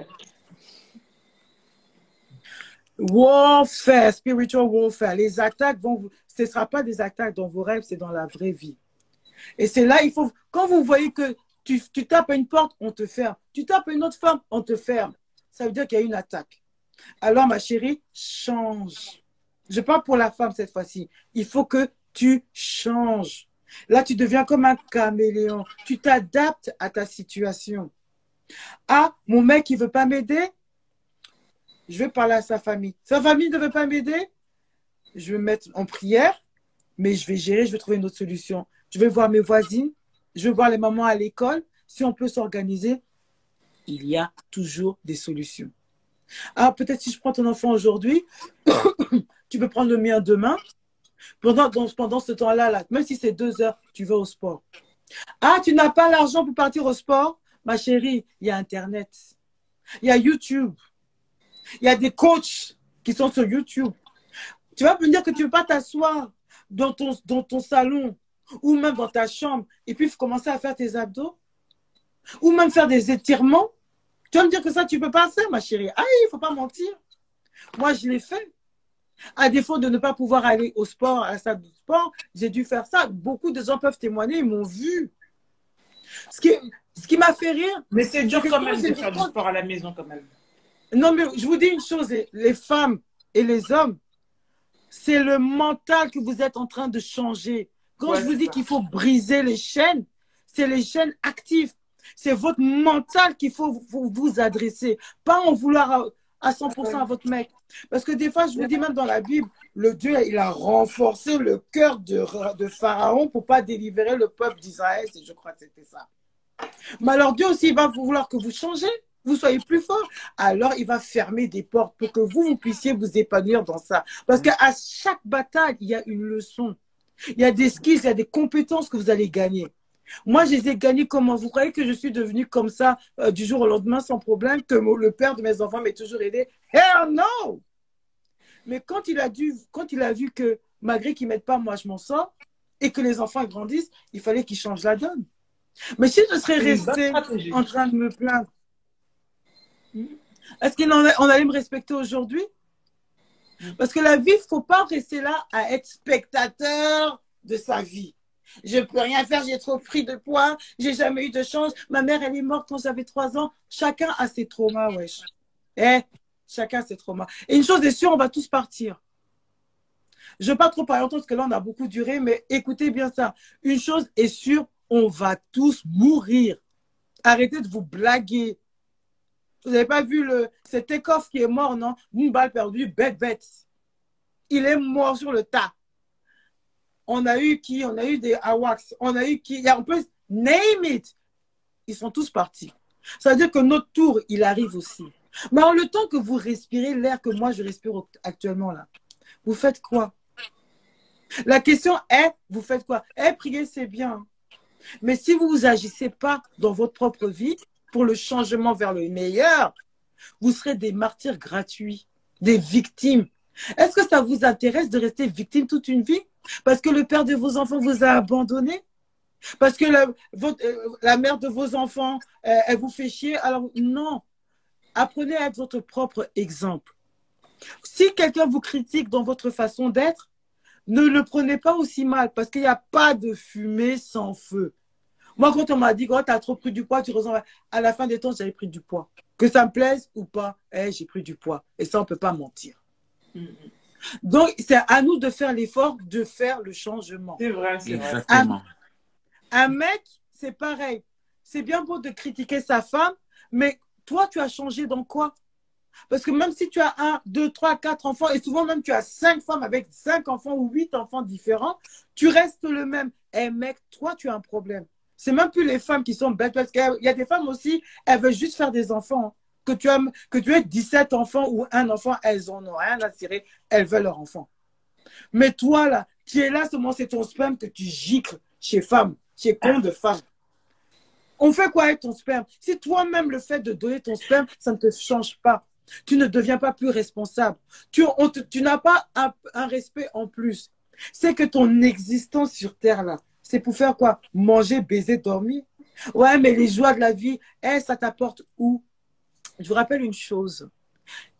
Warfare, spiritual warfare. Les attaques ce ne sera pas des attaques dans vos rêves, c'est dans la vraie vie. Et c'est là, il faut, quand vous voyez que tu tapes à une porte, on te ferme. Tu tapes à une autre femme, on te ferme. Ça veut dire qu'il y a une attaque. Alors, ma chérie, change. Je parle pour la femme cette fois-ci. Il faut que tu changes. Là, tu deviens comme un caméléon. Tu t'adaptes à ta situation. Ah, mon mec, il ne veut pas m'aider? Je vais parler à sa famille. Sa famille ne veut pas m'aider? Je vais me mettre en prière, mais je vais gérer, je vais trouver une autre solution. Je vais voir mes voisines, je vais voir les mamans à l'école. Si on peut s'organiser, il y a toujours des solutions. Ah, peut-être si je prends ton enfant aujourd'hui, tu peux prendre le mien demain. Pendant ce temps-là, même si c'est 2 heures, tu vas au sport. Ah, tu n'as pas l'argent pour partir au sport? Ma chérie, il y a Internet. Il y a YouTube. Il y a des coachs qui sont sur YouTube. Tu vas me dire que tu ne veux pas t'asseoir dans ton salon ou même dans ta chambre et puis commencer à faire tes abdos ou même faire des étirements. Tu vas me dire que ça, tu ne peux pas faire, ma chérie. Ah, il ne faut pas mentir. Moi, je l'ai fait. À défaut de ne pas pouvoir aller au sport, à la salle de sport, j'ai dû faire ça. Beaucoup de gens peuvent témoigner, ils m'ont vu. Ce qui m'a fait rire. Mais c'est dur quand même de faire du sport à la maison quand même. Non, mais je vous dis une chose, les femmes et les hommes, c'est le mental que vous êtes en train de changer. Quand je vous dis qu'il faut briser les chaînes, c'est les gènes actifs. C'est votre mental qu'il faut vous adresser. Pas en vouloir à 100% à votre mec. Parce que des fois, je vous dis même dans la Bible, le Dieu, il a renforcé le cœur de Pharaon pour pas délivrer le peuple d'Israël. Je crois que c'était ça. Mais alors Dieu aussi, il va vouloir que vous changez. Vous soyez plus fort. Alors, il va fermer des portes pour que vous puissiez vous épanouir dans ça. Parce qu'à chaque bataille, il y a une leçon. Il y a des skills, il y a des compétences que vous allez gagner. Moi, je les ai gagnés comment? Vous croyez que je suis devenue comme ça du jour au lendemain sans problème, que le père de mes enfants m'a toujours aidé? Hell no! Mais quand il a vu que malgré qu'il ne m'aide pas, moi je m'en sors et que les enfants grandissent, il fallait qu'il change la donne. Mais si je serais restée en train de me plaindre, est-ce qu'on allait me respecter aujourd'hui? Parce que la vie, il ne faut pas rester là à être spectateur de sa vie. Je ne peux rien faire, j'ai trop pris de poids, j'ai jamais eu de chance. Ma mère, elle est morte quand j'avais 3 ans. Chacun a ses traumas, wesh. Chacun a ses traumas. Et une chose est sûre, on va tous partir. Je ne veux pas trop parler longtemps parce que là, on a beaucoup duré, mais écoutez bien ça. Une chose est sûre, on va tous mourir. Arrêtez de vous blaguer. Vous n'avez pas vu cet écoff qui est mort, non? Une balle perdue, bête. Il est mort sur le tas. On a eu qui? On a eu des Awax. On a eu qui? On peut name it. Ils sont tous partis. Ça veut dire que notre tour, il arrive aussi. Mais en le temps que vous respirez l'air que moi je respire actuellement là, vous faites quoi? La question est, vous faites quoi? Prier, c'est bien. Mais si vous vous agissez pas dans votre propre vie pour le changement vers le meilleur, vous serez des martyrs gratuits, des victimes. Est-ce que ça vous intéresse de rester victime toute une vie? Parce que le père de vos enfants vous a abandonné? Parce que la mère de vos enfants, elle vous fait chier? Alors non, apprenez à être votre propre exemple. Si quelqu'un vous critique dans votre façon d'être, ne le prenez pas aussi mal parce qu'il n'y a pas de fumée sans feu. Moi, quand on m'a dit, oh, tu as trop pris du poids, tu ressembles à la fin des temps, j'avais pris du poids. Que ça me plaise ou pas, j'ai pris du poids. Et ça, on ne peut pas mentir. Donc, c'est à nous de faire l'effort de faire le changement. C'est vrai, c'est vrai. Exactement. Un mec, c'est pareil. C'est bien beau de critiquer sa femme, mais toi, tu as changé dans quoi? Parce que même si tu as 1, 2, 3, 4 enfants, et souvent même tu as 5 femmes avec 5 enfants ou 8 enfants différents, tu restes le même. Mec, toi, tu as un problème. C'est même plus les femmes qui sont bêtes, parce qu'il y a des femmes aussi, elles veulent juste faire des enfants. Que tu aies 17 enfants ou un enfant, elles en ont rien à tirer, elles veulent leur enfant. Mais toi, là, qui es là, seulement c'est ton sperme que tu gicles chez femmes, chez con de femmes. On fait quoi avec ton sperme? Si toi-même, le fait de donner ton sperme, ça ne te change pas. Tu ne deviens pas plus responsable. Tu n'as pas un respect en plus. C'est que ton existence sur Terre, là, c'est pour faire quoi? Manger, baiser, dormir. Ouais, mais les joies de la vie, ça t'apporte où? Je vous rappelle une chose.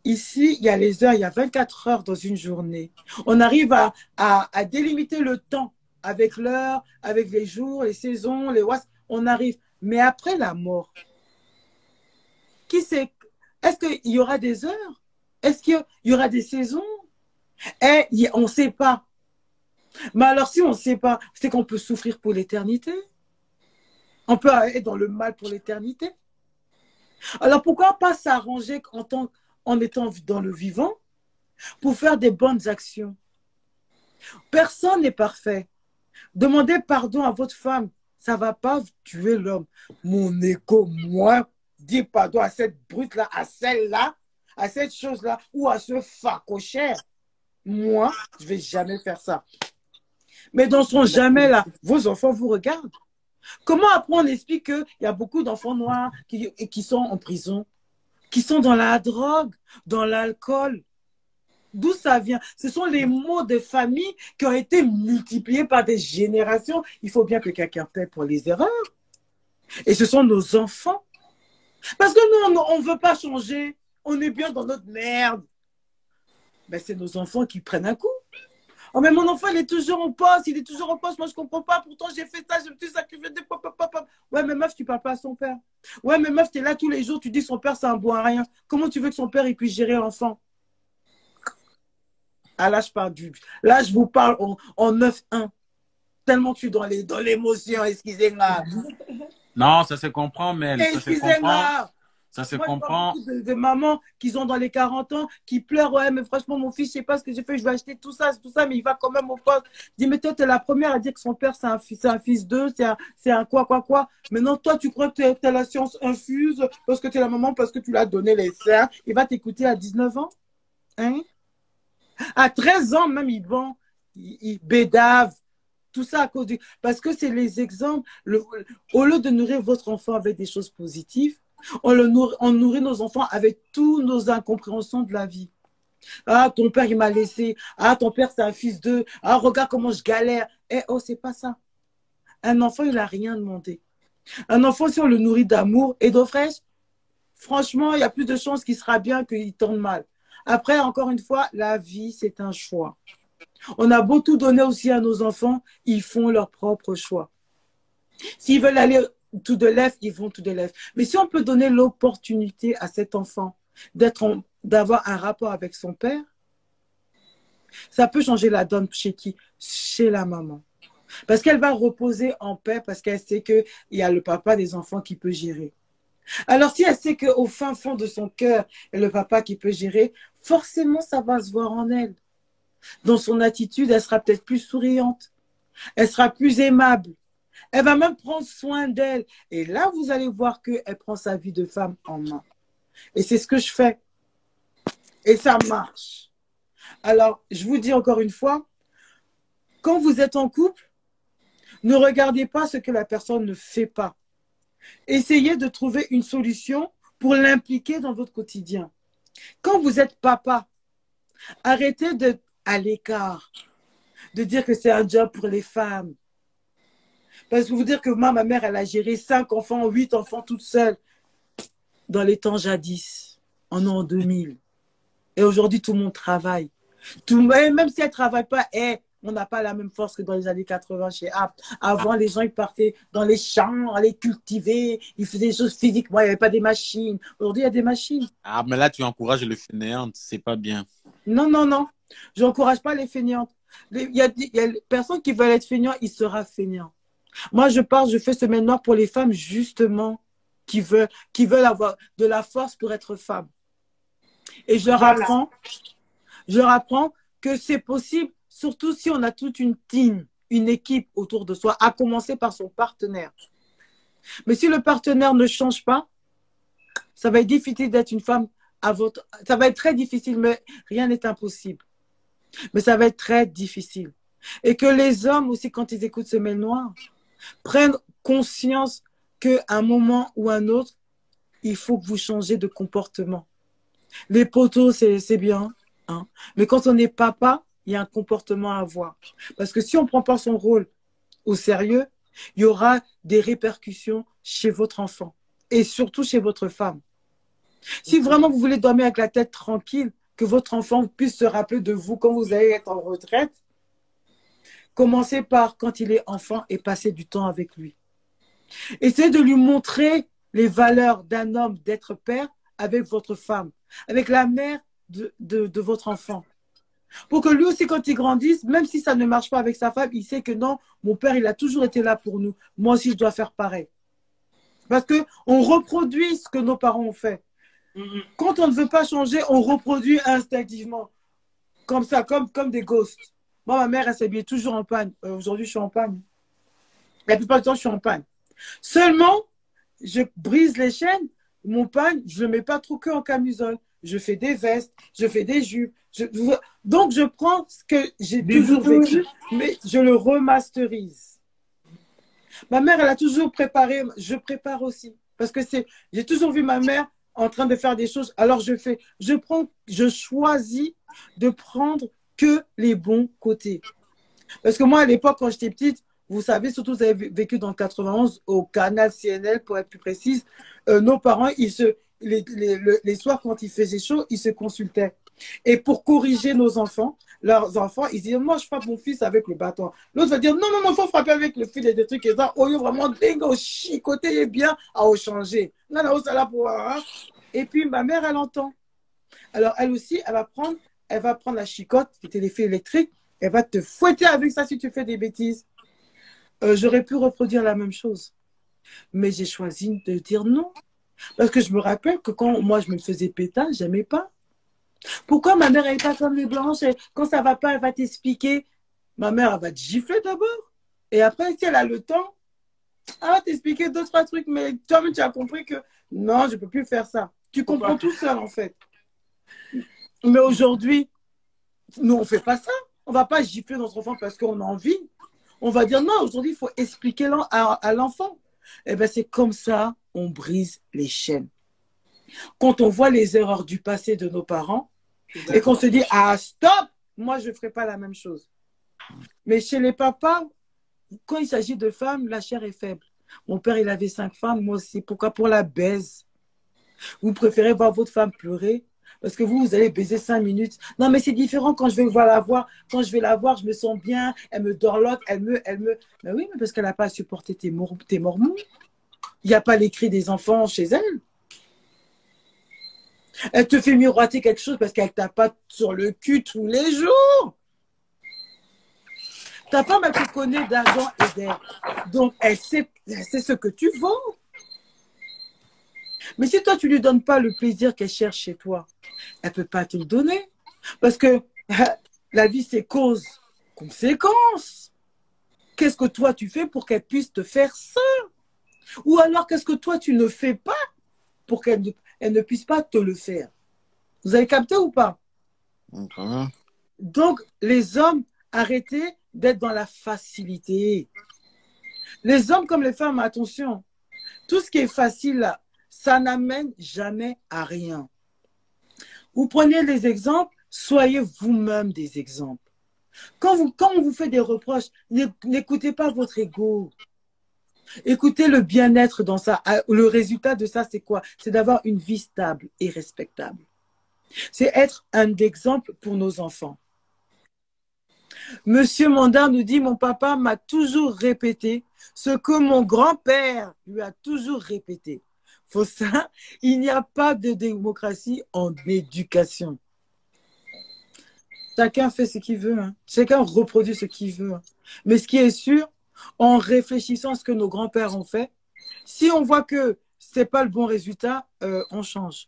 Ici, il y a les heures, il y a 24 heures dans une journée. On arrive à délimiter le temps avec l'heure, avec les jours, les saisons, les watts. On arrive. Mais après la mort, qui sait? Est-ce qu'il y aura des heures? Est-ce qu'il y aura des saisons? On ne sait pas. Mais alors, si on ne sait pas, c'est qu'on peut souffrir pour l'éternité. On peut être dans le mal pour l'éternité. Alors, pourquoi pas s'arranger en étant dans le vivant pour faire des bonnes actions? Personne n'est parfait. Demandez pardon à votre femme. Ça ne va pas tuer l'homme. Mon égo, moi, dis pardon à cette brute-là, à celle-là, à cette chose-là, ou à ce facochère. Moi, je ne vais jamais faire ça. Mais dans son jamais là, vos enfants vous regardent. Comment après on explique qu'il y a beaucoup d'enfants noirs qui sont en prison, qui sont dans la drogue, dans l'alcool? D'où ça vient? Ce sont les maux de famille qui ont été multipliés par des générations. Il faut bien que quelqu'un paie pour les erreurs. Et ce sont nos enfants. Parce que nous, on ne veut pas changer. On est bien dans notre merde. Ben, c'est nos enfants qui prennent un coup. Oh, mais mon enfant, il est toujours en poste. Il est toujours en poste. Moi, je ne comprends pas. Pourtant, j'ai fait ça. Je me suis sacrifié. Ouais, mais meuf, tu ne parles pas à son père. Ouais, mais meuf, tu es là tous les jours. Tu dis son père, c'est un bon à rien. Comment tu veux que son père il puisse gérer l'enfant? Ah, là, je vous parle en 9-1. tellement tu es dans l'émotion, excusez-moi. Non, ça se comprend, Mel. Ça se comprend. Excusez-moi. Ça se Moi, je vois comprend. beaucoup de mamans qui sont dans les 40 ans, qui pleurent. Ouais, mais franchement, mon fils, je sais pas ce que j'ai fait, je vais acheter tout ça, mais il va quand même au poste. Je dis, mais toi, tu es la première à dire que son père, c'est un fils d'eux, c'est un quoi. Maintenant, toi, tu crois que tu as la science infuse parce que tu es la maman, parce que tu lui as donné les seins. Il va t'écouter à 19 ans. Hein? À 13 ans, même, il bédave. Tout ça à cause du... Parce que c'est les exemples. Au lieu de nourrir votre enfant avec des choses positives, on nourrit nos enfants avec toutes nos incompréhensions de la vie. Ah, ton père, il m'a laissé. Ah, ton père, c'est un fils d'eux. Ah, regarde comment je galère. Eh, oh, c'est pas ça. Un enfant, il n'a rien demandé. Un enfant, si on le nourrit d'amour et d'eau fraîche, franchement, il y a plus de chances qu'il sera bien qu'il tourne mal. Après, encore une fois, la vie, c'est un choix. On a beau tout donner aussi à nos enfants, ils font leur propre choix. S'ils veulent aller tout de lèvres, ils vont tout de lèvres. Mais si on peut donner l'opportunité à cet enfant d'avoir un rapport avec son père, ça peut changer la donne chez qui? Chez la maman. Parce qu'elle va reposer en paix parce qu'elle sait qu'il y a le papa des enfants qui peut gérer. Alors si elle sait qu'au fin fond de son cœur, il y a le papa qui peut gérer, forcément ça va se voir en elle. Dans son attitude, elle sera peut-être plus souriante. Elle sera plus aimable. Elle va même prendre soin d'elle. Et là, vous allez voir qu'elle prend sa vie de femme en main. Et c'est ce que je fais. Et ça marche. Alors, je vous dis encore une fois, quand vous êtes en couple, ne regardez pas ce que la personne ne fait pas. Essayez de trouver une solution pour l'impliquer dans votre quotidien. Quand vous êtes papa, arrêtez d'être à l'écart, de dire que c'est un job pour les femmes. Parce que vous dire que moi, ma mère, elle a géré 5 enfants, 8 enfants toute seule dans les temps jadis, en an 2000. Et aujourd'hui, tout le monde travaille. Même si elle ne travaille pas, on n'a pas la même force que dans les années 80 chez Apt. Avant, les gens, ils partaient dans les champs, allaient cultiver, ils faisaient des choses physiques. Moi, il n'y avait pas des machines. Aujourd'hui, il y a des machines. Ah, mais là, tu encourages le fainéant, c'est pas bien. Non. Je n'encourage pas les fainéantes. Il y a des personnes qui veulent être fainéants, ils seront fainéants. Moi, je fais semaine noire pour les femmes, justement, qui veulent avoir de la force pour être femme. Et je leur apprends que c'est possible, surtout si on a toute une team, une équipe autour de soi, à commencer par son partenaire. Mais si le partenaire ne change pas, ça va être difficile d'être une femme ça va être très difficile, mais rien n'est impossible. Mais ça va être très difficile. Et que les hommes aussi, quand ils écoutent Semaine Noire, prennent conscience qu'à un moment ou un autre, il faut que vous changez de comportement. Les poteaux, c'est bien, hein. Mais quand on est papa, il y a un comportement à avoir. Parce que si on ne prend pas son rôle au sérieux, il y aura des répercussions chez votre enfant et surtout chez votre femme. Si vraiment vous voulez dormir avec la tête tranquille, que votre enfant puisse se rappeler de vous quand vous allez être en retraite, commencez par, quand il est enfant, et passez du temps avec lui. Essayez de lui montrer les valeurs d'un homme, d'être père, avec votre femme, avec la mère de votre enfant. Pour que lui aussi, quand il grandisse, même si ça ne marche pas avec sa femme, il sait que non, mon père, il a toujours été là pour nous. Moi aussi, je dois faire pareil. Parce qu'on reproduit ce que nos parents ont fait. Quand on ne veut pas changer, on reproduit instinctivement. Comme ça, comme des ghosts. Moi, ma mère, elle s'habillait toujours en panne. Aujourd'hui, je suis en panne. La plupart du temps, je suis en panne. Seulement, je brise les chaînes. Mon panne, je ne le mets pas trop que en camisole. Je fais des vestes, je fais des jupes. Donc, je prends ce que j'ai toujours vécu, mais je le remasterise. Ma mère, elle a toujours préparé. Je prépare aussi. Parce que j'ai toujours vu ma mère en train de faire des choses. Alors, je choisis de prendre que les bons côtés. Parce que moi, à l'époque, quand j'étais petite, vous savez, surtout vous avez vécu dans le 91, au canal CNL, pour être plus précise, nos parents, les soirs, quand il faisait chaud, ils se consultaient. Et pour corriger leurs enfants, ils disaient, moi, je frappe mon fils avec le bâton. L'autre va dire, non, il faut frapper avec le fil et des trucs et ça. Oh, vraiment, dingo, chicoté est bien, à changer. Non, ça là pour. Hein. Et puis, ma mère, elle entend. Alors, elle aussi, elle va prendre la chicotte, qui était les fils électriques, elle va te fouetter avec ça si tu fais des bêtises. j'aurais pu reproduire la même chose. Mais j'ai choisi de dire non. Parce que je me rappelle que quand moi, je me faisais pétage, j'aimais pas. Pourquoi ma mère, elle n'est pas comme les blanches? Quand ça va pas, elle va t'expliquer. Ma mère, elle va te gifler d'abord. Et après, si elle a le temps, elle va t'expliquer deux, trois trucs. Mais toi-même, tu as compris que non, je ne peux plus faire ça. Tu comprends tout seul, en fait. Mais aujourd'hui, nous, on ne fait pas ça. On ne va pas gifler notre enfant parce qu'on a envie. On va dire non, aujourd'hui, il faut expliquer à l'enfant. Eh bien, c'est comme ça, on brise les chaînes. Quand on voit les erreurs du passé de nos parents et qu'on se dit, ah, stop, moi, je ne ferai pas la même chose. Mais chez les papas, quand il s'agit de femmes, la chair est faible. Mon père, il avait 5 femmes, moi aussi. Pourquoi? Pour la baise. Vous préférez voir votre femme pleurer parce que vous allez baiser 5 minutes. Non, mais c'est différent quand je vais la voir. Quand je vais la voir, je me sens bien. Elle me dorlote, elle me. Mais oui, mais parce qu'elle n'a pas supporté tes mormons. Il n'y a pas les cris des enfants chez elle. Elle te fait miroiter quelque chose parce qu'elle tape sur le cul tous les jours. Ta femme, elle te connaît d'argent et d'air. Donc, elle sait ce que tu vaux. Mais si toi, tu ne lui donnes pas le plaisir qu'elle cherche chez toi, elle ne peut pas te le donner. Parce que la vie, c'est cause, conséquence. Qu'est-ce que toi, tu fais pour qu'elle puisse te faire ça? Ou alors, qu'est-ce que toi, tu ne fais pas pour qu'elle ne puisse pas te le faire? Vous avez capté ou pas? Donc, les hommes, arrêtez d'être dans la facilité. Les hommes comme les femmes, attention, tout ce qui est facile, là, ça n'amène jamais à rien. Vous prenez les exemples, soyez vous-même des exemples. Quand on vous fait des reproches, n'écoutez pas votre ego. Écoutez le bien-être dans ça. Le résultat de ça, c'est quoi? C'est d'avoir une vie stable et respectable. C'est être un exemple pour nos enfants. Monsieur Mandin nous dit, mon papa m'a toujours répété ce que mon grand-père lui a toujours répété. Faut ça, il n'y a pas de démocratie en éducation. Chacun fait ce qu'il veut. Hein. Chacun reproduit ce qu'il veut. Hein. Mais ce qui est sûr, en réfléchissant à ce que nos grands-pères ont fait, si on voit que ce n'est pas le bon résultat, on change.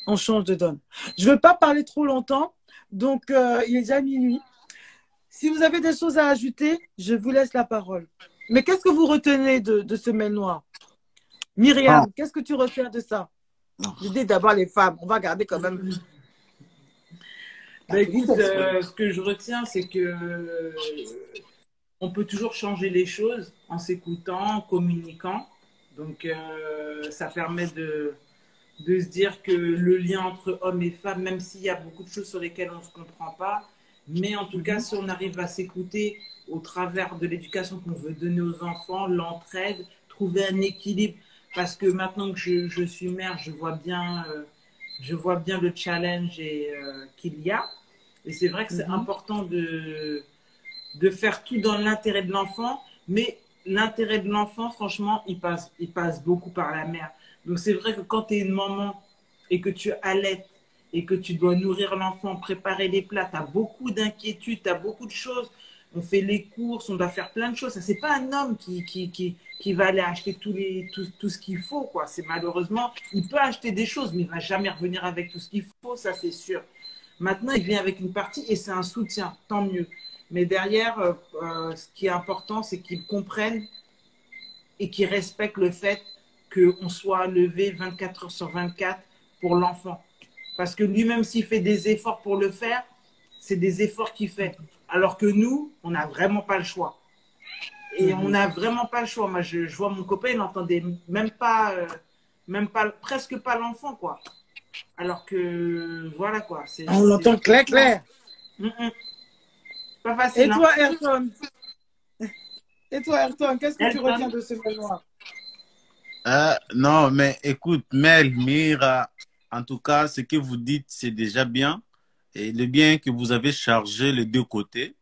On change de donne. Je ne veux pas parler trop longtemps, donc il est déjà minuit. Si vous avez des choses à ajouter, je vous laisse la parole. Mais qu'est-ce que vous retenez de ce mail noir? Myriam, qu'est-ce que tu retiens de ça? Je dis d'abord les femmes, on va garder quand même. Ben, écoute, ce que je retiens, c'est que on peut toujours changer les choses en s'écoutant, en communiquant. Donc, ça permet de se dire que le lien entre hommes et femmes, même s'il y a beaucoup de choses sur lesquelles on ne se comprend pas, mais en tout cas, si on arrive à s'écouter au travers de l'éducation qu'on veut donner aux enfants, l'entraide, trouver un équilibre. Parce que maintenant que je suis mère, je vois bien le challenge qu'il y a. Et c'est vrai que c'est important de faire tout dans l'intérêt de l'enfant. Mais l'intérêt de l'enfant, franchement, il passe beaucoup par la mère. Donc c'est vrai que quand tu es une maman et que tu allaites et que tu dois nourrir l'enfant, préparer les plats, tu as beaucoup d'inquiétudes, tu as beaucoup de choses. On fait les courses, on doit faire plein de choses. Ce n'est pas un homme qui va aller acheter tout ce qu'il faut, quoi. C'est malheureusement, il peut acheter des choses, mais il ne va jamais revenir avec tout ce qu'il faut, ça c'est sûr. Maintenant, il vient avec une partie et c'est un soutien, tant mieux. Mais derrière, ce qui est important, c'est qu'ils comprennent et qu'ils respectent le fait qu'on soit levé 24 heures sur 24 pour l'enfant. Parce que lui-même, s'il fait des efforts pour le faire, c'est des efforts qu'il fait. Alors que nous, on n'a vraiment pas le choix. Et on n'a vraiment pas le choix. Moi, je vois mon copain, il n'entendait presque pas l'enfant, quoi. Alors que, voilà, quoi. On l'entend clair, clair. Pas facile. Et toi, Ayrton? Et toi, Ayrton, qu'est-ce que tu retiens de ce mémoire? Non, mais écoute, Mel, Mira, en tout cas, ce que vous dites, c'est déjà bien. Et le bien que vous avez chargé les deux côtés.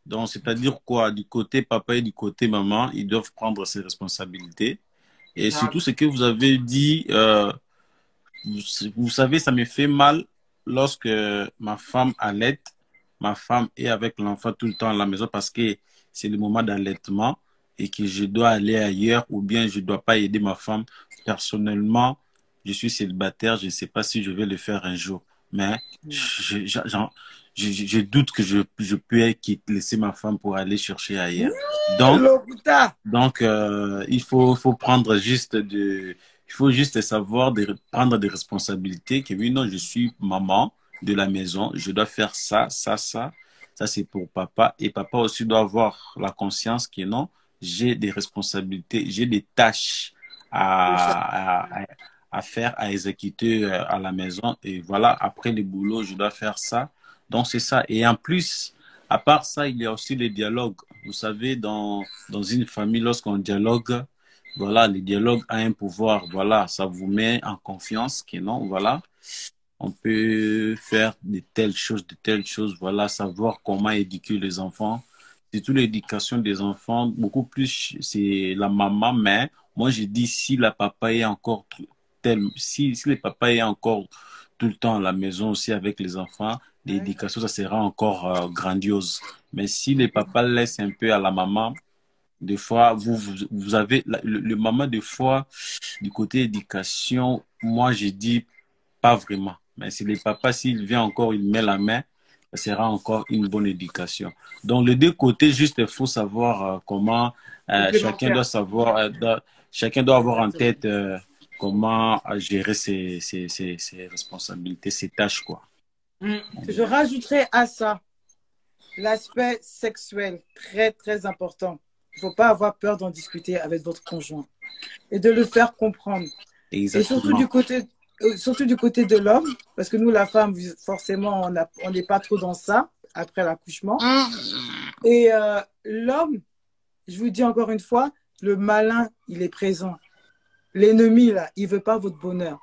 Donc, c'est-à-dire quoi? Du côté papa et du côté maman, ils doivent prendre ses responsabilités. Et surtout, ce que vous avez dit, vous savez, ça me fait mal lorsque ma femme allaite. Ma femme est avec l'enfant tout le temps à la maison parce que c'est le moment d'allaitement. et que je dois aller ailleurs ou bien je dois pas aider ma femme. Personnellement, je suis célibataire, je ne sais pas si je vais le faire un jour, mais je doute que je peux laisser ma femme pour aller chercher ailleurs. Donc, Lokuta. il faut prendre juste il faut juste savoir prendre des responsabilités, que oui, non, je suis maman de la maison, je dois faire ça, ça, ça. Ça, c'est pour papa. Et papa aussi doit avoir la conscience que non, j'ai des responsabilités, j'ai des tâches à faire, à exécuter à la maison. Et voilà, après le boulot, je dois faire ça. Donc, c'est ça. Et en plus, à part ça, il y a aussi les dialogues. Vous savez, dans une famille, lorsqu'on dialogue, voilà, le dialogue a un pouvoir. Voilà, ça vous met en confiance que non, voilà, on peut faire de telles choses, voilà, savoir comment éduquer les enfants. Surtout l'éducation des enfants, beaucoup plus, c'est la maman, mais moi, je dis si la papa est encore si le papa est encore tout le temps à la maison aussi avec les enfants, l'éducation, ça sera encore grandiose. Mais si le papa laisse un peu à la maman, des fois, vous avez le maman, des fois, du côté éducation, moi, je dis pas vraiment. Mais si le papa, s'il vient encore, il met la main, ça sera encore une bonne éducation. Donc, les deux côtés, juste, il faut savoir comment chacun doit savoir, chacun doit avoir en tête comment gérer ses responsabilités, ses tâches, quoi. Je rajouterai à ça l'aspect sexuel, très, très important. Il ne faut pas avoir peur d'en discuter avec votre conjoint et de le faire comprendre. Exactement. Et surtout du côté de l'homme, parce que nous, la femme, forcément, on n'est pas trop dans ça après l'accouchement. Et l'homme, je vous dis encore une fois, le malin, il est présent. L'ennemi, là, il ne veut pas votre bonheur.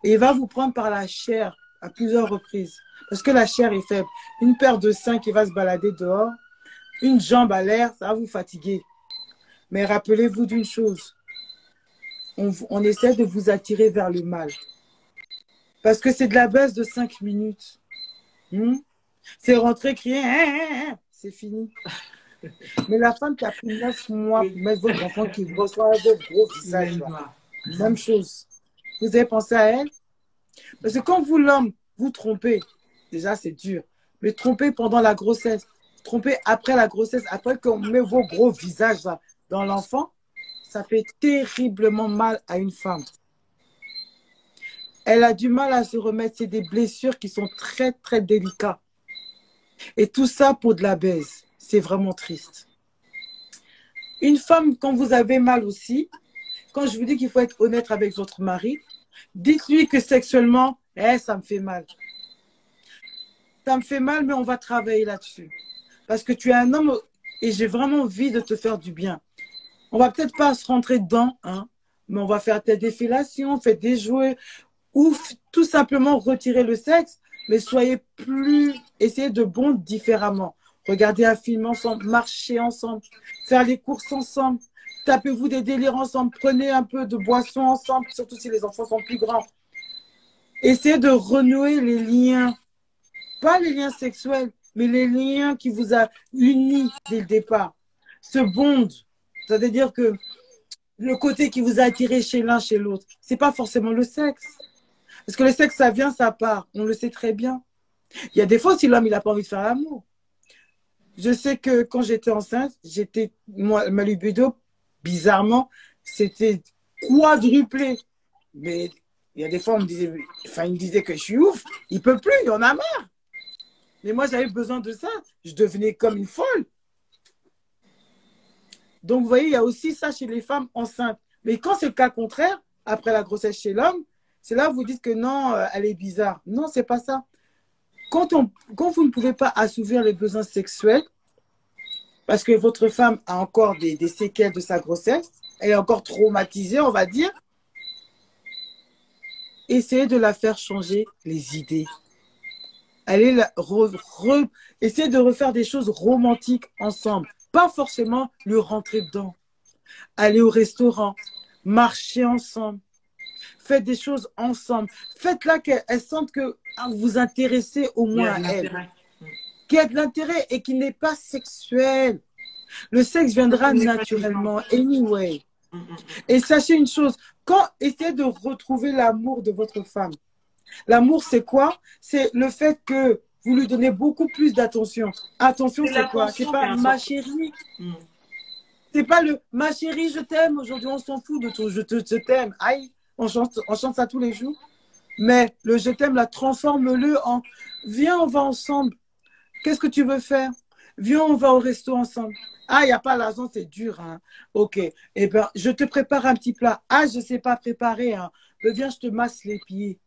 Et il va vous prendre par la chair à plusieurs reprises. Parce que la chair est faible. Une paire de seins qui va se balader dehors, une jambe à l'air, ça va vous fatiguer. Mais rappelez-vous d'une chose. On essaie de vous attirer vers le mal. Parce que c'est de la baisse de 5 minutes. C'est rentrer, crier, c'est fini. Mais la femme qui a pris 9 mois pour mettre votre enfant qui reçoit votre gros visage, même chose. Vous avez pensé à elle? Parce que quand vous, l'homme, vous trompez, déjà c'est dur. Mais tromper pendant la grossesse, tromper après la grossesse, après qu'on met vos gros visages là, dans l'enfant, ça fait terriblement mal à une femme. Elle a du mal à se remettre. C'est des blessures qui sont très, très délicates. Et tout ça pour de la baise. C'est vraiment triste. Une femme, quand vous avez mal aussi, quand je vous dis qu'il faut être honnête avec votre mari, dites-lui que sexuellement, ça me fait mal. Ça me fait mal, mais on va travailler là-dessus. Parce que tu es un homme et j'ai vraiment envie de te faire du bien. On va peut-être pas se rentrer dedans, mais on va faire des fellations, faire des jouets, ou tout simplement retirer le sexe, mais soyez plus, essayez de bondre différemment. Regardez un film ensemble, marchez ensemble, faire les courses ensemble, tapez-vous des délires ensemble, prenez un peu de boisson ensemble, surtout si les enfants sont plus grands. Essayez de renouer les liens, pas les liens sexuels, mais les liens qui vous a unis dès le départ. Ce bond, c'est-à-dire que le côté qui vous a attiré chez l'un, chez l'autre, c'est pas forcément le sexe. Parce que le sexe, ça vient, ça part. On le sait très bien. Il y a des fois, si l'homme, il n'a pas envie de faire l'amour. Je sais que quand j'étais enceinte, ma libido, bizarrement, c'était quadruplé. Mais il y a des fois, il me disait que je suis ouf. Il ne peut plus, il en a marre. Mais moi, j'avais besoin de ça. Je devenais comme une folle. Donc, vous voyez, il y a aussi ça chez les femmes enceintes. Mais quand c'est le cas contraire, après la grossesse chez l'homme, c'est là où vous dites que non, elle est bizarre. Non, c'est pas ça. Quand vous ne pouvez pas assouvir les besoins sexuels, parce que votre femme a encore des séquelles de sa grossesse, elle est encore traumatisée, on va dire, essayez de la faire changer les idées. Essayez de refaire des choses romantiques ensemble. Pas forcément lui rentrer dedans. Aller au restaurant, marcher ensemble. Faites des choses ensemble. Faites-la qu'elle sente que vous vous intéressez au moins à elle. Qu'il y a de l'intérêt et qui n'est pas sexuel. Le sexe viendra naturellement, anyway. Et sachez une chose, essayez de retrouver l'amour de votre femme. L'amour, c'est quoi? C'est le fait que vous lui donnez beaucoup plus d'attention. Attention, c'est quoi? C'est pas ma chérie. C'est pas le ma chérie, je t'aime. Aujourd'hui, on s'en fout de ton je t'aime. Aïe, on chante ça tous les jours. Mais le je t'aime, là, transforme-le en viens, on va ensemble. Qu'est-ce que tu veux faire? Viens, on va au resto ensemble. Ah, il n'y a pas l'argent, c'est dur. Hein. Ok. Eh bien, je te prépare un petit plat. Ah, je ne sais pas préparer. Hein. Viens, je te masse les pieds.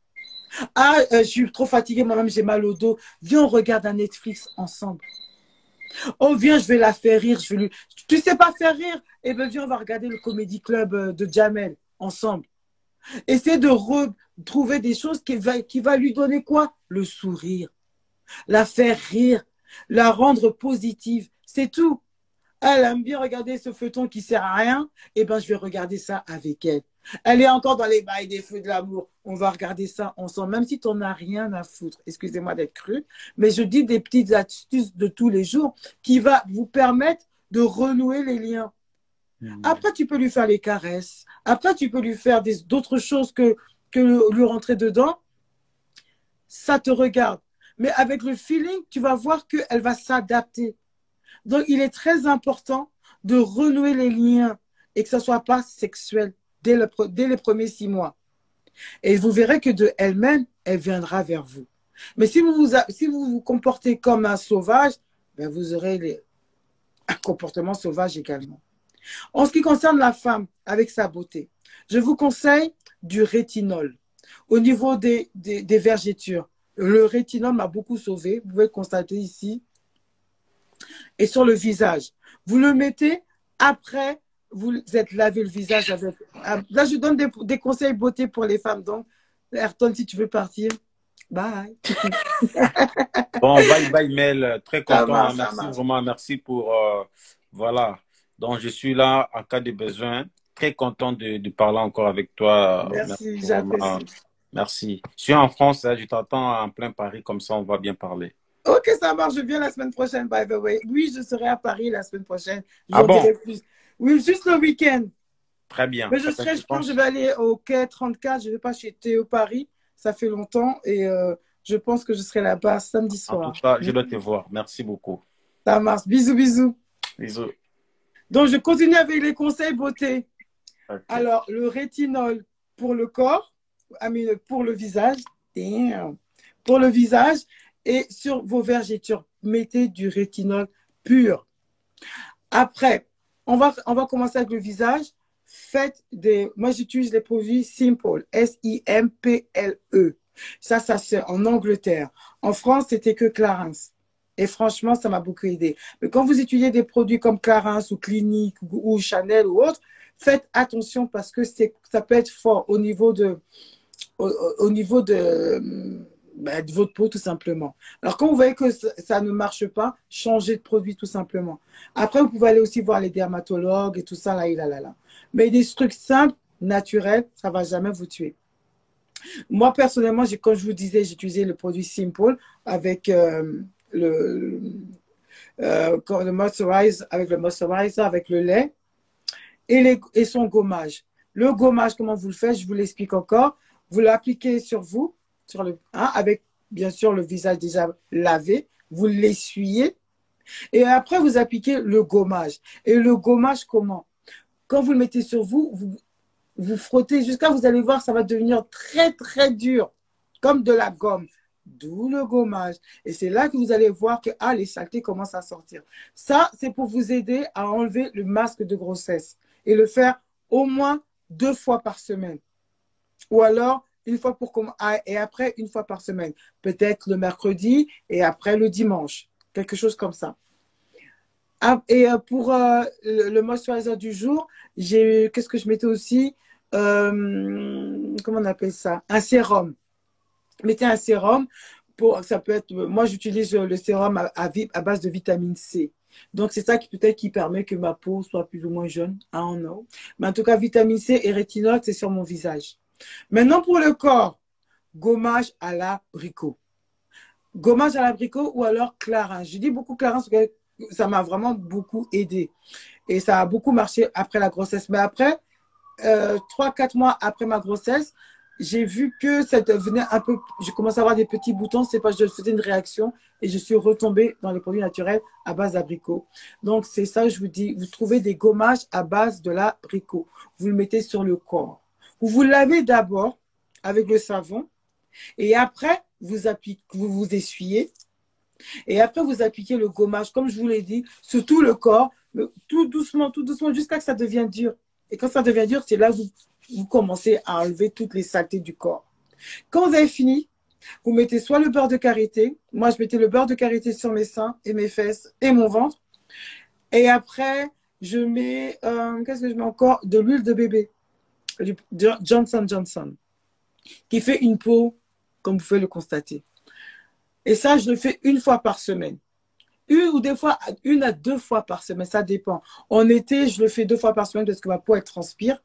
Ah, je suis trop fatiguée, moi-même, j'ai mal au dos. Viens, on regarde un Netflix ensemble. Oh, viens, je vais la faire rire. Tu sais pas faire rire? Eh bien, viens, on va regarder le Comedy Club de Jamel ensemble. Essaie de retrouver des choses qui va lui donner quoi? Le sourire. La faire rire. La rendre positive. C'est tout. Elle aime bien regarder ce feuilleton qui sert à rien. Eh bien, je vais regarder ça avec elle. Elle est encore dans les bails des feux de l'amour. On va regarder ça ensemble, même si tu n'en as rien à foutre. Excusez-moi d'être cru, mais je dis des petites astuces de tous les jours qui vont vous permettre de renouer les liens. Après, tu peux lui faire les caresses. Après, tu peux lui faire d'autres choses que lui rentrer dedans. Ça te regarde. Mais avec le feeling, tu vas voir qu'elle va s'adapter. Donc, il est très important de renouer les liens et que ce ne soit pas sexuel dès les premiers 6 mois. Et vous verrez que de elle-même, elle viendra vers vous. Mais si vous vous comportez comme un sauvage, ben vous aurez un comportement sauvage également. En ce qui concerne la femme avec sa beauté, je vous conseille du rétinol. Au niveau des vergetures, le rétinol m'a beaucoup sauvé. Vous pouvez le constater ici. Et sur le visage, vous le mettez après vous êtes lavé le visage avec. Là, je donne des conseils beauté pour les femmes. Donc, Ayrton, si tu veux partir, bye. Bon, bye, Mel. Très content. Marche, merci vraiment. Merci pour. Voilà. Donc, je suis là en cas de besoin. Très content de parler encore avec toi. Merci, j'apprécie. Merci. Je suis en France, je t'attends en plein Paris, comme ça, on va bien parler. Ok, ça marche. Je viens la semaine prochaine, by the way. Oui, je serai à Paris la semaine prochaine. Ah bon? Plus. Oui, juste le week-end. Très bien. Mais je pense que je vais aller au quai 34. Je ne vais pas chez Théo Paris. Ça fait longtemps et je pense que je serai là-bas samedi soir. En tout cas, je dois te voir. Merci beaucoup. Ça marche. Bisous, bisous. Bisous. Donc, je continue avec les conseils beauté. Okay. Alors, le rétinol pour le corps, pour le visage. Damn. Pour le visage et sur vos vergetures, mettez du rétinol pur. Après, on va commencer avec le visage. Moi, j'utilise les produits Simple, S-I-M-P-L-E. Ça c'est en Angleterre. En France, c'était que Clarins. Et franchement, ça m'a beaucoup aidé. Mais quand vous utilisez des produits comme Clarins ou Clinique ou Chanel ou autre, faites attention parce que ça peut être fort au niveau de votre peau, tout simplement. Alors, quand vous voyez que ça ne marche pas, changez de produit, tout simplement. Après, vous pouvez aller aussi voir les dermatologues et tout ça, là. Mais des trucs simples, naturels, ça ne va jamais vous tuer. Moi, personnellement, comme je vous disais, j'ai utilisé le produit Simple avec le moisturizer, avec le lait et son gommage. Le gommage, comment vous le faites, je vous l'explique encore. Vous l'appliquez sur vous, avec bien sûr le visage déjà lavé, vous l'essuyez et après vous appliquez le gommage. Et le gommage comment? Quand vous le mettez sur vous, vous frottez jusqu'à vous allez voir, ça va devenir très très dur, comme de la gomme. D'où le gommage. Et c'est là que vous allez voir que les saletés commencent à sortir. Ça, c'est pour vous aider à enlever le masque de grossesse et le faire au moins 2 fois par semaine. Ou alors une fois et après 1 fois par semaine. Peut-être le mercredi et après le dimanche. Quelque chose comme ça. Et pour le moisturizer du jour, qu'est-ce que je mettais aussi? Comment on appelle ça? Un sérum. Mettez un sérum. Ça peut être, moi, j'utilise le sérum à base de vitamine C. Donc, c'est ça qui permet que ma peau soit plus ou moins jaune. I don't know. Mais en tout cas, vitamine C et rétinol, c'est sur mon visage. Maintenant, pour le corps, gommage à l'abricot. Gommage à l'abricot ou alors Clarins. Je dis beaucoup Clarins parce que ça m'a vraiment beaucoup aidé. Et ça a beaucoup marché après la grossesse. Mais après, 3-4 mois après ma grossesse, j'ai vu que ça devenait un peu, je commençais à avoir des petits boutons, c'est parce que je faisais une réaction et je suis retombée dans les produits naturels à base d'abricot. Donc, c'est ça, je vous dis, vous trouvez des gommages à base de l'abricot. Vous le mettez sur le corps. Vous lavez d'abord avec le savon et après, vous appliquez, vous essuyez et après, vous appliquez le gommage, comme je vous l'ai dit, sur tout le corps, tout doucement, jusqu'à ce que ça devienne dur. Et quand ça devient dur, c'est là que vous commencez à enlever toutes les saletés du corps. Quand vous avez fini, vous mettez soit le beurre de karité. Moi, je mettais le beurre de karité sur mes seins et mes fesses et mon ventre. Et après, je mets, qu'est-ce que je mets encore? De l'huile de bébé, de Johnson Johnson, qui fait une peau, comme vous pouvez le constater. Et ça, je le fais une fois par semaine. Une à 2 fois par semaine, ça dépend. En été, je le fais 2 fois par semaine parce que ma peau, elle transpire.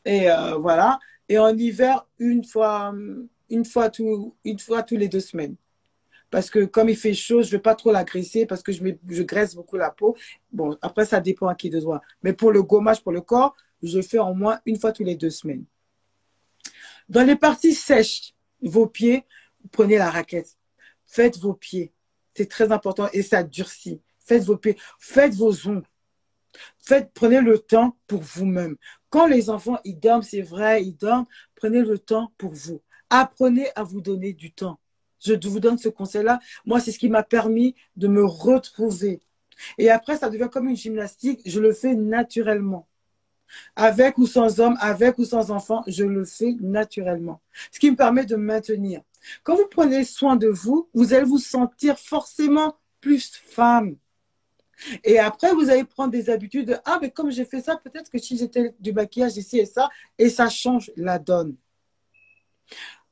Et voilà. Et en hiver, une fois tous les 2 semaines. Parce que comme il fait chaud, je ne veux pas trop l'agresser parce que je graisse beaucoup la peau. Bon, après, ça dépend à qui de droit. Mais pour le gommage, pour le corps, je le fais au moins une fois tous les 2 semaines. Dans les parties sèches, vos pieds, prenez la raquette. Faites vos pieds. C'est très important et ça durcit. Faites vos pieds. Faites vos ongles. Prenez le temps pour vous-même. Quand les enfants, ils dorment, c'est vrai, ils dorment, prenez le temps pour vous. Apprenez à vous donner du temps. Je vous donne ce conseil-là. Moi, c'est ce qui m'a permis de me retrouver. Et après, ça devient comme une gymnastique. Je le fais naturellement. Avec ou sans homme, avec ou sans enfant, je le fais naturellement. Ce qui me permet de me maintenir. Quand vous prenez soin de vous, vous allez vous sentir forcément plus femme. Et après, vous allez prendre des habitudes de « Ah, mais comme j'ai fait ça, peut-être que si j'étais du maquillage ici et ça change la donne. »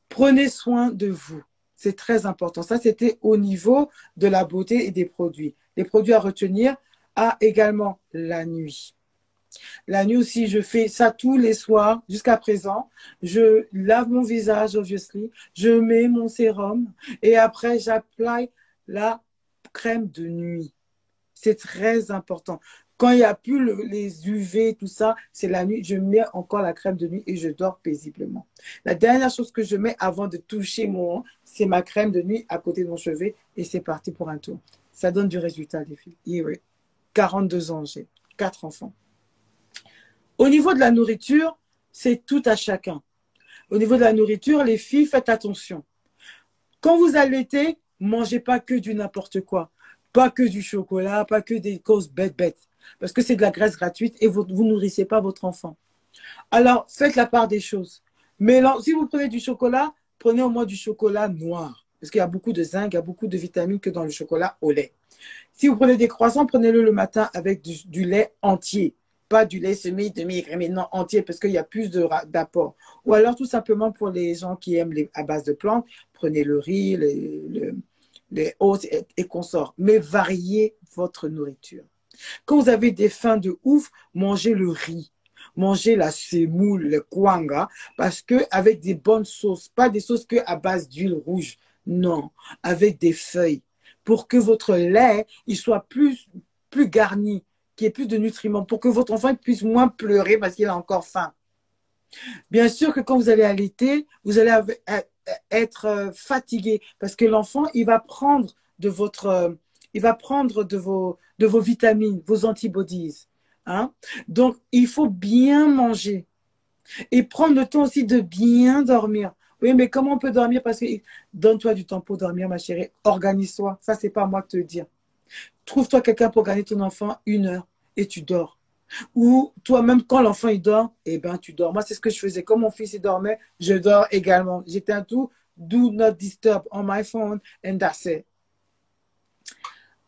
Prenez soin de vous. C'est très important. Ça, c'était au niveau de la beauté et des produits. Les produits à retenir, également la nuit. La nuit aussi, je fais ça tous les soirs jusqu'à présent. Je lave mon visage, obviously. Je mets mon sérum et après, j'applique la crème de nuit. C'est très important. Quand il n'y a plus les UV, tout ça, c'est la nuit. Je mets encore la crème de nuit et je dors paisiblement. La dernière chose que je mets avant de toucher c'est ma crème de nuit à côté de mon chevet et c'est parti pour un tour. Ça donne du résultat, les filles. Et oui, 42 ans, j'ai 4 enfants. Au niveau de la nourriture, c'est tout à chacun. Au niveau de la nourriture, les filles, faites attention. Quand vous allaitez, mangez pas que du n'importe quoi. Pas que du chocolat, pas que des causes bêtes. Parce que c'est de la graisse gratuite et vous ne nourrissez pas votre enfant. Alors, faites la part des choses. Mais si vous prenez du chocolat, prenez au moins du chocolat noir. Parce qu'il y a beaucoup de zinc, il y a beaucoup de vitamines que dans le chocolat au lait. Si vous prenez des croissants, prenez-le le matin avec du lait entier. Pas du lait demi-écrémé, non, entier, parce qu'il y a plus d'apport. Ou alors, tout simplement, pour les gens qui aiment à base de plantes, prenez le riz, les oats et consorts. Mais variez votre nourriture. Quand vous avez des faims de ouf, mangez le riz. Mangez la semoule, le kwanga, parce que avec des bonnes sauces, pas des sauces que à base d'huile rouge, non, avec des feuilles, pour que votre lait il soit plus garni, qu'il y ait plus de nutriments, pour que votre enfant puisse moins pleurer parce qu'il a encore faim. Bien sûr que quand vous allez allaiter, vous allez être fatigué parce que l'enfant, il va prendre de vos vitamines, vos antibodies. Hein? Donc, il faut bien manger et prendre le temps aussi de bien dormir. Oui, mais comment on peut dormir? Parce que donne-toi du temps pour dormir, ma chérie. Organise-toi. Ça, c'est pas à moi de te le dire. Trouve-toi quelqu'un pour garder ton enfant 1 heure et tu dors. Ou toi-même, quand l'enfant il dort, eh ben, tu dors. Moi, c'est ce que je faisais. Quand mon fils il dormait, je dors également. J'étais un tout do not disturb on my phone and that's it.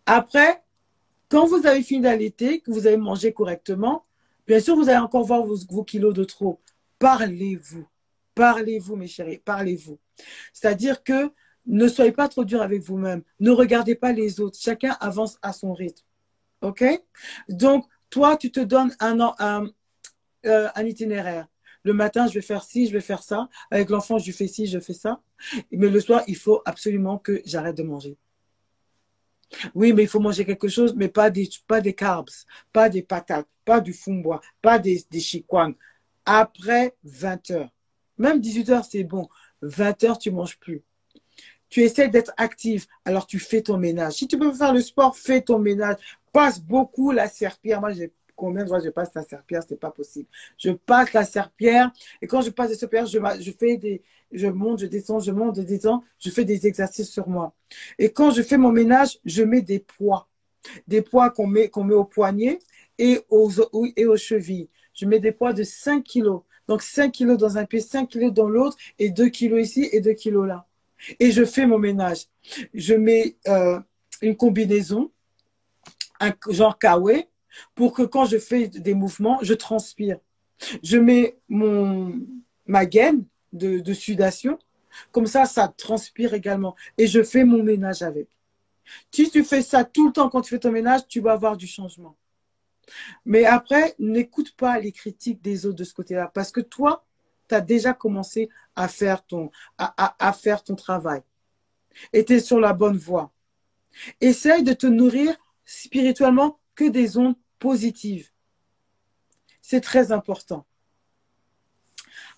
Après, quand vous avez fini d'allaiter, que vous avez mangé correctement, bien sûr, vous allez encore voir vos kilos de trop. Parlez-vous. Parlez-vous, mes chéris. Parlez-vous. C'est-à-dire que ne soyez pas trop dur avec vous-même. Ne regardez pas les autres. Chacun avance à son rythme. OK? Donc, toi, tu te donnes un itinéraire. Le matin, je vais faire ci, je vais faire ça. Avec l'enfant, je fais ci, je fais ça. Mais le soir, il faut absolument que j'arrête de manger. Oui, mais il faut manger quelque chose, mais pas des carbs, pas des patates, pas du fumbois, pas des chikwang. Après 20 heures. Même 18 heures, c'est bon. 20 heures, tu manges plus. Tu essaies d'être active, alors tu fais ton ménage. Si tu peux faire le sport, fais ton ménage. Passe beaucoup la serpillière. Moi, j'ai combien de fois je passe la serpillière, c'est pas possible. Je passe la serpillière et quand je passe la serpillière, je fais je monte, je descends, je monte, je descends, je fais des exercices sur moi. Et quand je fais mon ménage, je mets des poids qu'on met au poignet et aux chevilles. Je mets des poids de 5 kilos. Donc 5 kilos dans un pied, 5 kilos dans l'autre et 2 kilos ici et 2 kilos là. Et je fais mon ménage. Je mets une combinaison, un genre kawaii, pour que quand je fais des mouvements, je transpire. Je mets ma gaine de sudation, comme ça transpire également. Et je fais mon ménage avec. Si tu fais ça tout le temps quand tu fais ton ménage, tu vas avoir du changement. Mais après, n'écoute pas les critiques des autres de ce côté-là, parce que toi, tu as déjà commencé à faire à faire ton travail. Et tu es sur la bonne voie. Essaye de te nourrir spirituellement que des ondes positives. C'est très important.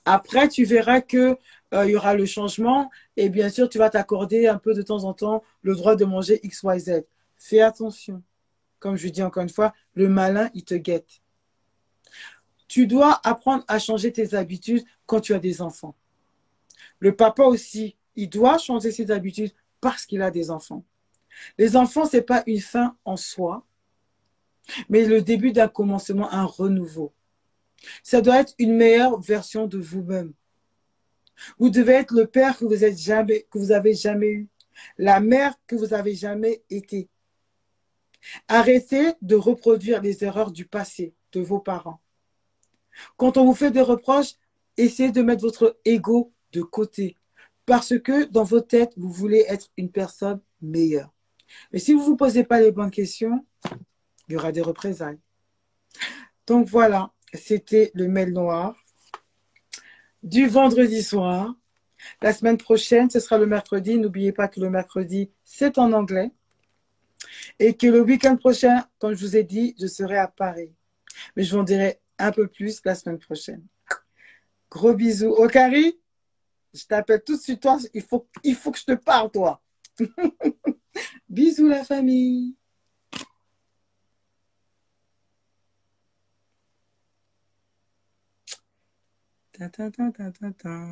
Après, tu verras que il y aura le changement et bien sûr, tu vas t'accorder un peu de temps en temps le droit de manger X, Y, Z. Fais attention. Comme je dis encore une fois, le malin, il te guette. Tu dois apprendre à changer tes habitudes quand tu as des enfants. Le papa aussi, il doit changer ses habitudes parce qu'il a des enfants. Les enfants, ce n'est pas une fin en soi, mais le début d'un commencement, un renouveau. Ça doit être une meilleure version de vous-même. Vous devez être le père que vous avez jamais eu, la mère que vous avez jamais été. Arrêtez de reproduire les erreurs du passé de vos parents. Quand on vous fait des reproches, essayez de mettre votre ego de côté parce que dans vos têtes, vous voulez être une personne meilleure. Mais si vous ne vous posez pas les bonnes questions, il y aura des représailles. Donc voilà, c'était le mail noir du vendredi soir. La semaine prochaine, ce sera le mercredi. N'oubliez pas que le mercredi, c'est en anglais. Et que le week-end prochain, comme je vous ai dit, je serai à Paris. Mais je vous en dirai un peu plus la semaine prochaine. Gros bisous. Okari, je t'appelle tout de suite. Toi, il faut que je te parle, toi. Bisous, la famille. Ta, ta, ta, ta, ta, ta.